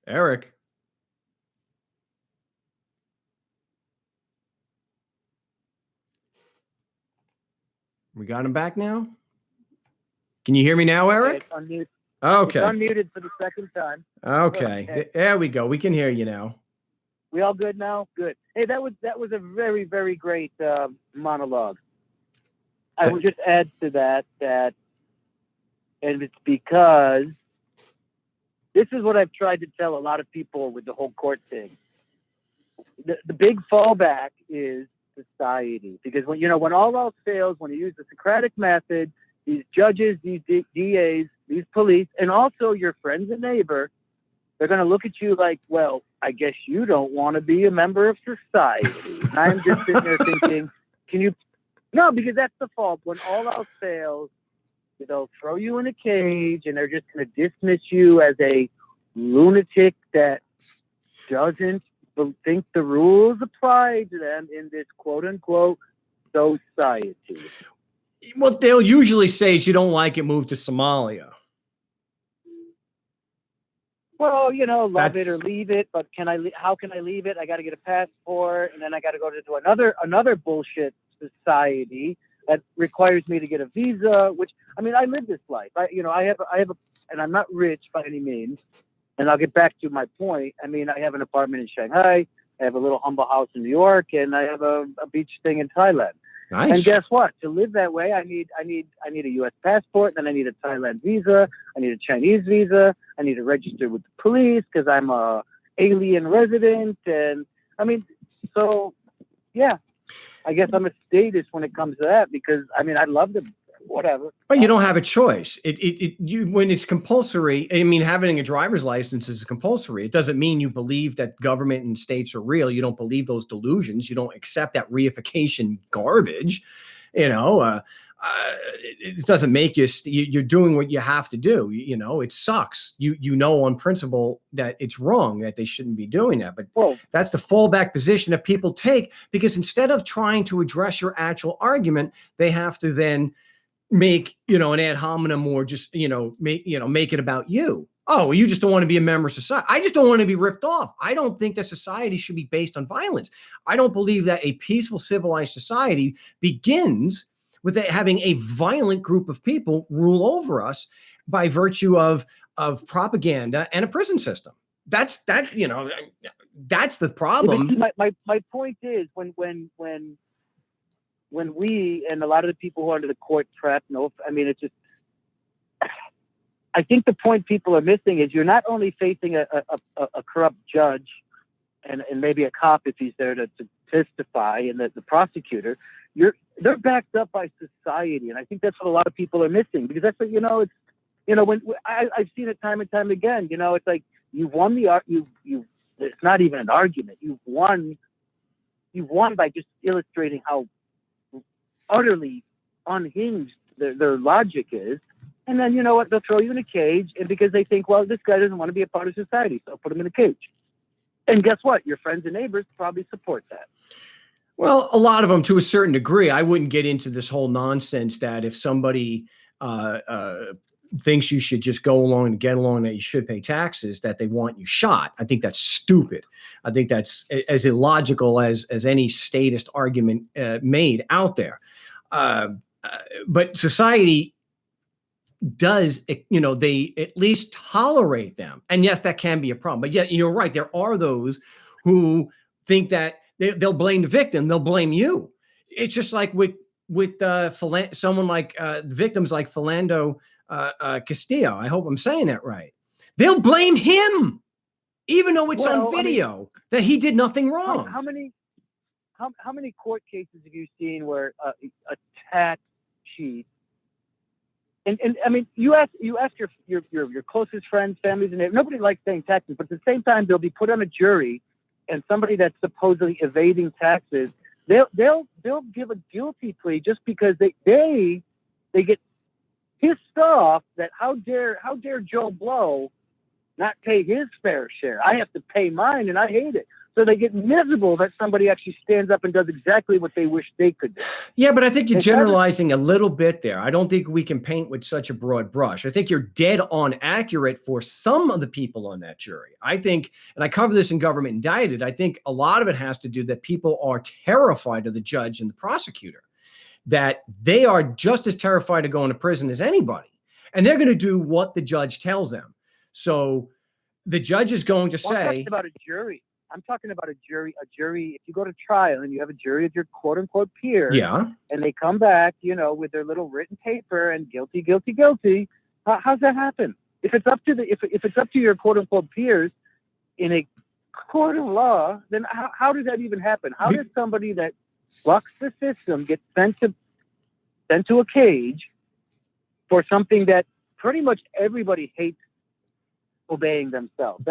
Eric. We got him back now? Can you hear me now, Eric? Unmute. Okay. It's unmuted for the second time. Okay. There we go. We can hear you now. We all good now? Good. Hey, that was a very, very great monologue. I would just add to that, and it's because this is what I've tried to tell a lot of people with the whole court thing. The big fallback is society, because when all else fails, when you use the Socratic method, these judges, these DAs, these police, and also your friends and neighbor, they're going to look at you like, well, I guess you don't want to be a member of society. I'm just sitting there thinking, no, because that's the fault. When all else fails, they'll throw you in a cage and they're just going to dismiss you as a lunatic that doesn't think the rules apply to them in this quote unquote society. What they'll usually say is, you don't like it, move to Somalia. Well, love it or leave it, but how can I leave it? I got to get a passport, and then I got to go to another bullshit society that requires me to get a visa, which, I mean, I live this life. I have and I'm not rich by any means. And I'll get back to my point. I mean, I have an apartment in Shanghai. I have a little humble house in New York, and I have a beach thing in Thailand. Nice. And guess what? To live that way, I need a U.S. passport, then I need a Thailand visa, I need a Chinese visa, I need to register with the police because I'm a alien resident, and I mean, so yeah, I guess I'm a statist when it comes to that, because I mean, I love to whatever. But you don't have a choice. You when it's compulsory. I mean, having a driver's license is compulsory. It doesn't mean you believe that government and states are real. You don't believe those delusions. You don't accept that reification garbage. You know, it doesn't make you. You're doing what you have to do. You know, it sucks. You know on principle that it's wrong, that they shouldn't be doing that. But Well, that's the fallback position that people take, because instead of trying to address your actual argument, they have to then make, an ad hominem, or just, make it about you. Oh, well, you just don't want to be a member of society. I just don't want to be ripped off. I don't think that society should be based on violence. I don't believe that a peaceful, civilized society begins with having a violent group of people rule over us by virtue of propaganda and a prison system. That's the problem. My point is when we and a lot of the people who are under the court trap, it's just, I think the point people are missing is you're not only facing a corrupt judge and maybe a cop if he's there to testify, and the prosecutor, they're backed up by society. And I think that's what a lot of people are missing, because that's what, when I've seen it time and time again, it's like you've won it's not even an argument. You've won by just illustrating how utterly unhinged their logic is. And then, you know what, they'll throw you in a cage, and because they think, well, this guy doesn't want to be a part of society, so put him in a cage. And guess what? Your friends and neighbors probably support that. Well, a lot of them to a certain degree. I wouldn't get into this whole nonsense that if somebody thinks you should just go along and get along, that you should pay taxes, that they want you shot. I think that's stupid. I think that's as illogical as any statist argument made out there. But society does, they at least tolerate them. And yes, that can be a problem. But yet, you're right. There are those who think that they'll blame the victim. They'll blame you. It's just like with someone like victims like Philando Castillo. I hope I'm saying that right. They'll blame him, even though it's on video that he did nothing wrong. How many court cases have you seen where a tax cheat? And I mean, you ask your closest friends, families, and nobody likes paying taxes, but at the same time, they'll be put on a jury, and somebody that's supposedly evading taxes, they'll give a guilty plea just because they get pissed off that how dare Joe Blow not pay his fair share? I have to pay mine, and I hate it. So they get miserable that somebody actually stands up and does exactly what they wish they could do. Yeah, but I think you're generalizing a little bit there. I don't think we can paint with such a broad brush. I think you're dead on accurate for some of the people on that jury. I think, and I cover this in Government Indicted, I think a lot of it has to do that people are terrified of the judge and the prosecutor, that they are just as terrified of going to prison as anybody. And they're going to do what the judge tells them. So the judge is going to say... I'm talking about a jury. I'm talking about a jury. If you go to trial and you have a jury of your quote unquote peers, and they come back, with their little written paper and guilty, guilty, guilty. How's that happen? If it's up to if it's up to your quote unquote peers in a court of law, then how does that even happen? How does somebody that bucks the system get sent to a cage for something that pretty much everybody hates obeying themselves?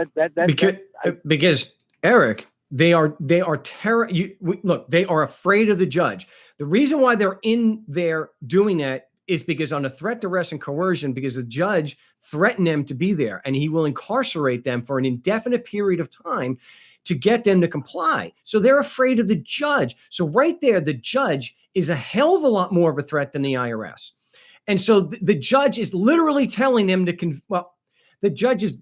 Because Eric, they are look, they are afraid of the judge. The reason why they're in there doing that is because on a threat, duress, and coercion, because the judge threatened them to be there, and he will incarcerate them for an indefinite period of time to get them to comply. So they're afraid of the judge. So right there, the judge is a hell of a lot more of a threat than the IRS. And so the judge is literally telling them the judge is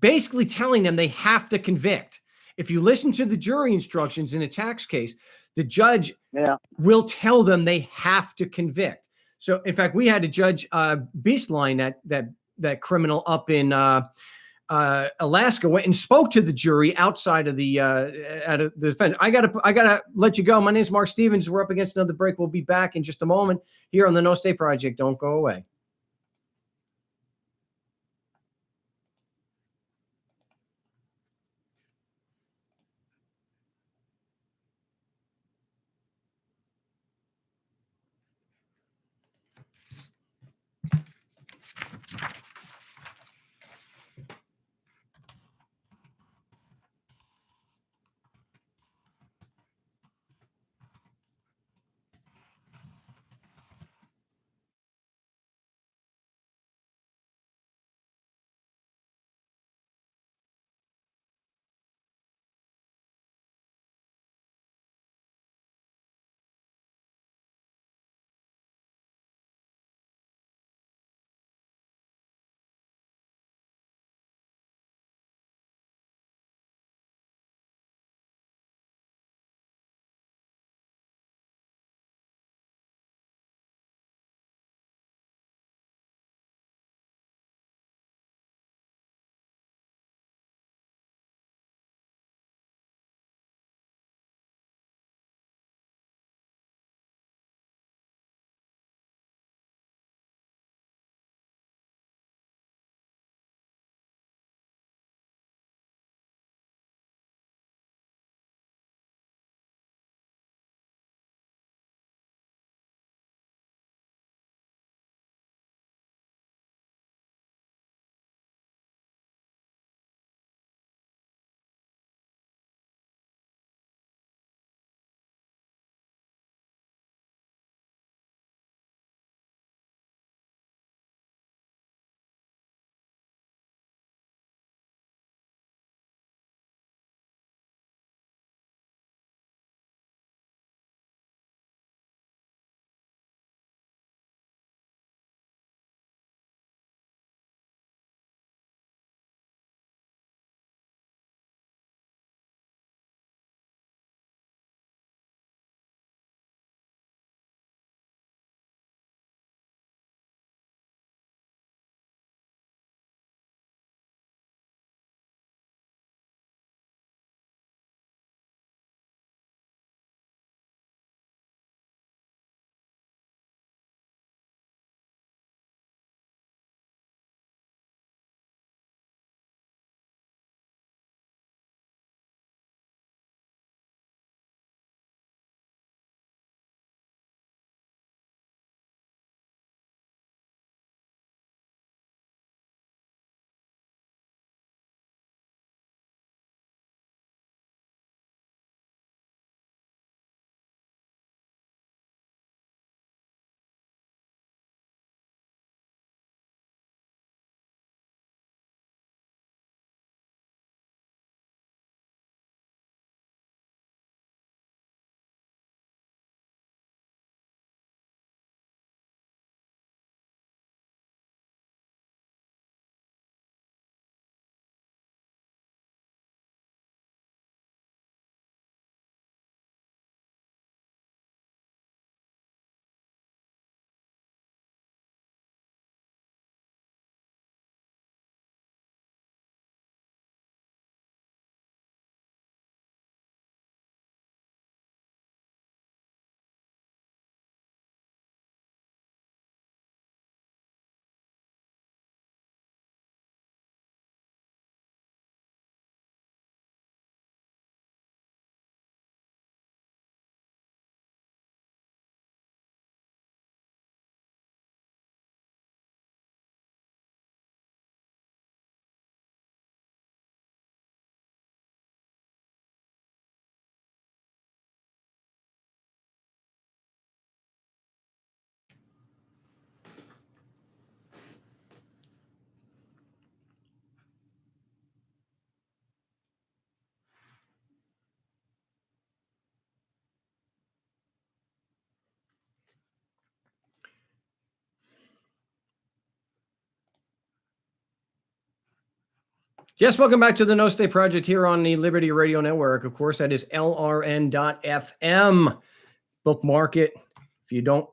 basically telling them they have to convict. If you listen to the jury instructions in a tax case, the judge will tell them they have to convict. So, in fact, we had a Judge Beastline, that criminal up in Alaska, went and spoke to the jury outside of the defense. I gotta let you go. My name's Mark Stevens. We're up against another break. We'll be back in just a moment here on the No State Project. Don't go away. Yes, welcome back to the No State Project here on the Liberty Radio Network. Of course, that is LRN.FM. Bookmark it if you don't,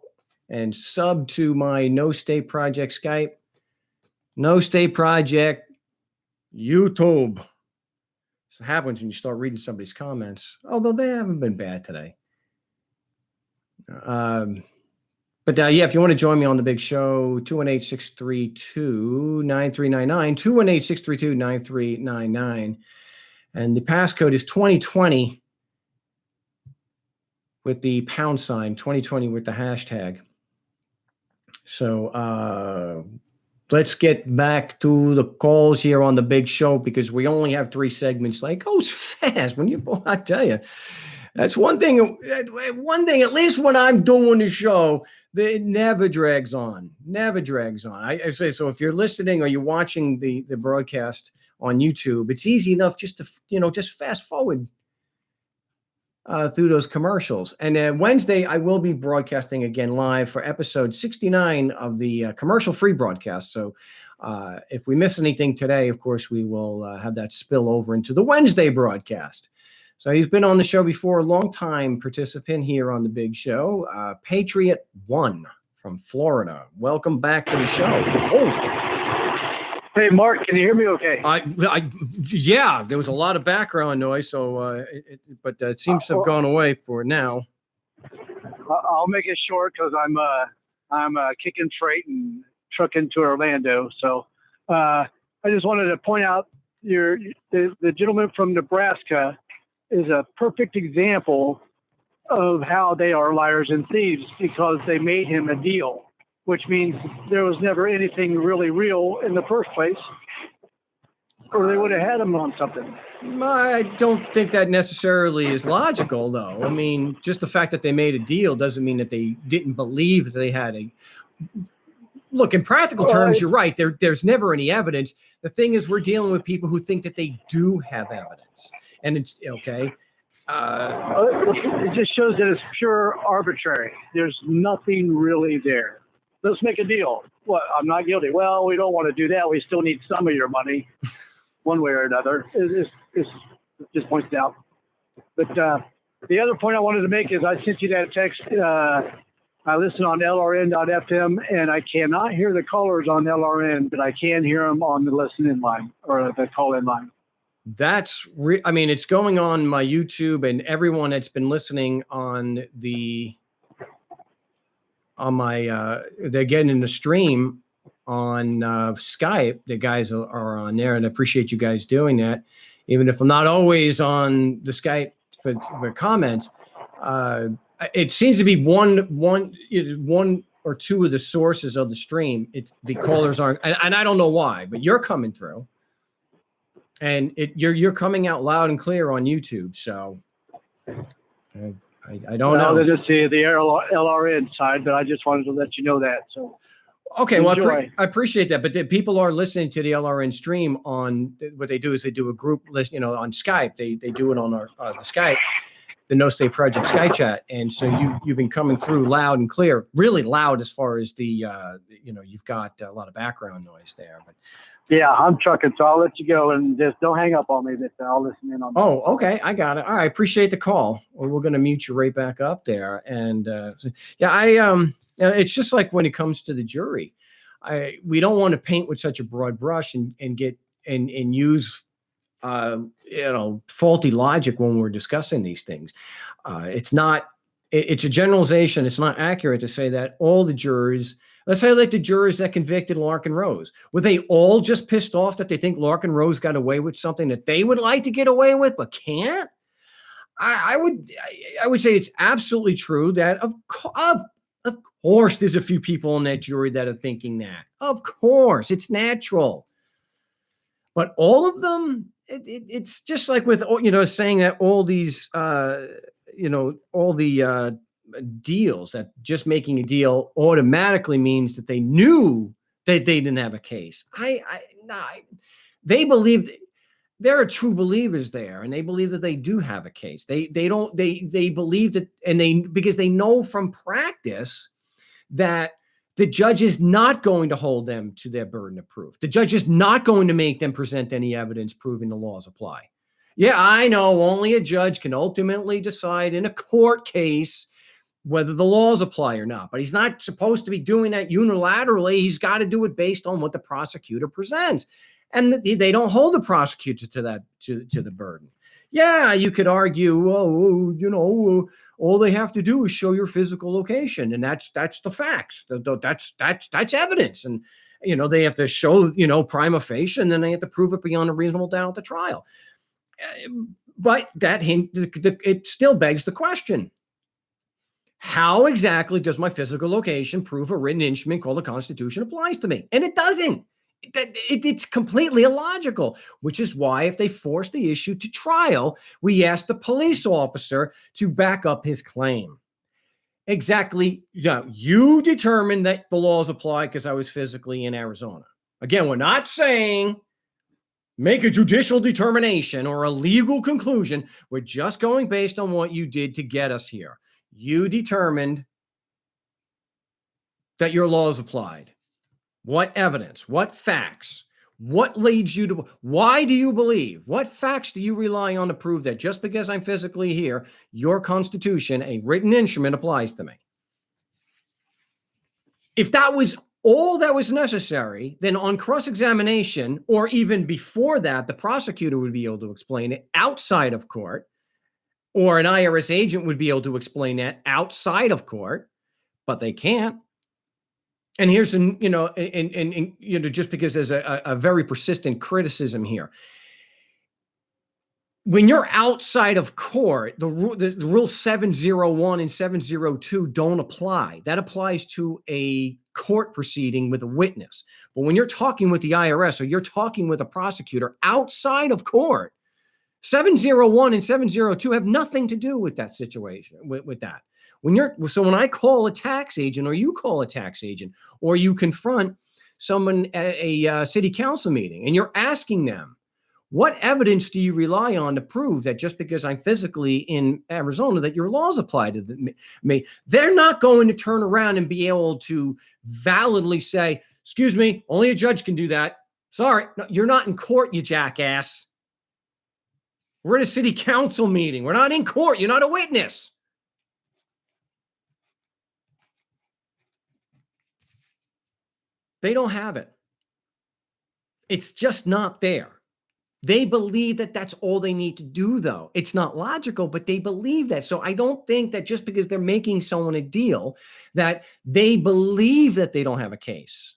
and sub to my No State Project Skype, No State Project YouTube. So it happens when you start reading somebody's comments, although they haven't been bad today. But yeah, if you want to join me on the big show, 218-632-9399, 218-632-9399. And the passcode is 2020 with the pound sign, 2020 with the hashtag. So let's get back to the calls here on the big show, because we only have 3 segments. Like, goes fast when you, I tell you. That's one thing, at least when I'm doing the show, it never drags on. Never drags on. I say, so if you're listening or you're watching the broadcast on YouTube, it's easy enough just to, just fast forward through those commercials. And then Wednesday, I will be broadcasting again live for episode 69 of the commercial-free broadcast. So if we miss anything today, of course, we will have that spill over into the Wednesday broadcast. So he's been on the show before, a long-time participant here on the big show, Patriot One from Florida. Welcome back to the show. Oh. Hey, Mark, can you hear me okay? Yeah, there was a lot of background noise, so but it seems to have gone away for now. I'll make it short because I'm kicking freight and trucking to Orlando. So I just wanted to point out the gentleman from Nebraska is a perfect example of how they are liars and thieves, because they made him a deal, which means there was never anything really real in the first place, or they would have had him on something. I don't think that necessarily is logical, though. I mean, just the fact that they made a deal doesn't mean that they didn't believe that they had a... Look, in practical terms, you're right. There's never any evidence. The thing is, we're dealing with people who think that they do have evidence. And it's okay. It just shows that it's pure arbitrary. There's nothing really there. Let's make a deal. What? I'm not guilty. Well, we don't want to do that. We still need some of your money, one way or another. It just points out. But the other point I wanted to make is I sent you that text. I listen on LRN.FM, and I cannot hear the callers on LRN, but I can hear them on the listen-in line or the call-in line. That's I mean, it's going on my YouTube, and everyone that's been listening on my they're getting in the stream on Skype. The guys are on there, and I appreciate you guys doing that. Even if I'm not always on the Skype for comments, it seems to be one or two of the sources of the stream. It's the callers aren't, and I don't know why, but you're coming through. And you're coming out loud and clear on YouTube, so I don't know. This is the LRN side, but I just wanted to let you know that. So okay, well, I appreciate that. But the people are listening to the LRN stream on what they do is they do a group list, on Skype. They do it on the Skype, the No State Project Skype chat, and so you've been coming through loud and clear, really loud as far as the you've got a lot of background noise there, but. Yeah, I'm trucking, so I'll let you go and just don't hang up on me. But I'll listen in on that. Oh, okay. I got it. All right. Appreciate the call. We're going to mute you right back up there. And it's just like when it comes to the jury, we don't want to paint with such a broad brush and get and use faulty logic when we're discussing these things. It's a generalization. It's not accurate to say that all the jurors. Let's say like the jurors that convicted Larken Rose. Were they all just pissed off that they think Larken Rose got away with something that they would like to get away with but can't? I would say it's absolutely true that of course there's a few people in that jury that are thinking that. Of course, it's natural. But all of them, it's just like with saying that all these all the deals, that just making a deal automatically means that they knew that they didn't have a case. They believed, there are true believers there, and they believe that they do have a case. They believe that, and because they know from practice that The judge is not going to hold them to their burden of proof. The judge is not going to make them present any evidence proving the laws apply. Yeah, I know only a judge can ultimately decide in a court case whether the laws apply or not, but he's not supposed to be doing that unilaterally. He's got to do it based on what the prosecutor presents. And they don't hold the prosecutor to that, to the burden. Yeah, you could argue, oh, all they have to do is show your physical location, and that's the facts. That's evidence, and they have to show prima facie, and then they have to prove it beyond a reasonable doubt at the trial. But it still begs the question: how exactly does my physical location prove a written instrument called the Constitution applies to me? And it doesn't. It's completely illogical, which is why if they force the issue to trial, we ask the police officer to back up his claim. Exactly. You determined that the laws apply because I was physically in Arizona. Again, we're not saying make a judicial determination or a legal conclusion. We're just going based on what you did to get us here. You determined that your laws applied. What evidence? What facts? What leads you to? Why do you believe? What facts do you rely on to prove that just because I'm physically here, your Constitution, a written instrument, applies to me? If that was all that was necessary, then on cross-examination, or even before that, the prosecutor would be able to explain it outside of court, or an IRS agent would be able to explain that outside of court, but they can't. And here's just because there's a very persistent criticism here. When you're outside of court, the rule 701 and 702 don't apply. That applies to a court proceeding with a witness. But when you're talking with the IRS or you're talking with a prosecutor outside of court, 701 and 702 have nothing to do with that situation, with that. When I call a tax agent, or you call a tax agent, or you confront someone at a city council meeting and you're asking them, what evidence do you rely on to prove that just because I'm physically in Arizona that your laws apply to me? They're not going to turn around and be able to validly say, excuse me, only a judge can do that. Sorry, no, you're not in court, you jackass. We're at a city council meeting. We're not in court. You're not a witness. They don't have it. It's just not there. They believe that that's all they need to do, though. It's not logical, but they believe that. So I don't think that just because they're making someone a deal, that they believe that they don't have a case.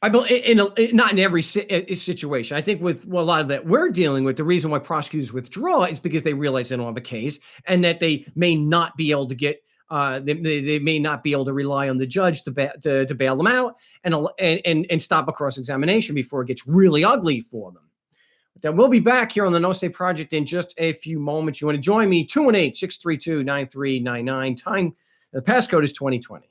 I believe not in every situation. I think with a lot of that we're dealing with, the reason why prosecutors withdraw is because they realize they don't have a case and that they may not be able to get. They may not be able to rely on the judge to bail them out and stop a cross-examination before it gets really ugly for them. But we'll be back here on the No State Project in just a few moments. You want to join me? 218-632-9399. Time. The passcode is 2020.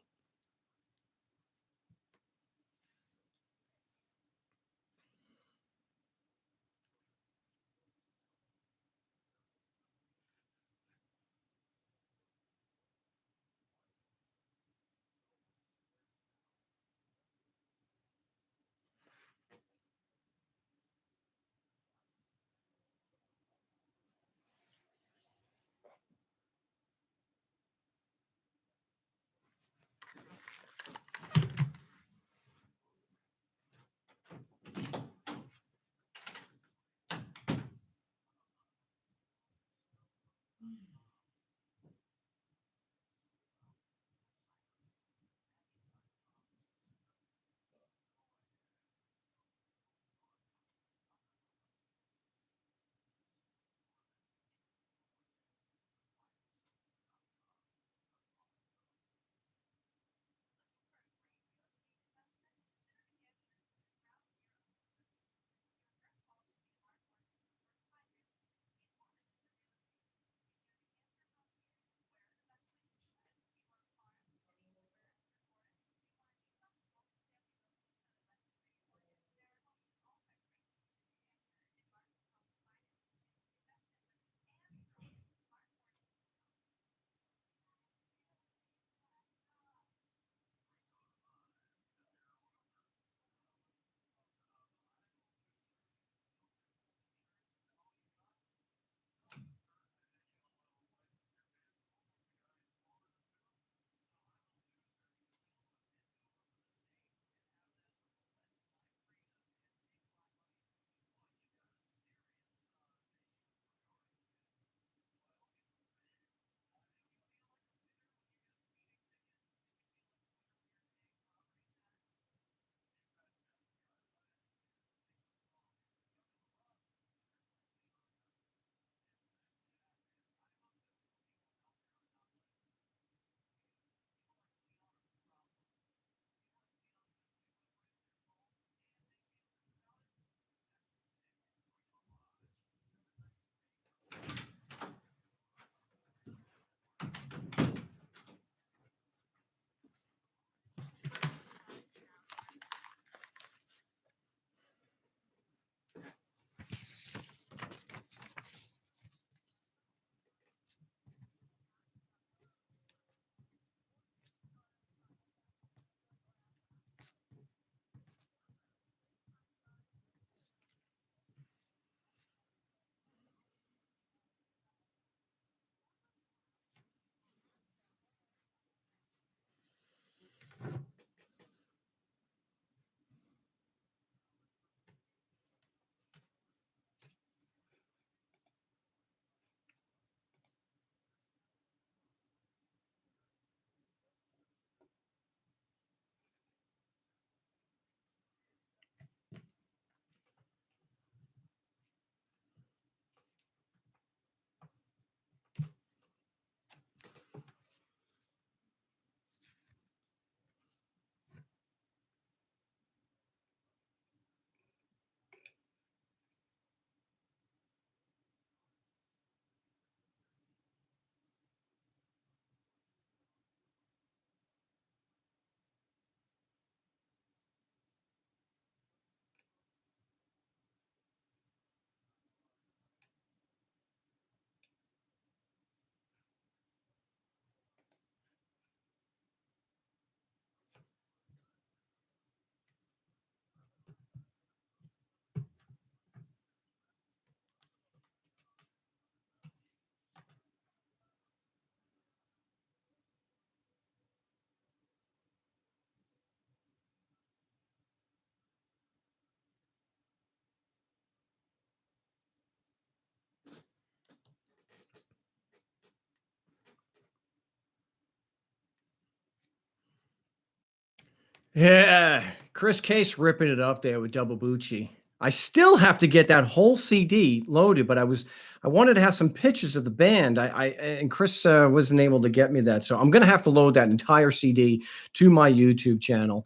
Yeah, Chris Case ripping it up there with Double Bucci. I still have to get that whole CD loaded, but I wanted to have some pictures of the band. And Chris wasn't able to get me that, so I'm gonna have to load that entire CD to my YouTube channel.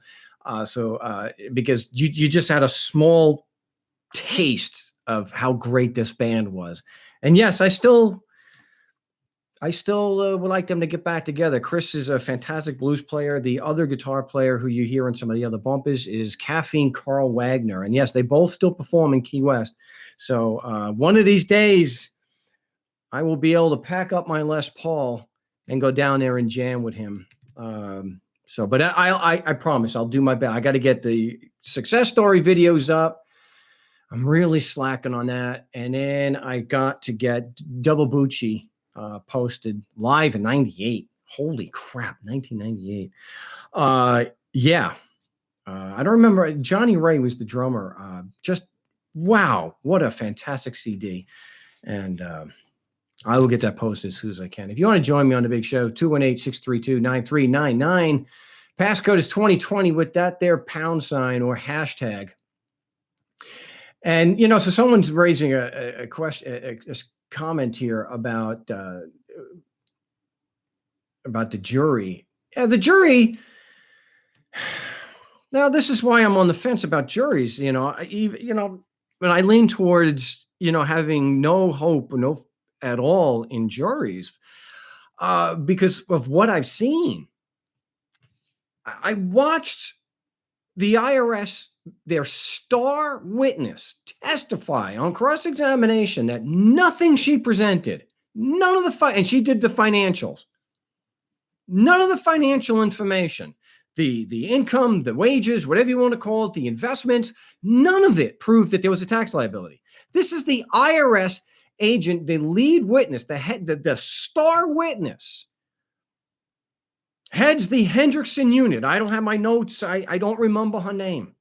Because you just had a small taste of how great this band was, and yes, I still would like them to get back together. Chris is a fantastic blues player. The other guitar player who you hear in some of the other bumpers is Caffeine Carl Wagner. And yes, they both still perform in Key West. So one of these days, I will be able to pack up my Les Paul and go down there and jam with him. But I promise I'll do my best. I got to get the success story videos up. I'm really slacking on that. And then I got to get Double Bucci posted live in 98. Holy crap, 1998. I don't remember. Johnny Ray was the drummer. Just wow, what a fantastic CD. And I will get that posted as soon as I can. If you want to join me on the big show, 218-632-9399. Passcode is 2020 with that there # or hashtag. And, so someone's raising a question, a comment here about the jury. Yeah, the jury. Now, this is why I'm on the fence about juries. When I lean towards, having no hope, no at all in juries, because of what I've seen. I watched the IRS, their star witness, testify on cross-examination that nothing she presented, none of the and she did the financials, none of the financial information, the income, the wages, whatever you want to call it, the investments, none of it proved that there was a tax liability. This is the IRS agent, the lead witness, the star witness, heads the Hendrickson unit. I don't have my notes. I don't remember her name.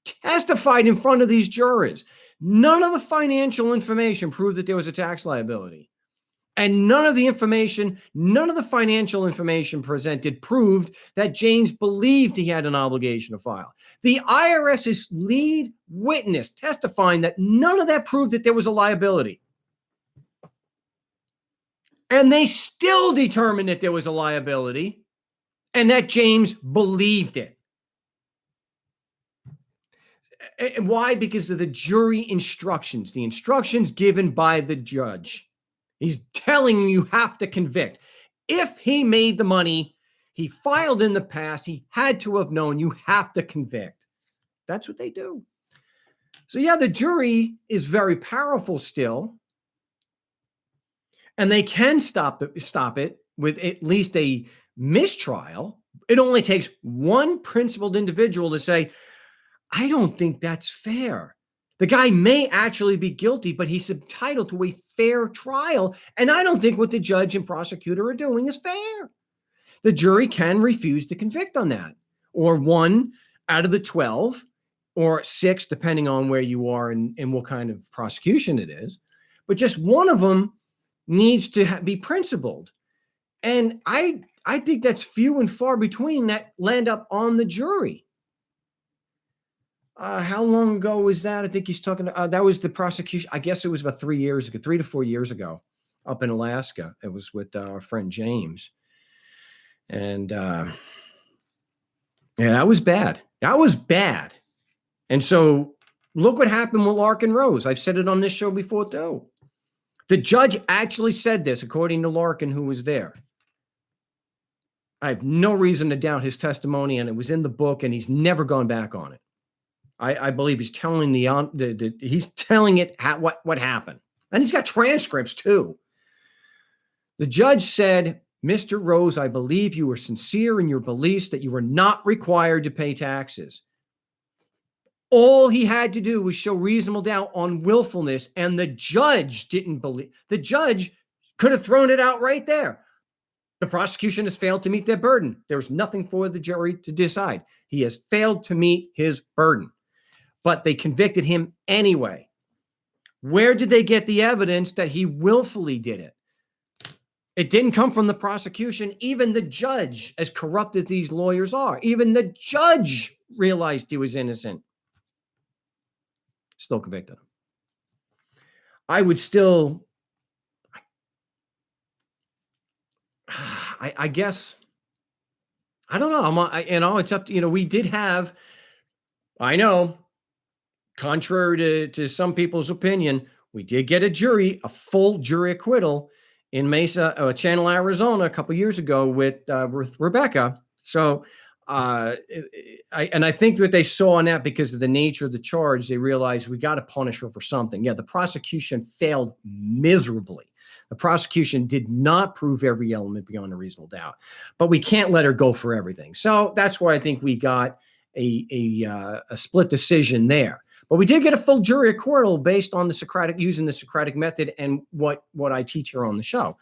Testified in front of these jurors. None of the financial information proved that there was a tax liability. And none of the financial information presented proved that James believed he had an obligation to file. The IRS's lead witness testifying that none of that proved that there was a liability. And they still determined that there was a liability and that James believed it. And why? Because of the jury instructions, the instructions given by the judge. He's telling you have to convict. If he made the money, he filed in the past, he had to have known you have to convict. That's what they do. So yeah, the jury is very powerful still. And they can stop it with at least a mistrial. It only takes one principled individual to say, I don't think that's fair. The guy may actually be guilty, but he's entitled to a fair trial. And I don't think what the judge and prosecutor are doing is fair. The jury can refuse to convict on that, or 1 out of the 12, or 6, depending on where you are and what kind of prosecution it is. But just one of them needs to be principled. And I think that's few and far between that land up on the jury. How long ago was that? I think he's talking, that was the prosecution. I guess it was about 3 years ago, 3 to 4 years ago up in Alaska. It was with our friend James. And yeah, that was bad. That was bad. And so look what happened with Larkin Rose. I've said it on this show before too. The judge actually said this, according to Larkin, who was there. I have no reason to doubt his testimony, and it was in the book, and he's never gone back on it. I believe he's telling he's telling it what happened, and he's got transcripts too. The judge said, "Mr. Rose, I believe you were sincere in your beliefs that you were not required to pay taxes. All he had to do was show reasonable doubt on willfulness, and the judge didn't believe. The judge could have thrown it out right there. The prosecution has failed to meet their burden. There's nothing for the jury to decide. He has failed to meet his burden." But they convicted him anyway. Where did they get the evidence that he willfully did it? It didn't come from the prosecution. Even the judge, as corrupt as these lawyers are, even the judge realized he was innocent. Still convicted him. I would still, I guess, I don't know. It's up to, we did have, I know, contrary to some people's opinion, we did get a full jury acquittal in Mesa, Chandler, Arizona, a couple years ago with Rebecca. So, I think that they saw on that because of the nature of the charge, they realized we got to punish her for something. Yeah, the prosecution failed miserably. The prosecution did not prove every element beyond a reasonable doubt, but we can't let her go for everything. So that's why I think we got a split decision there. But we did get a full jury acquittal based on using the Socratic method and what I teach here on the show.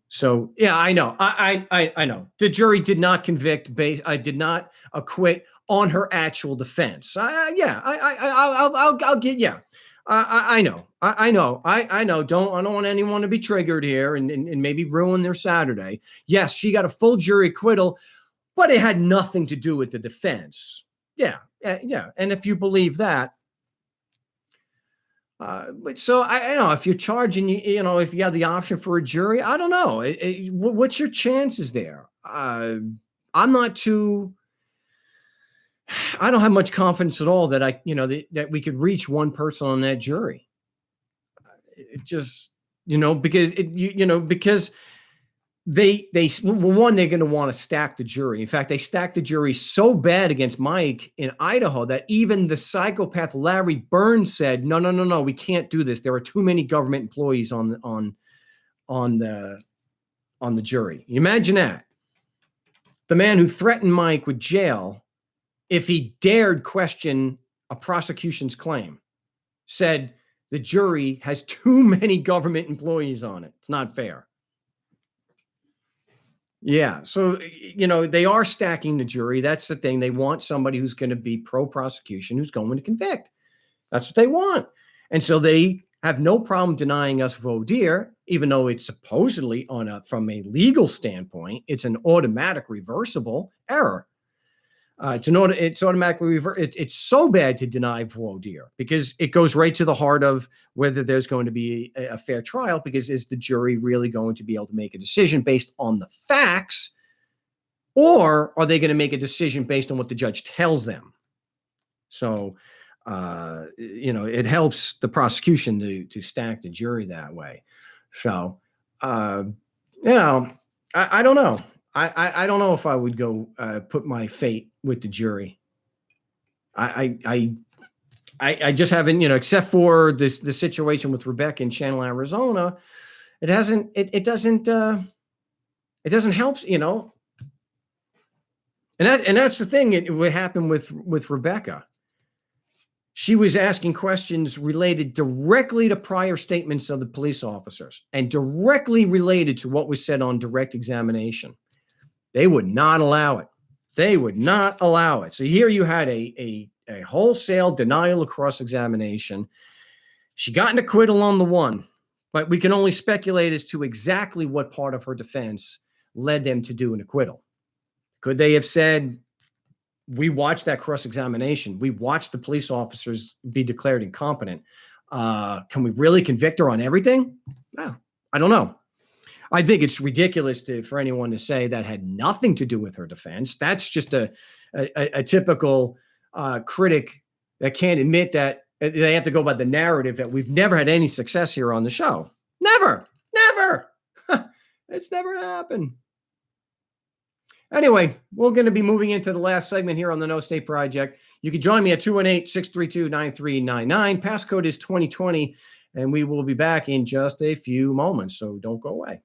So yeah, I know. I know. The jury did not convict I did not acquit on her actual defense. I'll get, yeah. I know. I know. I know. I don't want anyone to be triggered here and maybe ruin their Saturday. Yes, she got a full jury acquittal, but it had nothing to do with the defense. Yeah. And if you believe that, but so I know if you're charging, if you have the option for a jury, I don't know. What's your chances there? I'm not too. I don't have much confidence at all that that we could reach one person on that jury. It just, because they're going to want to stack the jury. In fact, they stacked the jury so bad against Mike in Idaho that even the psychopath Larry Burns said, no, we can't do this. There are too many government employees on the jury. You imagine that. The man who threatened Mike with jail if he dared question a prosecution's claim said the jury has too many government employees on it. It's not fair. Yeah. So, they are stacking the jury. That's the thing. They want somebody who's going to be pro-prosecution, who's going to convict. That's what they want. And so they have no problem denying us voir dire, even though it's supposedly from a legal standpoint, it's an automatic reversible error. It's automatically reversed. It's so bad to deny voir dire because it goes right to the heart of whether there's going to be a fair trial, because is the jury really going to be able to make a decision based on the facts, or are they going to make a decision based on what the judge tells them? So, it helps the prosecution to stack the jury that way. So, I don't know. I don't know if I would go put my fate with the jury. I just haven't, except for the situation with Rebecca in Chandler, Arizona, it doesn't help, and that's the thing. What happened with Rebecca. She was asking questions related directly to prior statements of the police officers and directly related to what was said on direct examination. They would not allow it. So here you had a wholesale denial of cross-examination. She got an acquittal on the one, but we can only speculate as to exactly what part of her defense led them to do an acquittal. Could they have said, we watched that cross-examination, we watched the police officers be declared incompetent. Can we really convict her on everything? No, I don't know. I think it's ridiculous for anyone to say that had nothing to do with her defense. That's just a typical critic that can't admit that they have to go by the narrative that we've never had any success here on the show. Never. It's never happened. Anyway, we're going to be moving into the last segment here on the No State Project. You can join me at 218-632-9399. Passcode is 2020, and we will be back in just a few moments, so don't go away.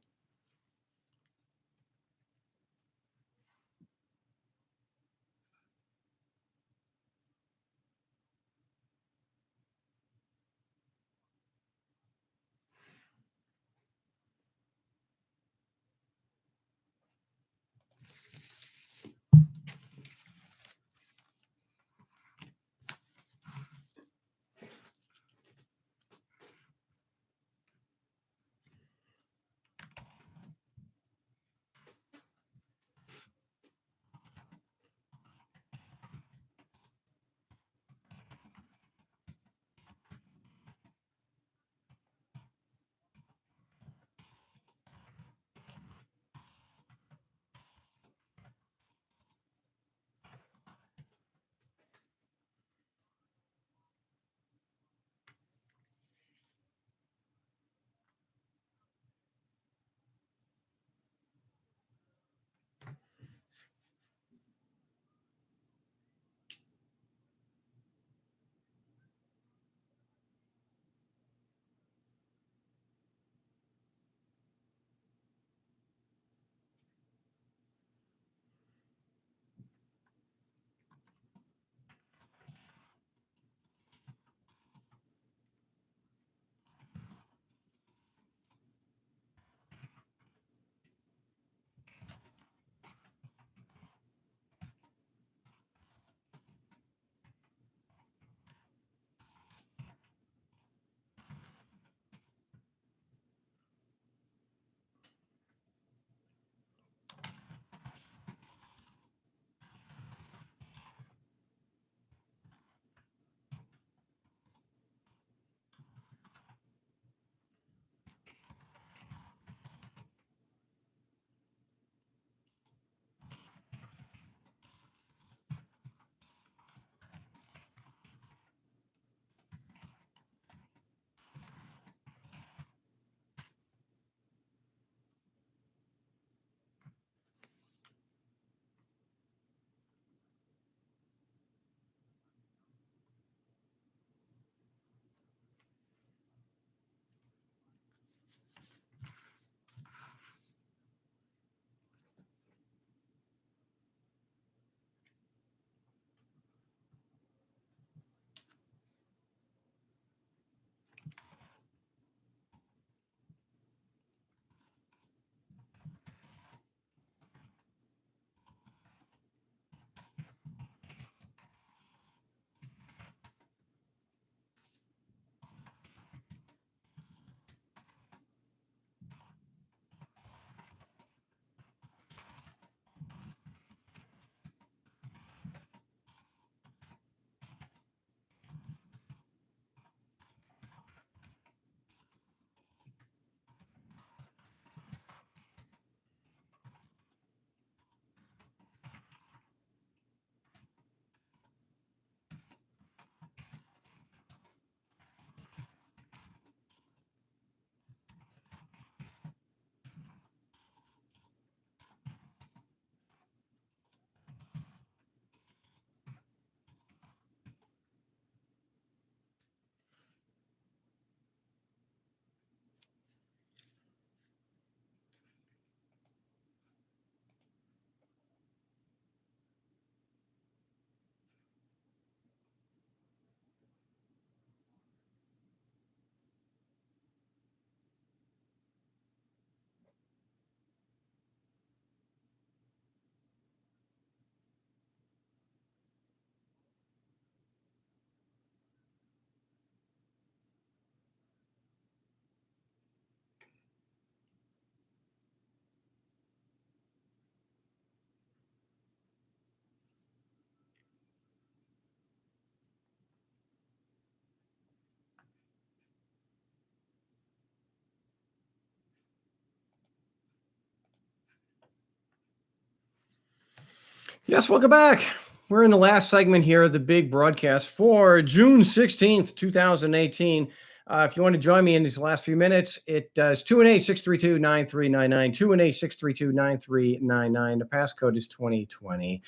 Yes, welcome back. We're in the last segment here of the big broadcast for June 16th, 2018. If you want to join me in these last few minutes, it is 218-632-9399, 218-632-9399. The passcode is 2020.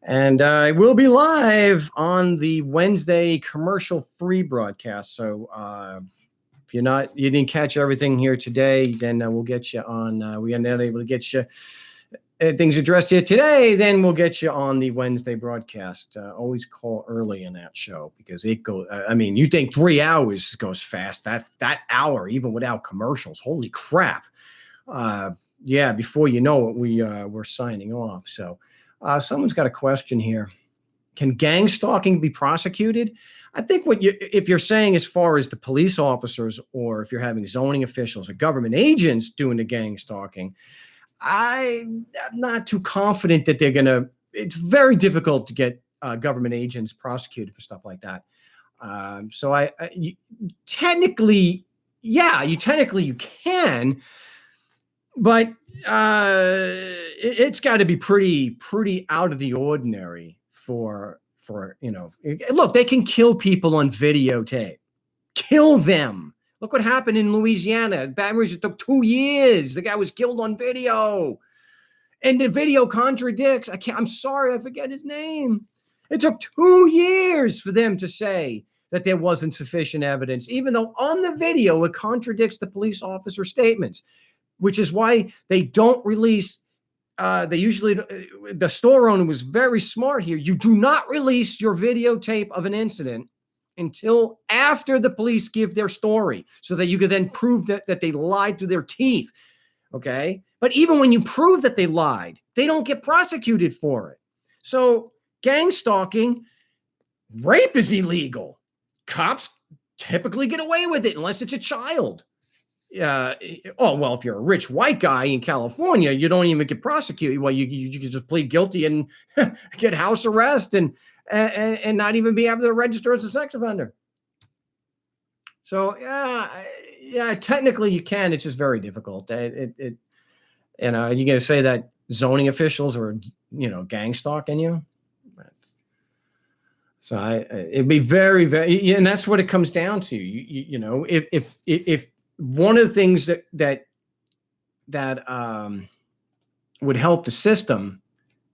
And I will be live on the Wednesday commercial-free broadcast. So if you didn't catch everything here today, then we'll get you on. We are not able to get you things addressed here today, then we'll get you on the Wednesday broadcast. Always call early in that show because it goes. I mean, you think 3 hours goes fast? That hour, even without commercials, holy crap! Yeah, before you know it, we're signing off. So, someone's got a question here: can gang stalking be prosecuted? I think if you're saying as far as the police officers, or if you're having zoning officials or government agents doing the gang stalking, I'm not too confident that they're going to. It's very difficult to get government agents prosecuted for stuff like that. So technically, you can, but it's got to be pretty out of the ordinary for Look, they can kill people on videotape. Kill them. Look what happened in Louisiana. Baton Rouge, it took 2 years. The guy was killed on video. And the video contradicts. I'm sorry, I forget his name. It took 2 years for them to say that there wasn't sufficient evidence, even though on the video it contradicts the police officer statements, which is why they don't release. The store owner was very smart here. You do not release your videotape of an incident until after the police give their story, so that you could then prove that they lied through their teeth. Okay. But even when you prove that they lied, they don't get prosecuted for it. So gang stalking, rape is illegal. Cops typically get away with it unless it's a child. If you're a rich white guy in California, you don't even get prosecuted. Well, you can just plead guilty and get house arrest and not even be able to register as a sex offender. So technically you can. It's just very difficult. You're going to say that zoning officials are gang stalking you. So it'd be very, very, and that's what it comes down to. If one of the things that would help the system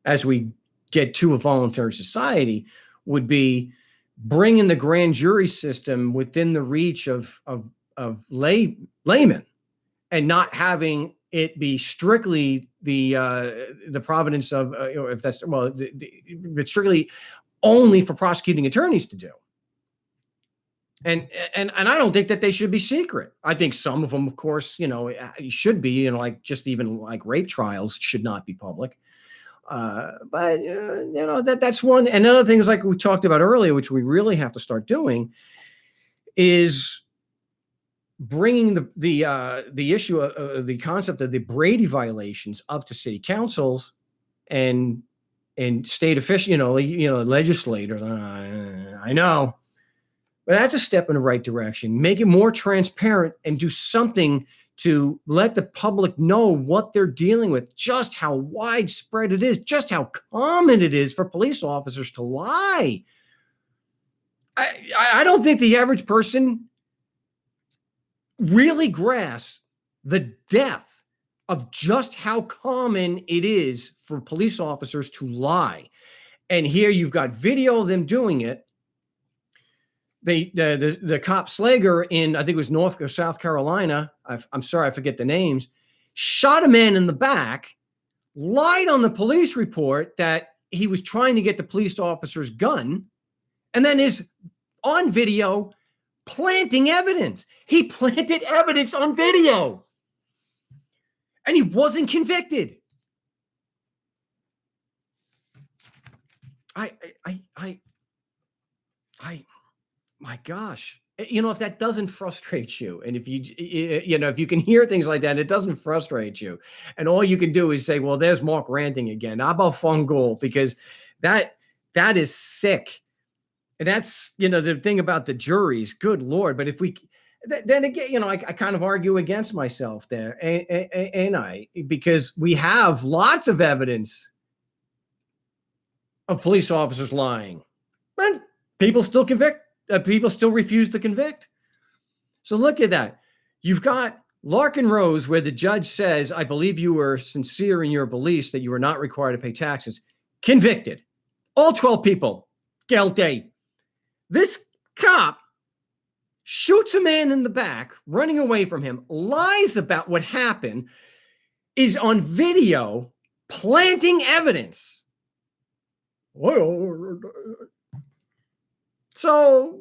as we get to a voluntary society would be bringing the grand jury system within the reach of laymen, and not having it be strictly the providence of it's strictly only for prosecuting attorneys to do. And I don't think that they should be secret. I think some of them, of course, should be, like just even like rape trials should not be public. But that's one. And another thing is, like we talked about earlier, which we really have to start doing, is bringing the issue of the concept of the Brady violations up to city councils and state officials, legislators. I know, but that's a step in the right direction. Make it more transparent and do something to let the public know what they're dealing with, just how widespread it is, just how common it is for police officers to lie. I don't think the average person really grasps the depth of just how common it is for police officers to lie. And here you've got video of them doing it. The cop Slager in, I think it was North or South Carolina, I'm sorry, I forget the names, shot a man in the back, lied on the police report that he was trying to get the police officer's gun, and then is on video planting evidence. He planted evidence on video, and he wasn't convicted. My gosh, if that doesn't frustrate you, and if you can hear things like that, it doesn't frustrate you, and all you can do is say, well, there's Mark ranting again about fungal, because that is sick. And that's, the thing about the juries, good Lord. But if we, then again, I kind of argue against myself there, and because we have lots of evidence of police officers lying. And people still convict. People still refuse to convict. So look at that. You've got Larkin Rose, where the judge says, I believe you were sincere in your beliefs that you were not required to pay taxes. Convicted. All 12 people. Guilty. This cop shoots a man in the back, running away from him, lies about what happened, is on video, planting evidence. So,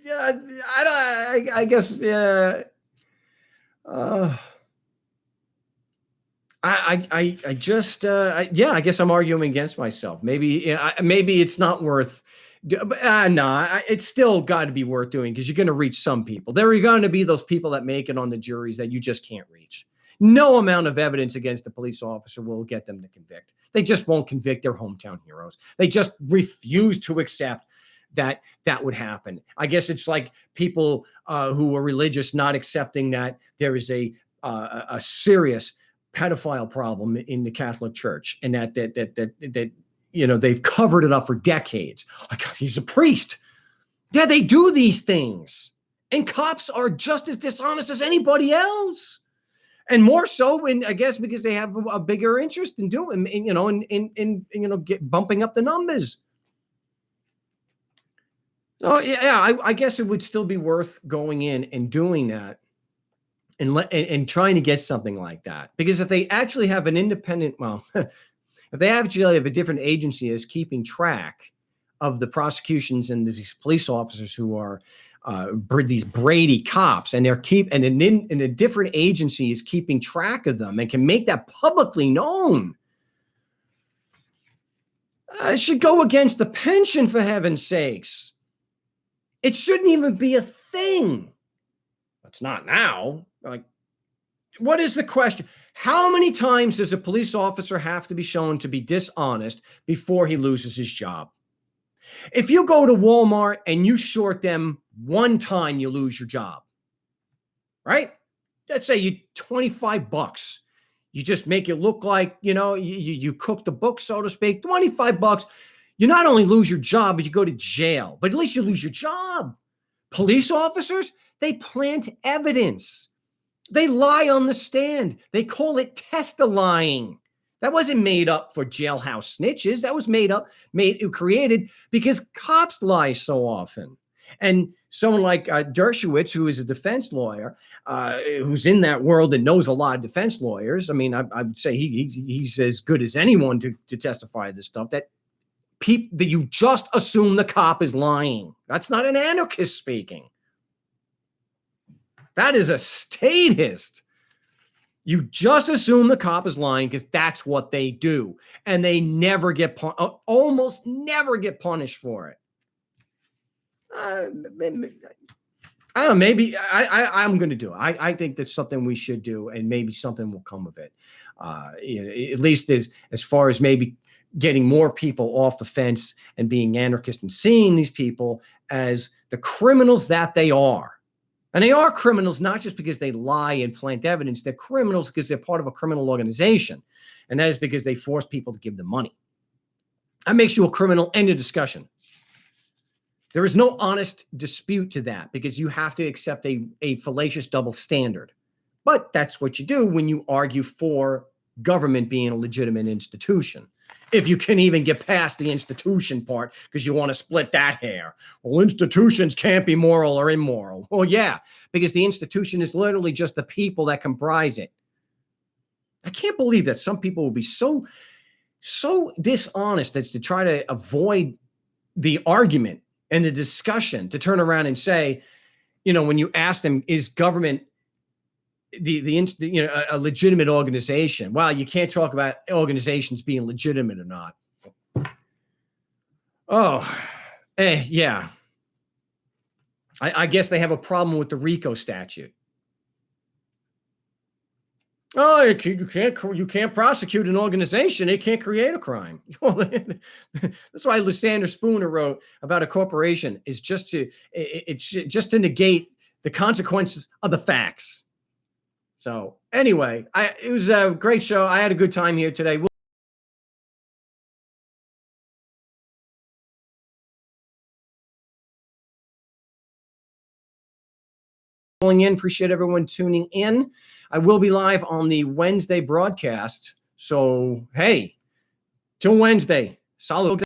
yeah, I guess, yeah. I guess I'm arguing against myself. Maybe it's not worth. It's still got to be worth doing because you're going to reach some people. There are going to be those people that make it on the juries that you just can't reach. No amount of evidence against a police officer will get them to convict. They just won't convict their hometown heroes. They just refuse to accept that would happen. I guess it's like people who are religious not accepting that there is a serious pedophile problem in the Catholic Church, and that they've covered it up for decades. Like, he's a priest. Yeah, they do these things, and cops are just as dishonest as anybody else, and more so. I guess because they have a bigger interest in doing, bumping up the numbers. So yeah, I guess it would still be worth going in and doing that, and trying to get something like that. Because if they actually have an independent, if they actually have a different agency as keeping track of the prosecutions and these police officers who are these Brady cops, and and a different agency is keeping track of them and can make that publicly known. It should go against the pension, for heaven's sakes. It shouldn't even be a thing. It's not now. Like, what is the question? How many times does a police officer have to be shown to be dishonest before he loses his job? If you go to Walmart and you short them one time, you lose your job, right? Let's say you $25. You just make it look like, you cook the book, so to speak. $25. You not only lose your job, but you go to jail. But at least you lose your job. Police officers, they plant evidence. They lie on the stand. They call it testifying. That wasn't made up for jailhouse snitches. That was created because cops lie so often. And someone like Dershowitz, who is a defense lawyer, who's in that world and knows a lot of defense lawyers. I mean, I would say he's as good as anyone to testify this stuff. That you just assume the cop is lying. That's not an anarchist speaking. That is a statist. You just assume the cop is lying because that's what they do. And they almost never get punished for it. I don't know, maybe I'm going to do it. I think that's something we should do, and maybe something will come of it. At least as far as maybe getting more people off the fence and being anarchist and seeing these people as the criminals that they are. And they are criminals not just because they lie and plant evidence. They're criminals because they're part of a criminal organization. And that is because they force people to give them money. That makes you a criminal. End of discussion. There is no honest dispute to that because you have to accept a fallacious double standard. But that's what you do when you argue for government being a legitimate institution. If you can even get past the institution part because you want to split that hair. Well, institutions can't be moral or immoral. Well, yeah, because the institution is literally just the people that comprise it. I can't believe that some people will be so dishonest as to try to avoid the argument and the discussion, to turn around and say, when you ask them, is government a legitimate organization? Well, you can't talk about organizations being legitimate or not. Yeah. I guess they have a problem with the RICO statute. Oh, you can't prosecute an organization. It can't create a crime. That's why Lysander Spooner wrote about a corporation is just to negate the consequences of the facts. So anyway, it was a great show. I had a good time here today. calling in. Appreciate everyone tuning in. I will be live on the Wednesday broadcast. So, hey, till Wednesday. Salud.